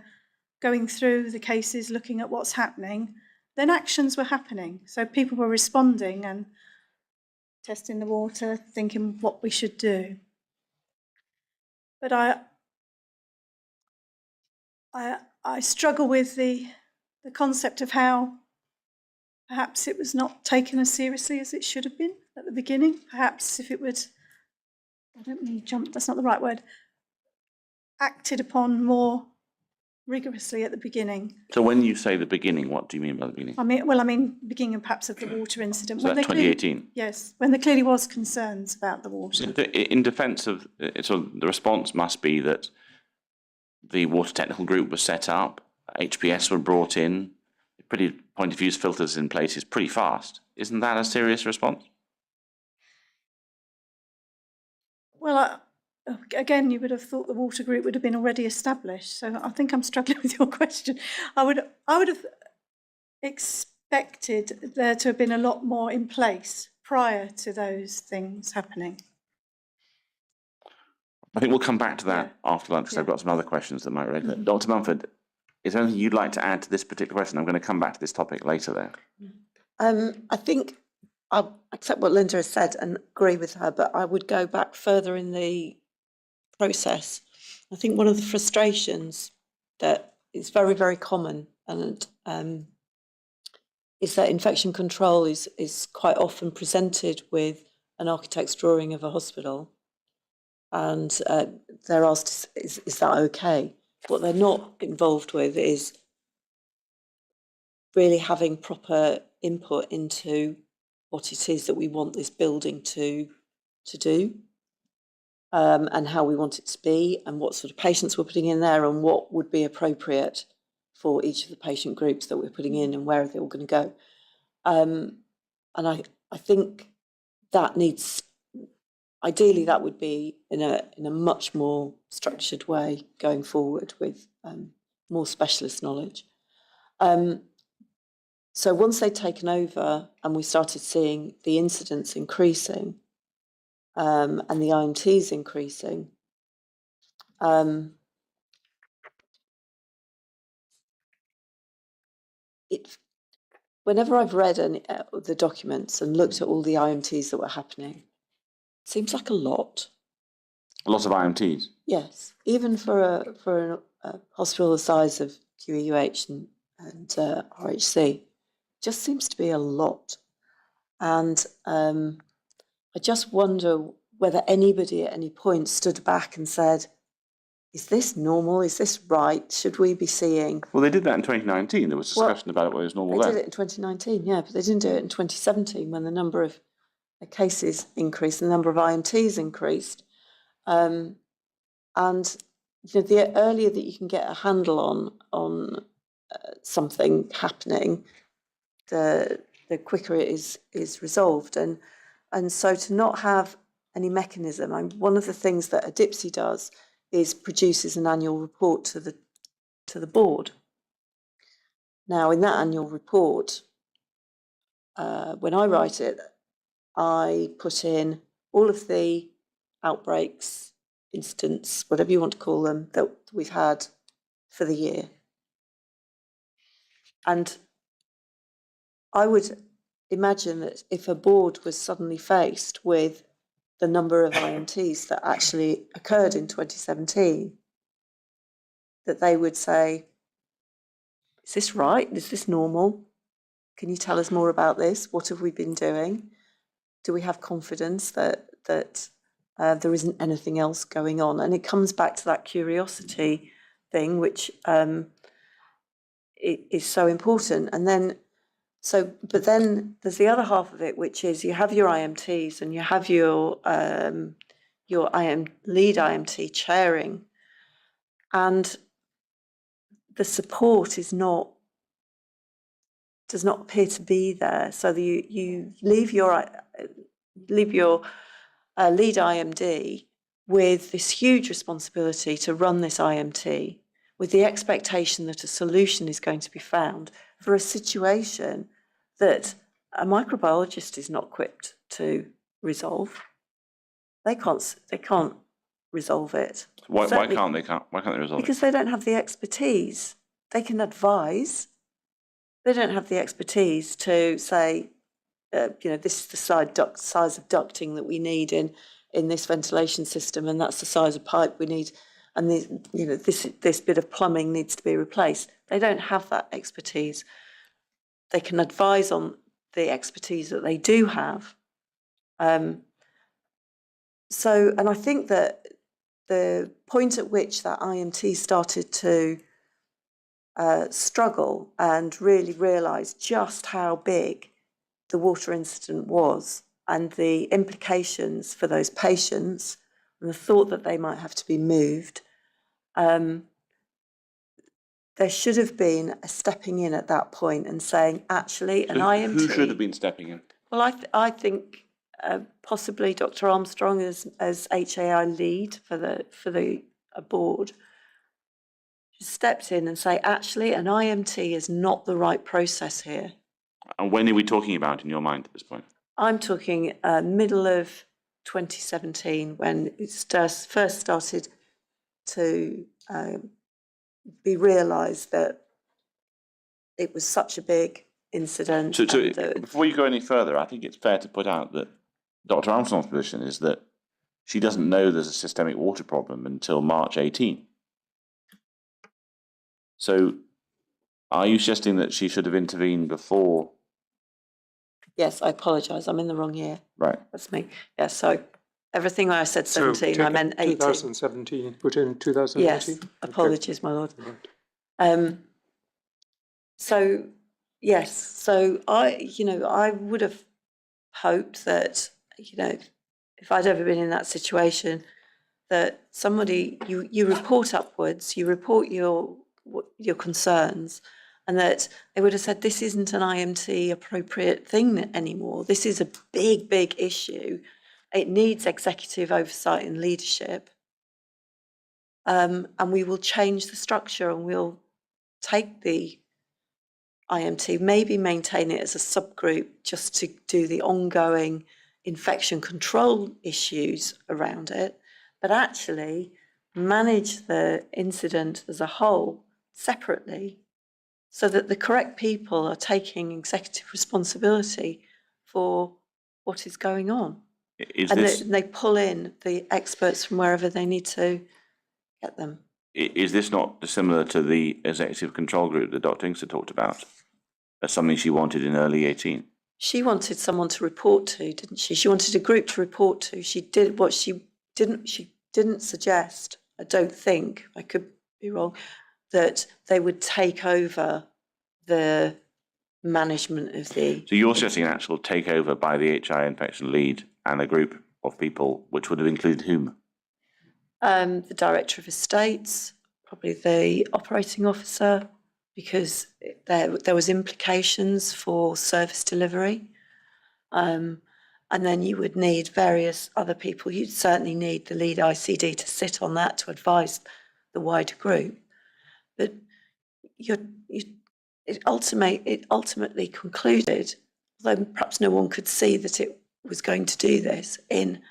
Speaker 3: going through the cases, looking at what's happening. Then actions were happening. So people were responding and testing the water, thinking what we should do. But I struggle with the concept of how perhaps it was not taken as seriously as it should have been at the beginning. Perhaps if it would, I don't mean jump, that's not the right word, acted upon more rigorously at the beginning.
Speaker 2: So when you say the beginning, what do you mean by the beginning?
Speaker 3: I mean beginning perhaps of the water incident.
Speaker 2: So that's 2018?
Speaker 3: Yes, when there clearly was concerns about the water.
Speaker 2: In defence of, so the response must be that the water technical group was set up, HPS were brought in, pretty point of views filters in places pretty fast. Isn't that a serious response?
Speaker 3: Well, again, you would have thought the water group would have been already established. So I think I'm struggling with your question. I would have expected there to have been a lot more in place prior to those things happening.
Speaker 2: I think we'll come back to that after lunch because I've got some other questions that might relate to that. Dr. Mumford, is there anything you'd like to add to this particular question? I'm going to come back to this topic later there.
Speaker 4: I think I'll accept what Linda has said and agree with her, but I would go back further in the process. I think one of the frustrations that is very, very common and is that infection control is quite often presented with an architect's drawing of a hospital, and they're asked, is that okay? What they're not involved with is really having proper input into what it is that we want this building to do, and how we want it to be, and what sort of patients we're putting in there, and what would be appropriate for each of the patient groups that we're putting in, and where are they all going to go. And I think that needs, ideally, that would be in a much more structured way going forward with more specialist knowledge. So once they'd taken over and we started seeing the incidents increasing and the IMTs increasing, whenever I've read the documents and looked at all the IMTs that were happening, it seems like a lot.
Speaker 2: A lot of IMTs?
Speaker 4: Yes, even for a hospital the size of QEUH and RHC, just seems to be a lot. And I just wonder whether anybody at any point stood back and said, is this normal? Is this right? Should we be seeing...
Speaker 2: Well, they did that in 2019. There was discussion about whether it was normal then.
Speaker 4: They did it in 2019, yeah, but they didn't do it in 2017 when the number of cases increased, the number of IMTs increased. And you know, the earlier that you can get a handle on something happening, the quicker it is resolved. And so to not have any mechanism, one of the things that a DIPSI does is produces an annual report to the board. Now, in that annual report, when I write it, I put in all of the outbreaks, incidents, whatever you want to call them, that we've had for the year. And I would imagine that if a board was suddenly faced with the number of IMTs that actually occurred in 2017, that they would say, is this right? Is this normal? Can you tell us more about this? What have we been doing? Do we have confidence that there isn't anything else going on? And it comes back to that curiosity thing, which is so important. And then, but then there's the other half of it, which is you have your IMTs and you have your lead IMT chairing, and the support does not appear to be there. So you leave your lead IMD with this huge responsibility to run this IMT, with the expectation that a solution is going to be found for a situation that a microbiologist is not equipped to resolve. They can't resolve it.
Speaker 2: Why can't they resolve it?
Speaker 4: Because they don't have the expertise. They can advise. They don't have the expertise to say, this is the size of ducting that we need in this ventilation system, and that's the size of pipe we need, and this bit of plumbing needs to be replaced. They don't have that expertise. They can advise on the expertise that they do have. And I think that the point at which that IMT started to struggle and really realise just how big the water incident was and the implications for those patients and the thought that they might have to be moved, there should have been a stepping in at that point and saying, actually, an IMT...
Speaker 2: Who should have been stepping in?
Speaker 4: Well, I think possibly Dr. Armstrong as HAI lead for the board stepped in and say, actually, an IMT is not the right process here.
Speaker 2: And when are we talking about in your mind at this point?
Speaker 4: I'm talking middle of 2017, when it first started to be realised that it was such a big incident.
Speaker 2: So before you go any further, I think it's fair to put out that Dr. Armstrong's position is that she doesn't know there's a systemic water problem until March 18. So are you suggesting that she should have intervened before?
Speaker 4: Yes, I apologise. I'm in the wrong year.
Speaker 2: Right.
Speaker 4: That's me. Yeah, so everything I said 17,
Speaker 1: so
Speaker 4: I meant 18.
Speaker 1: 2017, put in 2018?
Speaker 4: Yes, apologies, my lord.
Speaker 1: Right.
Speaker 4: So, yes, so I would have hoped that, if I'd ever been in that situation, that somebody, you report upwards, you report your concerns, and that they would have said, this isn't an IMT appropriate thing anymore. This is a big, big issue. It needs executive oversight and leadership. And we will change the structure and we'll take the IMT, maybe maintain it as a subgroup just to do the ongoing infection control issues around it, but actually manage the incident as a whole separately so that the correct people are taking executive responsibility for what is going on. They pull in the experts from wherever they need to get them.
Speaker 2: Is this not dissimilar to the executive control group that Dr. Dempster talked about as something she wanted in early 18?
Speaker 4: She wanted someone to report to, didn't she? She wanted a group to report to. She did what she didn't suggest, I don't think, I could be wrong, that they would take over the management of the...
Speaker 2: So you're suggesting an actual takeover by the HI infection lead and a group of people, which would have included whom?
Speaker 4: The Director of Estates, probably the operating officer, because there was implications for service delivery. And then you would need various other people. You'd certainly need the lead ICD to sit on that to advise the wider group. But it ultimately concluded, although perhaps no one could see that it was going to do this in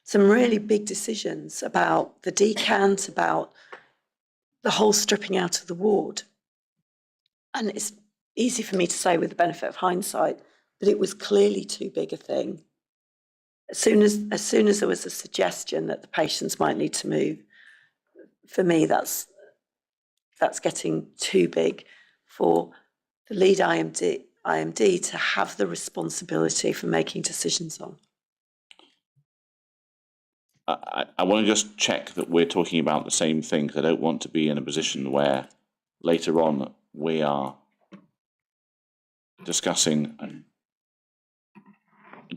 Speaker 4: some really big decisions about the decant, about the whole stripping out of the ward. And it's easy for me to say with the benefit of hindsight, but it was clearly too big a thing. As soon as there was a suggestion that the patients might need to move, for me, that's getting too big for the lead IMD to have the responsibility for making decisions on.
Speaker 2: I want to just check that we're talking about the same thing, because I don't want to be in a position where later on we are discussing.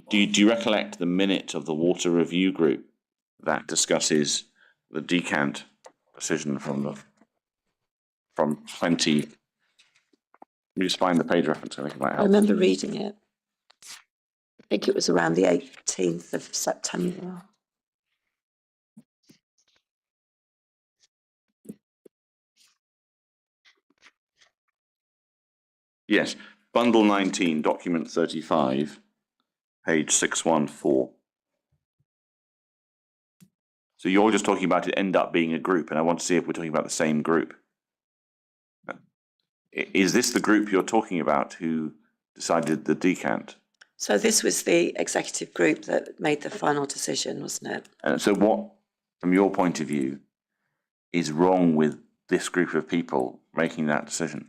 Speaker 2: Do you recollect the minute of the water review group that discusses the decant decision from 20? You just find the page reference. I think it might help.
Speaker 4: I remember reading it. I think it was around the 18th of September.
Speaker 2: Yes, bundle 19, document 35, page 614. So you're just talking about it end up being a group, and I want to see if we're talking about the same group. Is this the group you're talking about who decided the decant?
Speaker 4: So this was the executive group that made the final decision, wasn't it?
Speaker 2: And so what, from your point of view, is wrong with this group of people making that decision?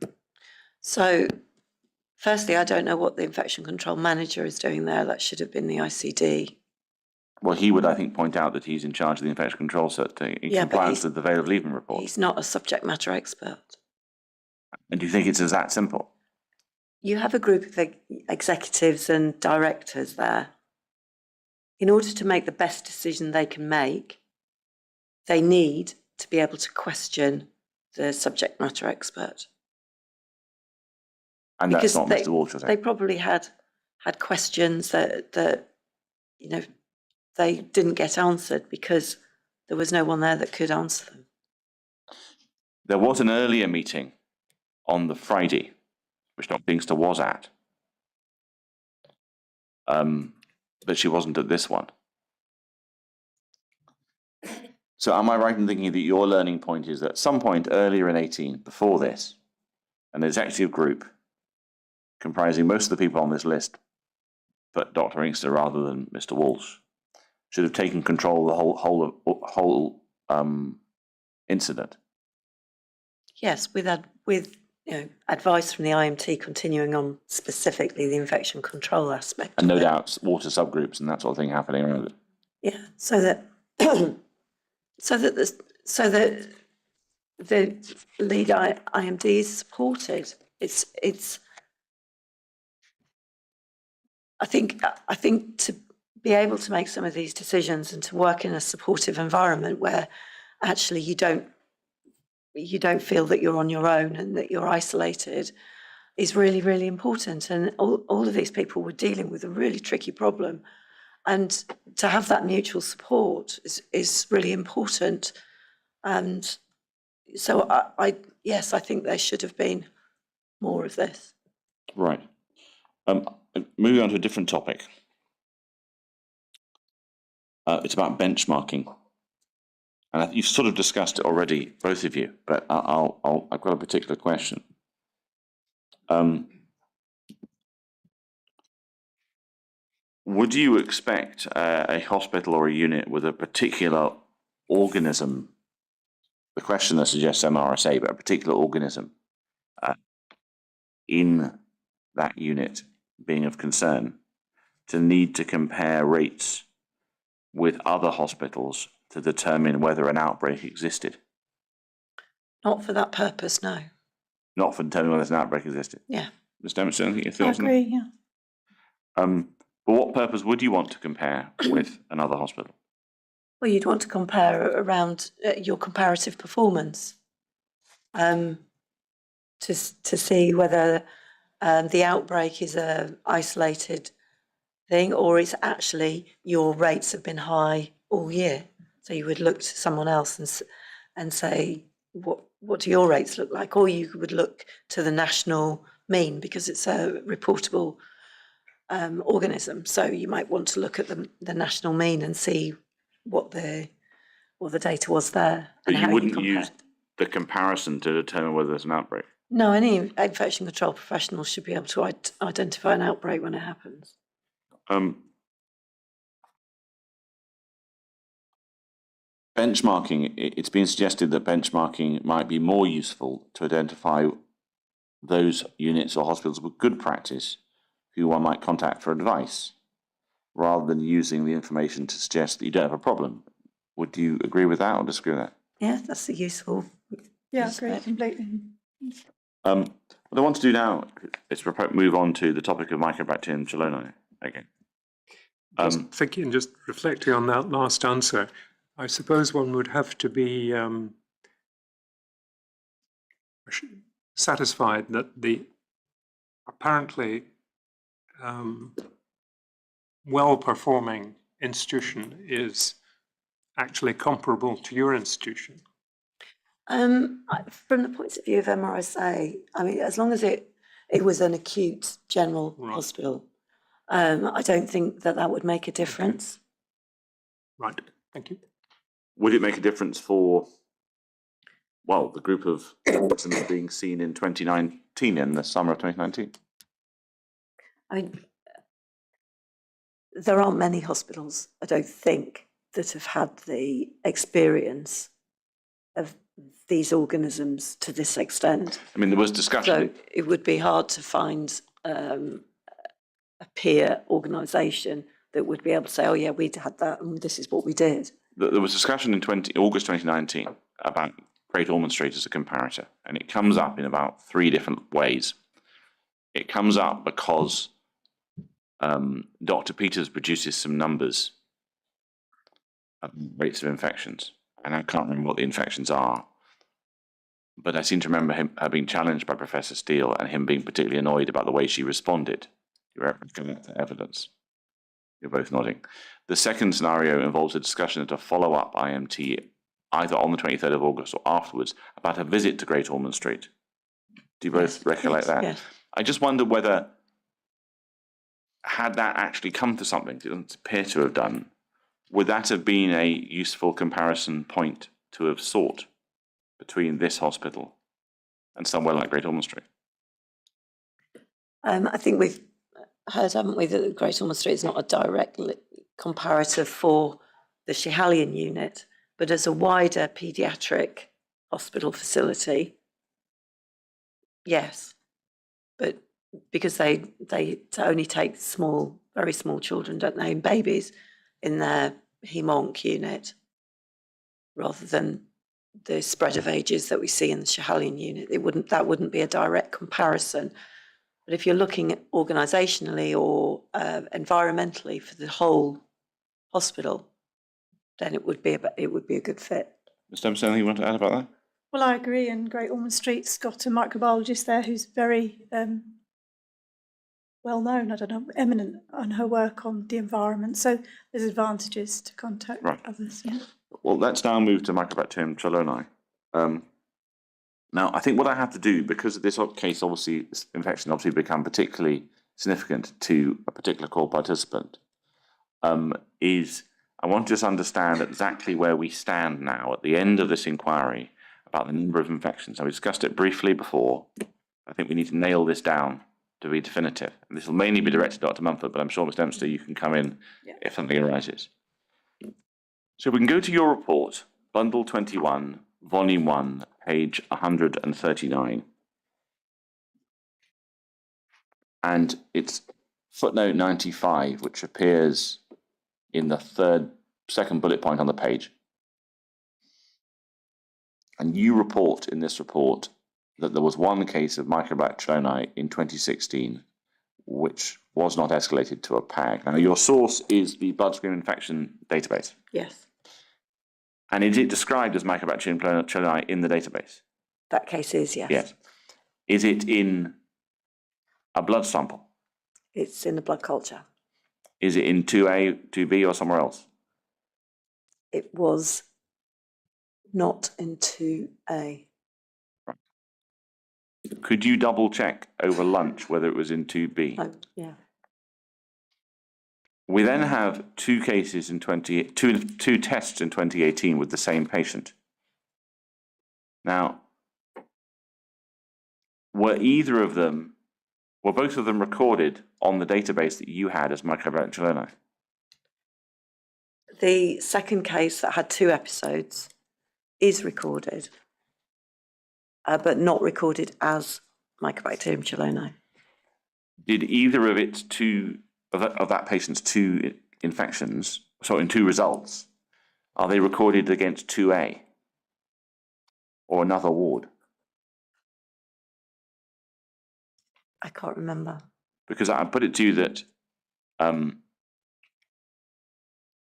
Speaker 4: So firstly, I don't know what the infection control manager is doing there. That should have been the ICD.
Speaker 2: Well, he would, I think, point out that he's in charge of the infection control certificate in compliance with the Veil of Leaving report.
Speaker 4: He's not a subject matter expert.
Speaker 2: And do you think it's as that simple?
Speaker 4: You have a group of executives and directors there. In order to make the best decision they can make, they need to be able to question the subject matter expert.
Speaker 2: And
Speaker 4: because
Speaker 2: that's not Mr. Walsh,
Speaker 4: They probably had questions that you know, they didn't get answered because there was no one there that could answer them.
Speaker 2: There was an earlier meeting on the Friday, which Dr. Dempster was at, but she wasn't at this one. So am I right in thinking that your learning point is that at some point earlier in 18, before this, an executive group comprising most of the people on this list, but Dr. Inkster rather than Mr. Walsh, should have taken control of the whole incident? Yes,
Speaker 4: with advice from the IMT continuing on specifically the infection control aspect.
Speaker 2: And no doubt water subgroups and that sort of thing happening around it.
Speaker 4: Yeah, so that the lead IMD is supported. It's I think to be able to make some of these decisions and to work in a supportive environment where actually you don't feel that you're on your own and that you're isolated is really, really important. And all of these people were dealing with a really tricky problem. And to have that mutual support is really important. And so I think there should have been more of this.
Speaker 2: Right. Moving on to a different topic. It's about benchmarking. And you've sort of discussed it already, both of you, but I've got a particular question. Would you expect a hospital or a unit with a particular organism, the questioner suggests MRSA, but a particular organism in that unit being of concern, to need to compare rates with other hospitals to determine whether an outbreak existed?
Speaker 4: Not for that purpose, no.
Speaker 2: Not for determining whether an outbreak existed?
Speaker 4: Yeah.
Speaker 2: Ms. Dempster, anything your
Speaker 3: I
Speaker 2: thoughts on
Speaker 3: agree, yeah.
Speaker 2: For what purpose would you want to compare with another hospital?
Speaker 4: Well, you'd want to compare around your comparative performance to see whether the outbreak is a isolated thing or it's actually your rates have been high all year. So you would look to someone else and say, what do your rates look like? Or you would look to the national mean because it's a reportable organism. So you might want to look at the national mean and see what the data was there.
Speaker 2: But
Speaker 4: and
Speaker 2: you
Speaker 4: how
Speaker 2: wouldn't
Speaker 4: compare.
Speaker 2: use the comparison to determine whether there's an outbreak?
Speaker 4: No, any infection control professional should be able to identify an outbreak when it happens.
Speaker 2: Benchmarking, it's been suggested that benchmarking might be more useful to identify those units or hospitals with good practice who one might contact for advice, rather than using the information to suggest that you don't have a problem. Would you agree with that or disagree with that?
Speaker 4: Yeah, that's a useful.
Speaker 3: Yeah, I agree completely.
Speaker 2: What I want to do now is move on to the topic of Mycobacterium chelonae again.
Speaker 1: Just thinking, just reflecting on that last answer, I suppose one would have to be satisfied that the apparently well-performing institution is actually comparable to your institution.
Speaker 4: From the point of view of MRSA, I mean, as long as it was an acute general hospital, I don't think that would make a difference.
Speaker 1: Right, thank you.
Speaker 2: Would it make a difference for, well, the group of organisms being seen in 2019, in the summer of 2019?
Speaker 4: I mean, there aren't many hospitals, I don't think, that have had the experience of these organisms to this extent.
Speaker 2: I mean, there was discussion.
Speaker 4: So it would be hard to find a peer organisation that would be able to say, oh yeah, we had that and this is what we did.
Speaker 2: There was discussion in August 2019 about Great Ormond Street as a comparator, and it comes up in about 3 different ways. It comes up because Dr. Peters produces some numbers of rates of infections, and I can't remember what the infections are, but I seem to remember her being challenged by Professor Steele and him being particularly annoyed about the way she responded. You're referring to evidence. You're both nodding. The second scenario involves a discussion at a follow-up IMT, either on the 23rd of August or afterwards, about a visit to Great Ormond Street. Do you both recollect that?
Speaker 4: Yes.
Speaker 2: I just wonder whether, had that actually come to something, it doesn't appear to have done, would that have been a useful comparison point to have sought between this hospital and somewhere like Great Ormond Street?
Speaker 4: I think we've heard, haven't we, that Great Ormond Street is not a direct comparator for the Schiehallion unit, but as a wider paediatric hospital facility, yes. But because they only take very small children, don't they, and babies in their hem-onc unit, rather than the spread of ages that we see in the Schiehallion unit, that wouldn't be a direct comparison. But if you're looking at organisationally or environmentally for the whole hospital, then it would be a good fit.
Speaker 2: Ms. Dempster, anything you want to add about that?
Speaker 3: Well, I agree, and Great Ormond Street's got a microbiologist there who's very well known, eminent on her work on the environment. So there's advantages to contact others. Yeah.
Speaker 2: Well, let's now move to Mycobacterium chelonae. Now, I think what I have to do, because of this case, obviously, this infection obviously become particularly significant to a particular call participant, is I want to just understand exactly where we stand now at the end of this inquiry about the number of infections. Now, we discussed it briefly before. I think we need to nail this down to be definitive. And this will mainly be directed to Dr. Mumford, but I'm sure, Ms. Dempster, you can come in if something arises. So we can go to your report, Bundle 21, Volume 1, page 139. And it's footnote 95, which appears in the second bullet point on the page. And you report in this report that there was one case of Mycobacterium chelonae in 2016, which was not escalated to a PAG. Now, your source is the bloodstream infection database.
Speaker 4: Yes.
Speaker 2: And is it described as Mycobacterium chelonae in the database?
Speaker 4: That case is, yes.
Speaker 2: Yes. Is it in a blood sample?
Speaker 4: It's in the blood culture.
Speaker 2: Is it in 2A, 2B, or somewhere else?
Speaker 4: It was not in 2A.
Speaker 2: Right. Could you double check over lunch whether it was in 2B?
Speaker 4: Yeah.
Speaker 2: We then have two cases in two tests in 2018 with the same patient. Now, were both of them recorded on the database that you had as Microbacterium?
Speaker 4: The second case that had 2 episodes is recorded, but not recorded as Mycobacterium chelonae.
Speaker 2: Did either of its of that patient's 2 infections, in 2 results, are they recorded against 2A or another ward?
Speaker 4: I can't remember.
Speaker 2: Because I put it to you that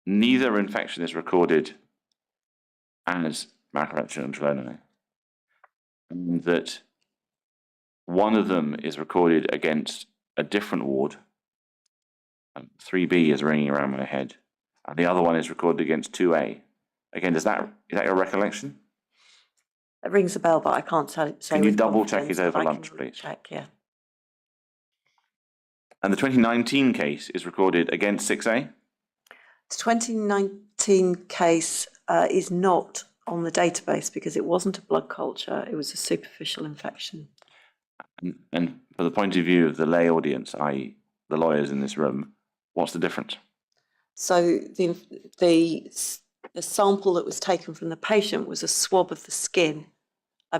Speaker 2: neither infection is recorded as Mycobacterium chelonae, and that one of them is recorded against a different ward. 3B is ringing around my head, and the other one is recorded against 2A. Again, is that your recollection?
Speaker 4: It rings a bell, but I can't say.
Speaker 2: Can you double check it over lunch, please?
Speaker 4: Check, yeah.
Speaker 2: And the 2019 case is recorded against 6A?
Speaker 4: The 2019 case is not on the database because it wasn't a blood culture, it was a superficial infection.
Speaker 2: And for the point of view of the lay audience, i.e. the lawyers in this room, what's the difference?
Speaker 4: So the sample that was taken from the patient was a swab of the skin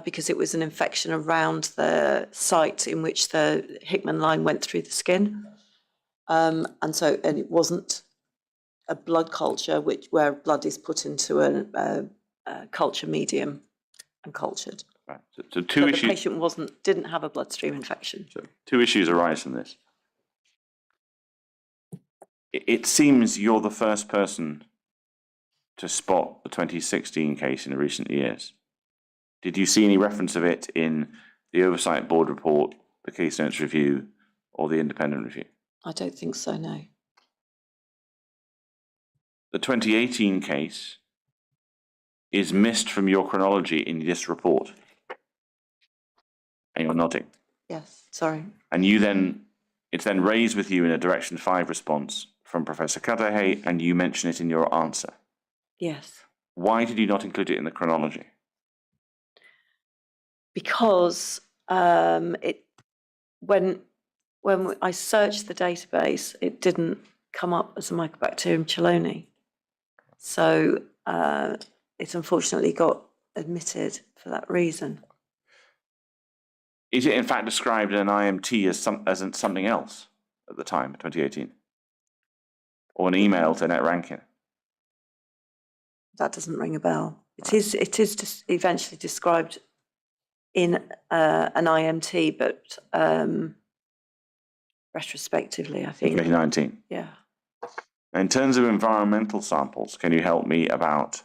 Speaker 4: because it was an infection around the site in which the Hickman line went through the skin. And it wasn't a blood culture where blood is put into a culture medium and cultured.
Speaker 2: Right. So two issues.
Speaker 4: The patient didn't have a bloodstream infection.
Speaker 2: So 2 issues arise from this. It seems you're the first person to spot the 2016 case in recent years. Did you see any reference of it in the Oversight Board report, the Case Notes Review, or the Independent Review?
Speaker 4: I don't think so, no.
Speaker 2: The 2018 case is missed from your chronology in this report. And you're nodding.
Speaker 4: Yes, sorry.
Speaker 2: And it's then raised with you in a Direction 5 response from Professor Cudahy, and you mention it in your answer.
Speaker 4: Yes.
Speaker 2: Why did you not include it in the chronology?
Speaker 4: Because when I searched the database, it didn't come up as a Mycobacterium chelonae. So it unfortunately got admitted for that reason.
Speaker 2: Is it in fact described in an IMT as something else at the time, 2018? Or an email to NetRanking?
Speaker 4: That doesn't ring a bell. It is just eventually described in an IMT, but retrospectively, I think.
Speaker 2: 2019.
Speaker 4: Yeah.
Speaker 2: In terms of environmental samples, can you help me about?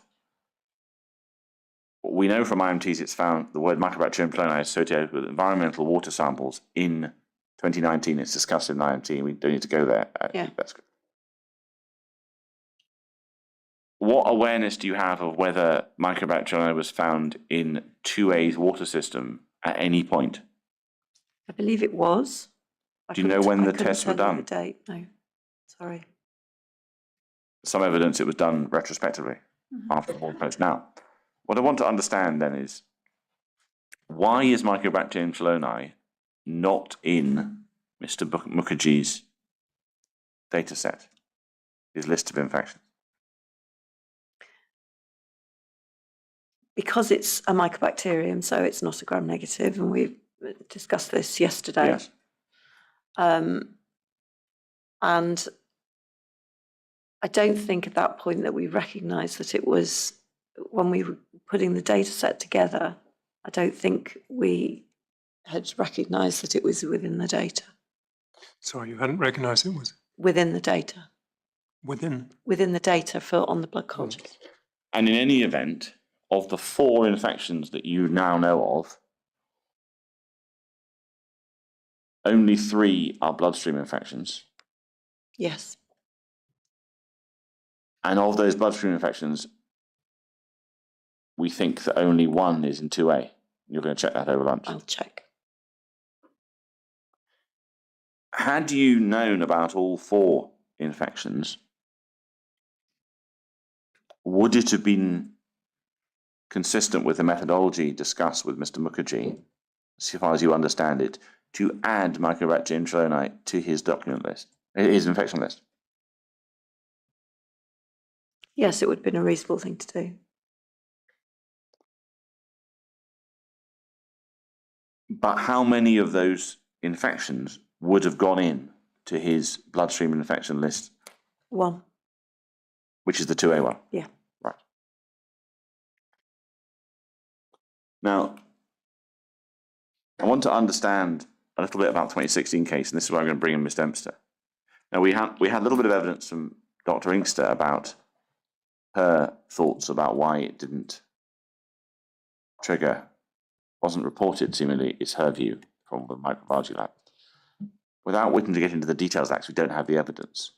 Speaker 2: We know from IMTs it's found the word Mycobacterium chelonae associated with environmental water samples in 2019. It's discussed in IMT. We don't need to go there.
Speaker 4: Yeah.
Speaker 2: That's good. What awareness do you have of whether Mycobacterium chelonae was found in 2A's water system at any point?
Speaker 4: I believe it was.
Speaker 2: Do you know when the tests were done?
Speaker 4: The date. No, sorry.
Speaker 2: Some evidence it was done retrospectively after the whole post. Now, what I want to understand then is, why is Mycobacterium chelonae not in Mr. Mukherjee's data set, his list of infections?
Speaker 4: Because it's a mycobacterium, so it's not a gram-negative, and we discussed this yesterday.
Speaker 2: Yes.
Speaker 4: And I don't think at that point that we recognised that it was, when we were putting the data set together, I don't think we had recognised that it was within the data.
Speaker 1: Sorry, you hadn't recognised it was
Speaker 4: Within the data.
Speaker 1: within.
Speaker 4: Within the data on the blood cultures.
Speaker 2: And in any event, of the 4 infections that you now know of, only 3 are bloodstream infections.
Speaker 4: Yes.
Speaker 2: And of those bloodstream infections, we think that only 1 is in 2A. You're going to check that over lunch.
Speaker 4: I'll check.
Speaker 2: Had you known about all 4 infections, would it have been consistent with the methodology discussed with Mr. Mukherjee, as far as you understand it, to add Mycobacterium chelonii to his document list, his infection list?
Speaker 4: Yes, it would have been a reasonable thing to do.
Speaker 2: But how many of those infections would have gone in to his bloodstream infection list,
Speaker 4: One,
Speaker 2: which is the 2A one?
Speaker 4: yeah.
Speaker 2: Right. Now, I want to understand a little bit about the 2016 case, and this is where I'm going to bring in Ms. Dempster. Now, we had a little bit of evidence from Dr. Inkster about her thoughts about why it didn't trigger, wasn't reported, seemingly, is her view from the microbiology lab. Without waiting to get into the details, actually, we don't have the evidence.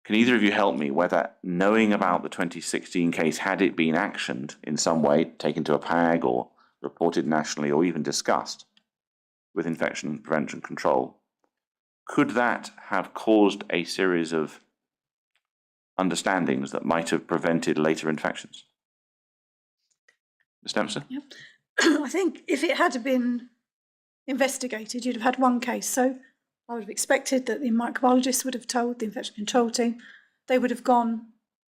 Speaker 2: Can either of you help me whether knowing about the 2016 case, had it been actioned in some way, taken to a PAG or reported nationally or even discussed with infection prevention control, could that have caused a series of understandings that might have prevented later infections? Ms. Dempster?
Speaker 3: Yep. I think if it had been investigated, you'd have had one case. So I would have expected that the microbiologist would have told the infection control team, they would have gone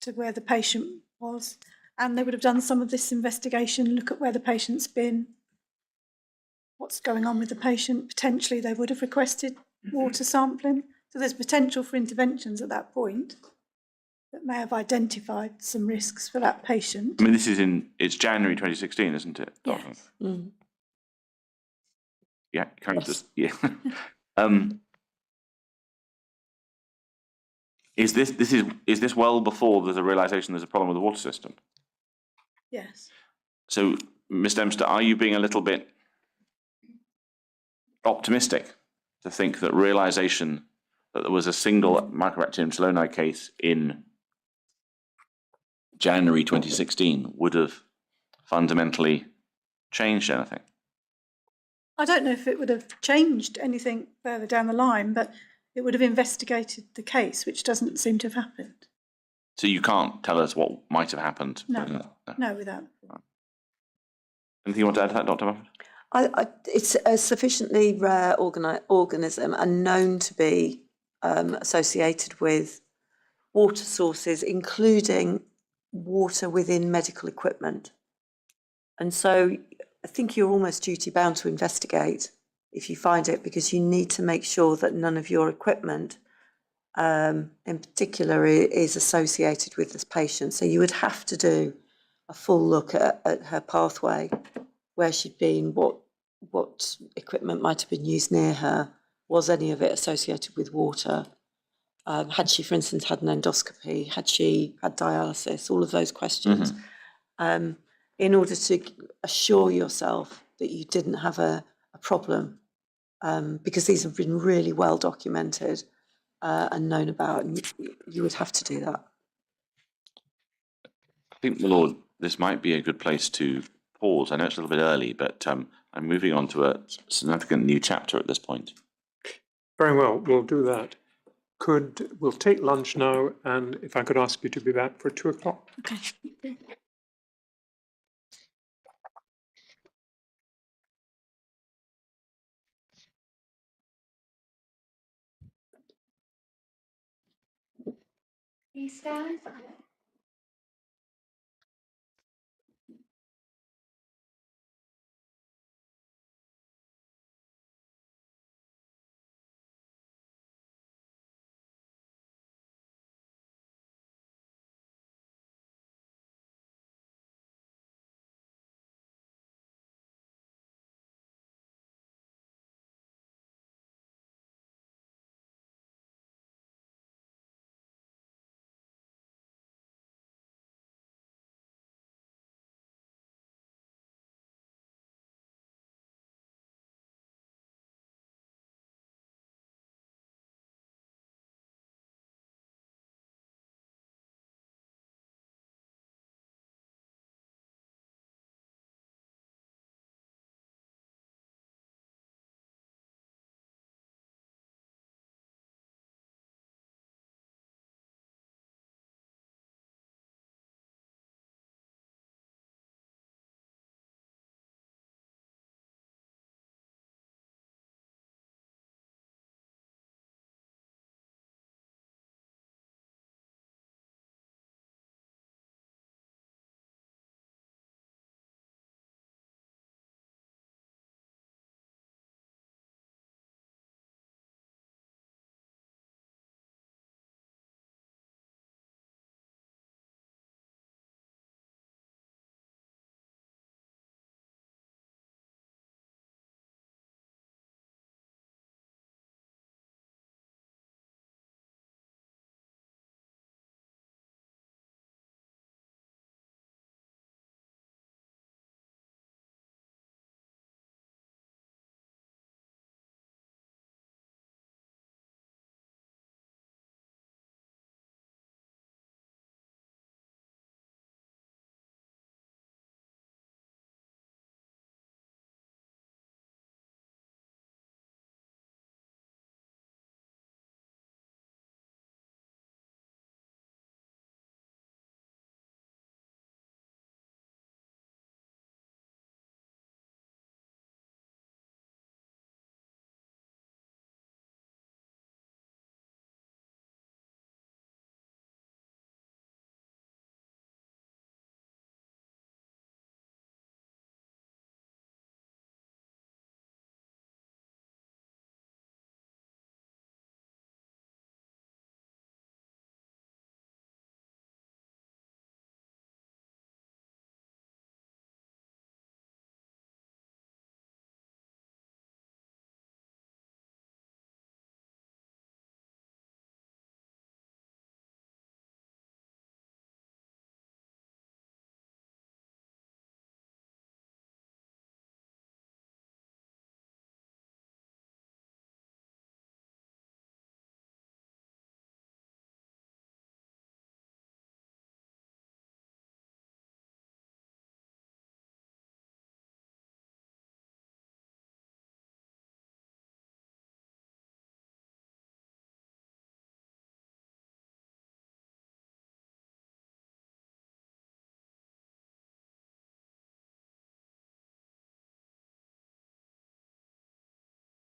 Speaker 3: to where the patient was, and they would have done some of this investigation, look at where the patient's been, what's going on with the patient. Potentially they would have requested water sampling. So there's potential for interventions at that point that may have identified some risks for that patient.
Speaker 2: I mean, it's January 2016, isn't it?
Speaker 3: Yes.
Speaker 4: Mm.
Speaker 2: Yeah,
Speaker 4: Yes.
Speaker 2: Yeah. Is this well before there's a realization there's a problem with the water system?
Speaker 3: Yes.
Speaker 2: So, Ms. Dempster, are you being a little bit optimistic to think that realization that there was a single Mycobacterium chelonii case in January 2016 would have fundamentally changed anything?
Speaker 3: I don't know if it would have changed anything further down the line, but it would have investigated the case, which doesn't seem to have happened.
Speaker 2: So you can't tell us what might have happened?
Speaker 3: No, without.
Speaker 2: Anything you want to add to that, Dr. Mumford?
Speaker 4: It's a sufficiently rare organism and known to be associated with water sources, including water within medical equipment. And so I think you're almost duty bound to investigate if you find it, because you need to make sure that none of your equipment in particular is associated with this patient. So you would have to do a full look at her pathway, where she'd been, what equipment might have been used near her, was any of it associated with water? Had she, for instance, had an endoscopy? Had she had dialysis? All of those questions. In order to assure yourself that you didn't have a problem, because these have been really well documented and known about, and you would have to do that.
Speaker 2: I think, my Lord, this might be a good place to pause. I know it's a little bit early, but I'm moving on to a significant new chapter at this point.
Speaker 1: Very well, we'll do that. We'll take lunch now, and if I could ask you to be back for 2 o'clock.
Speaker 3: Okay.
Speaker 5: Please stand.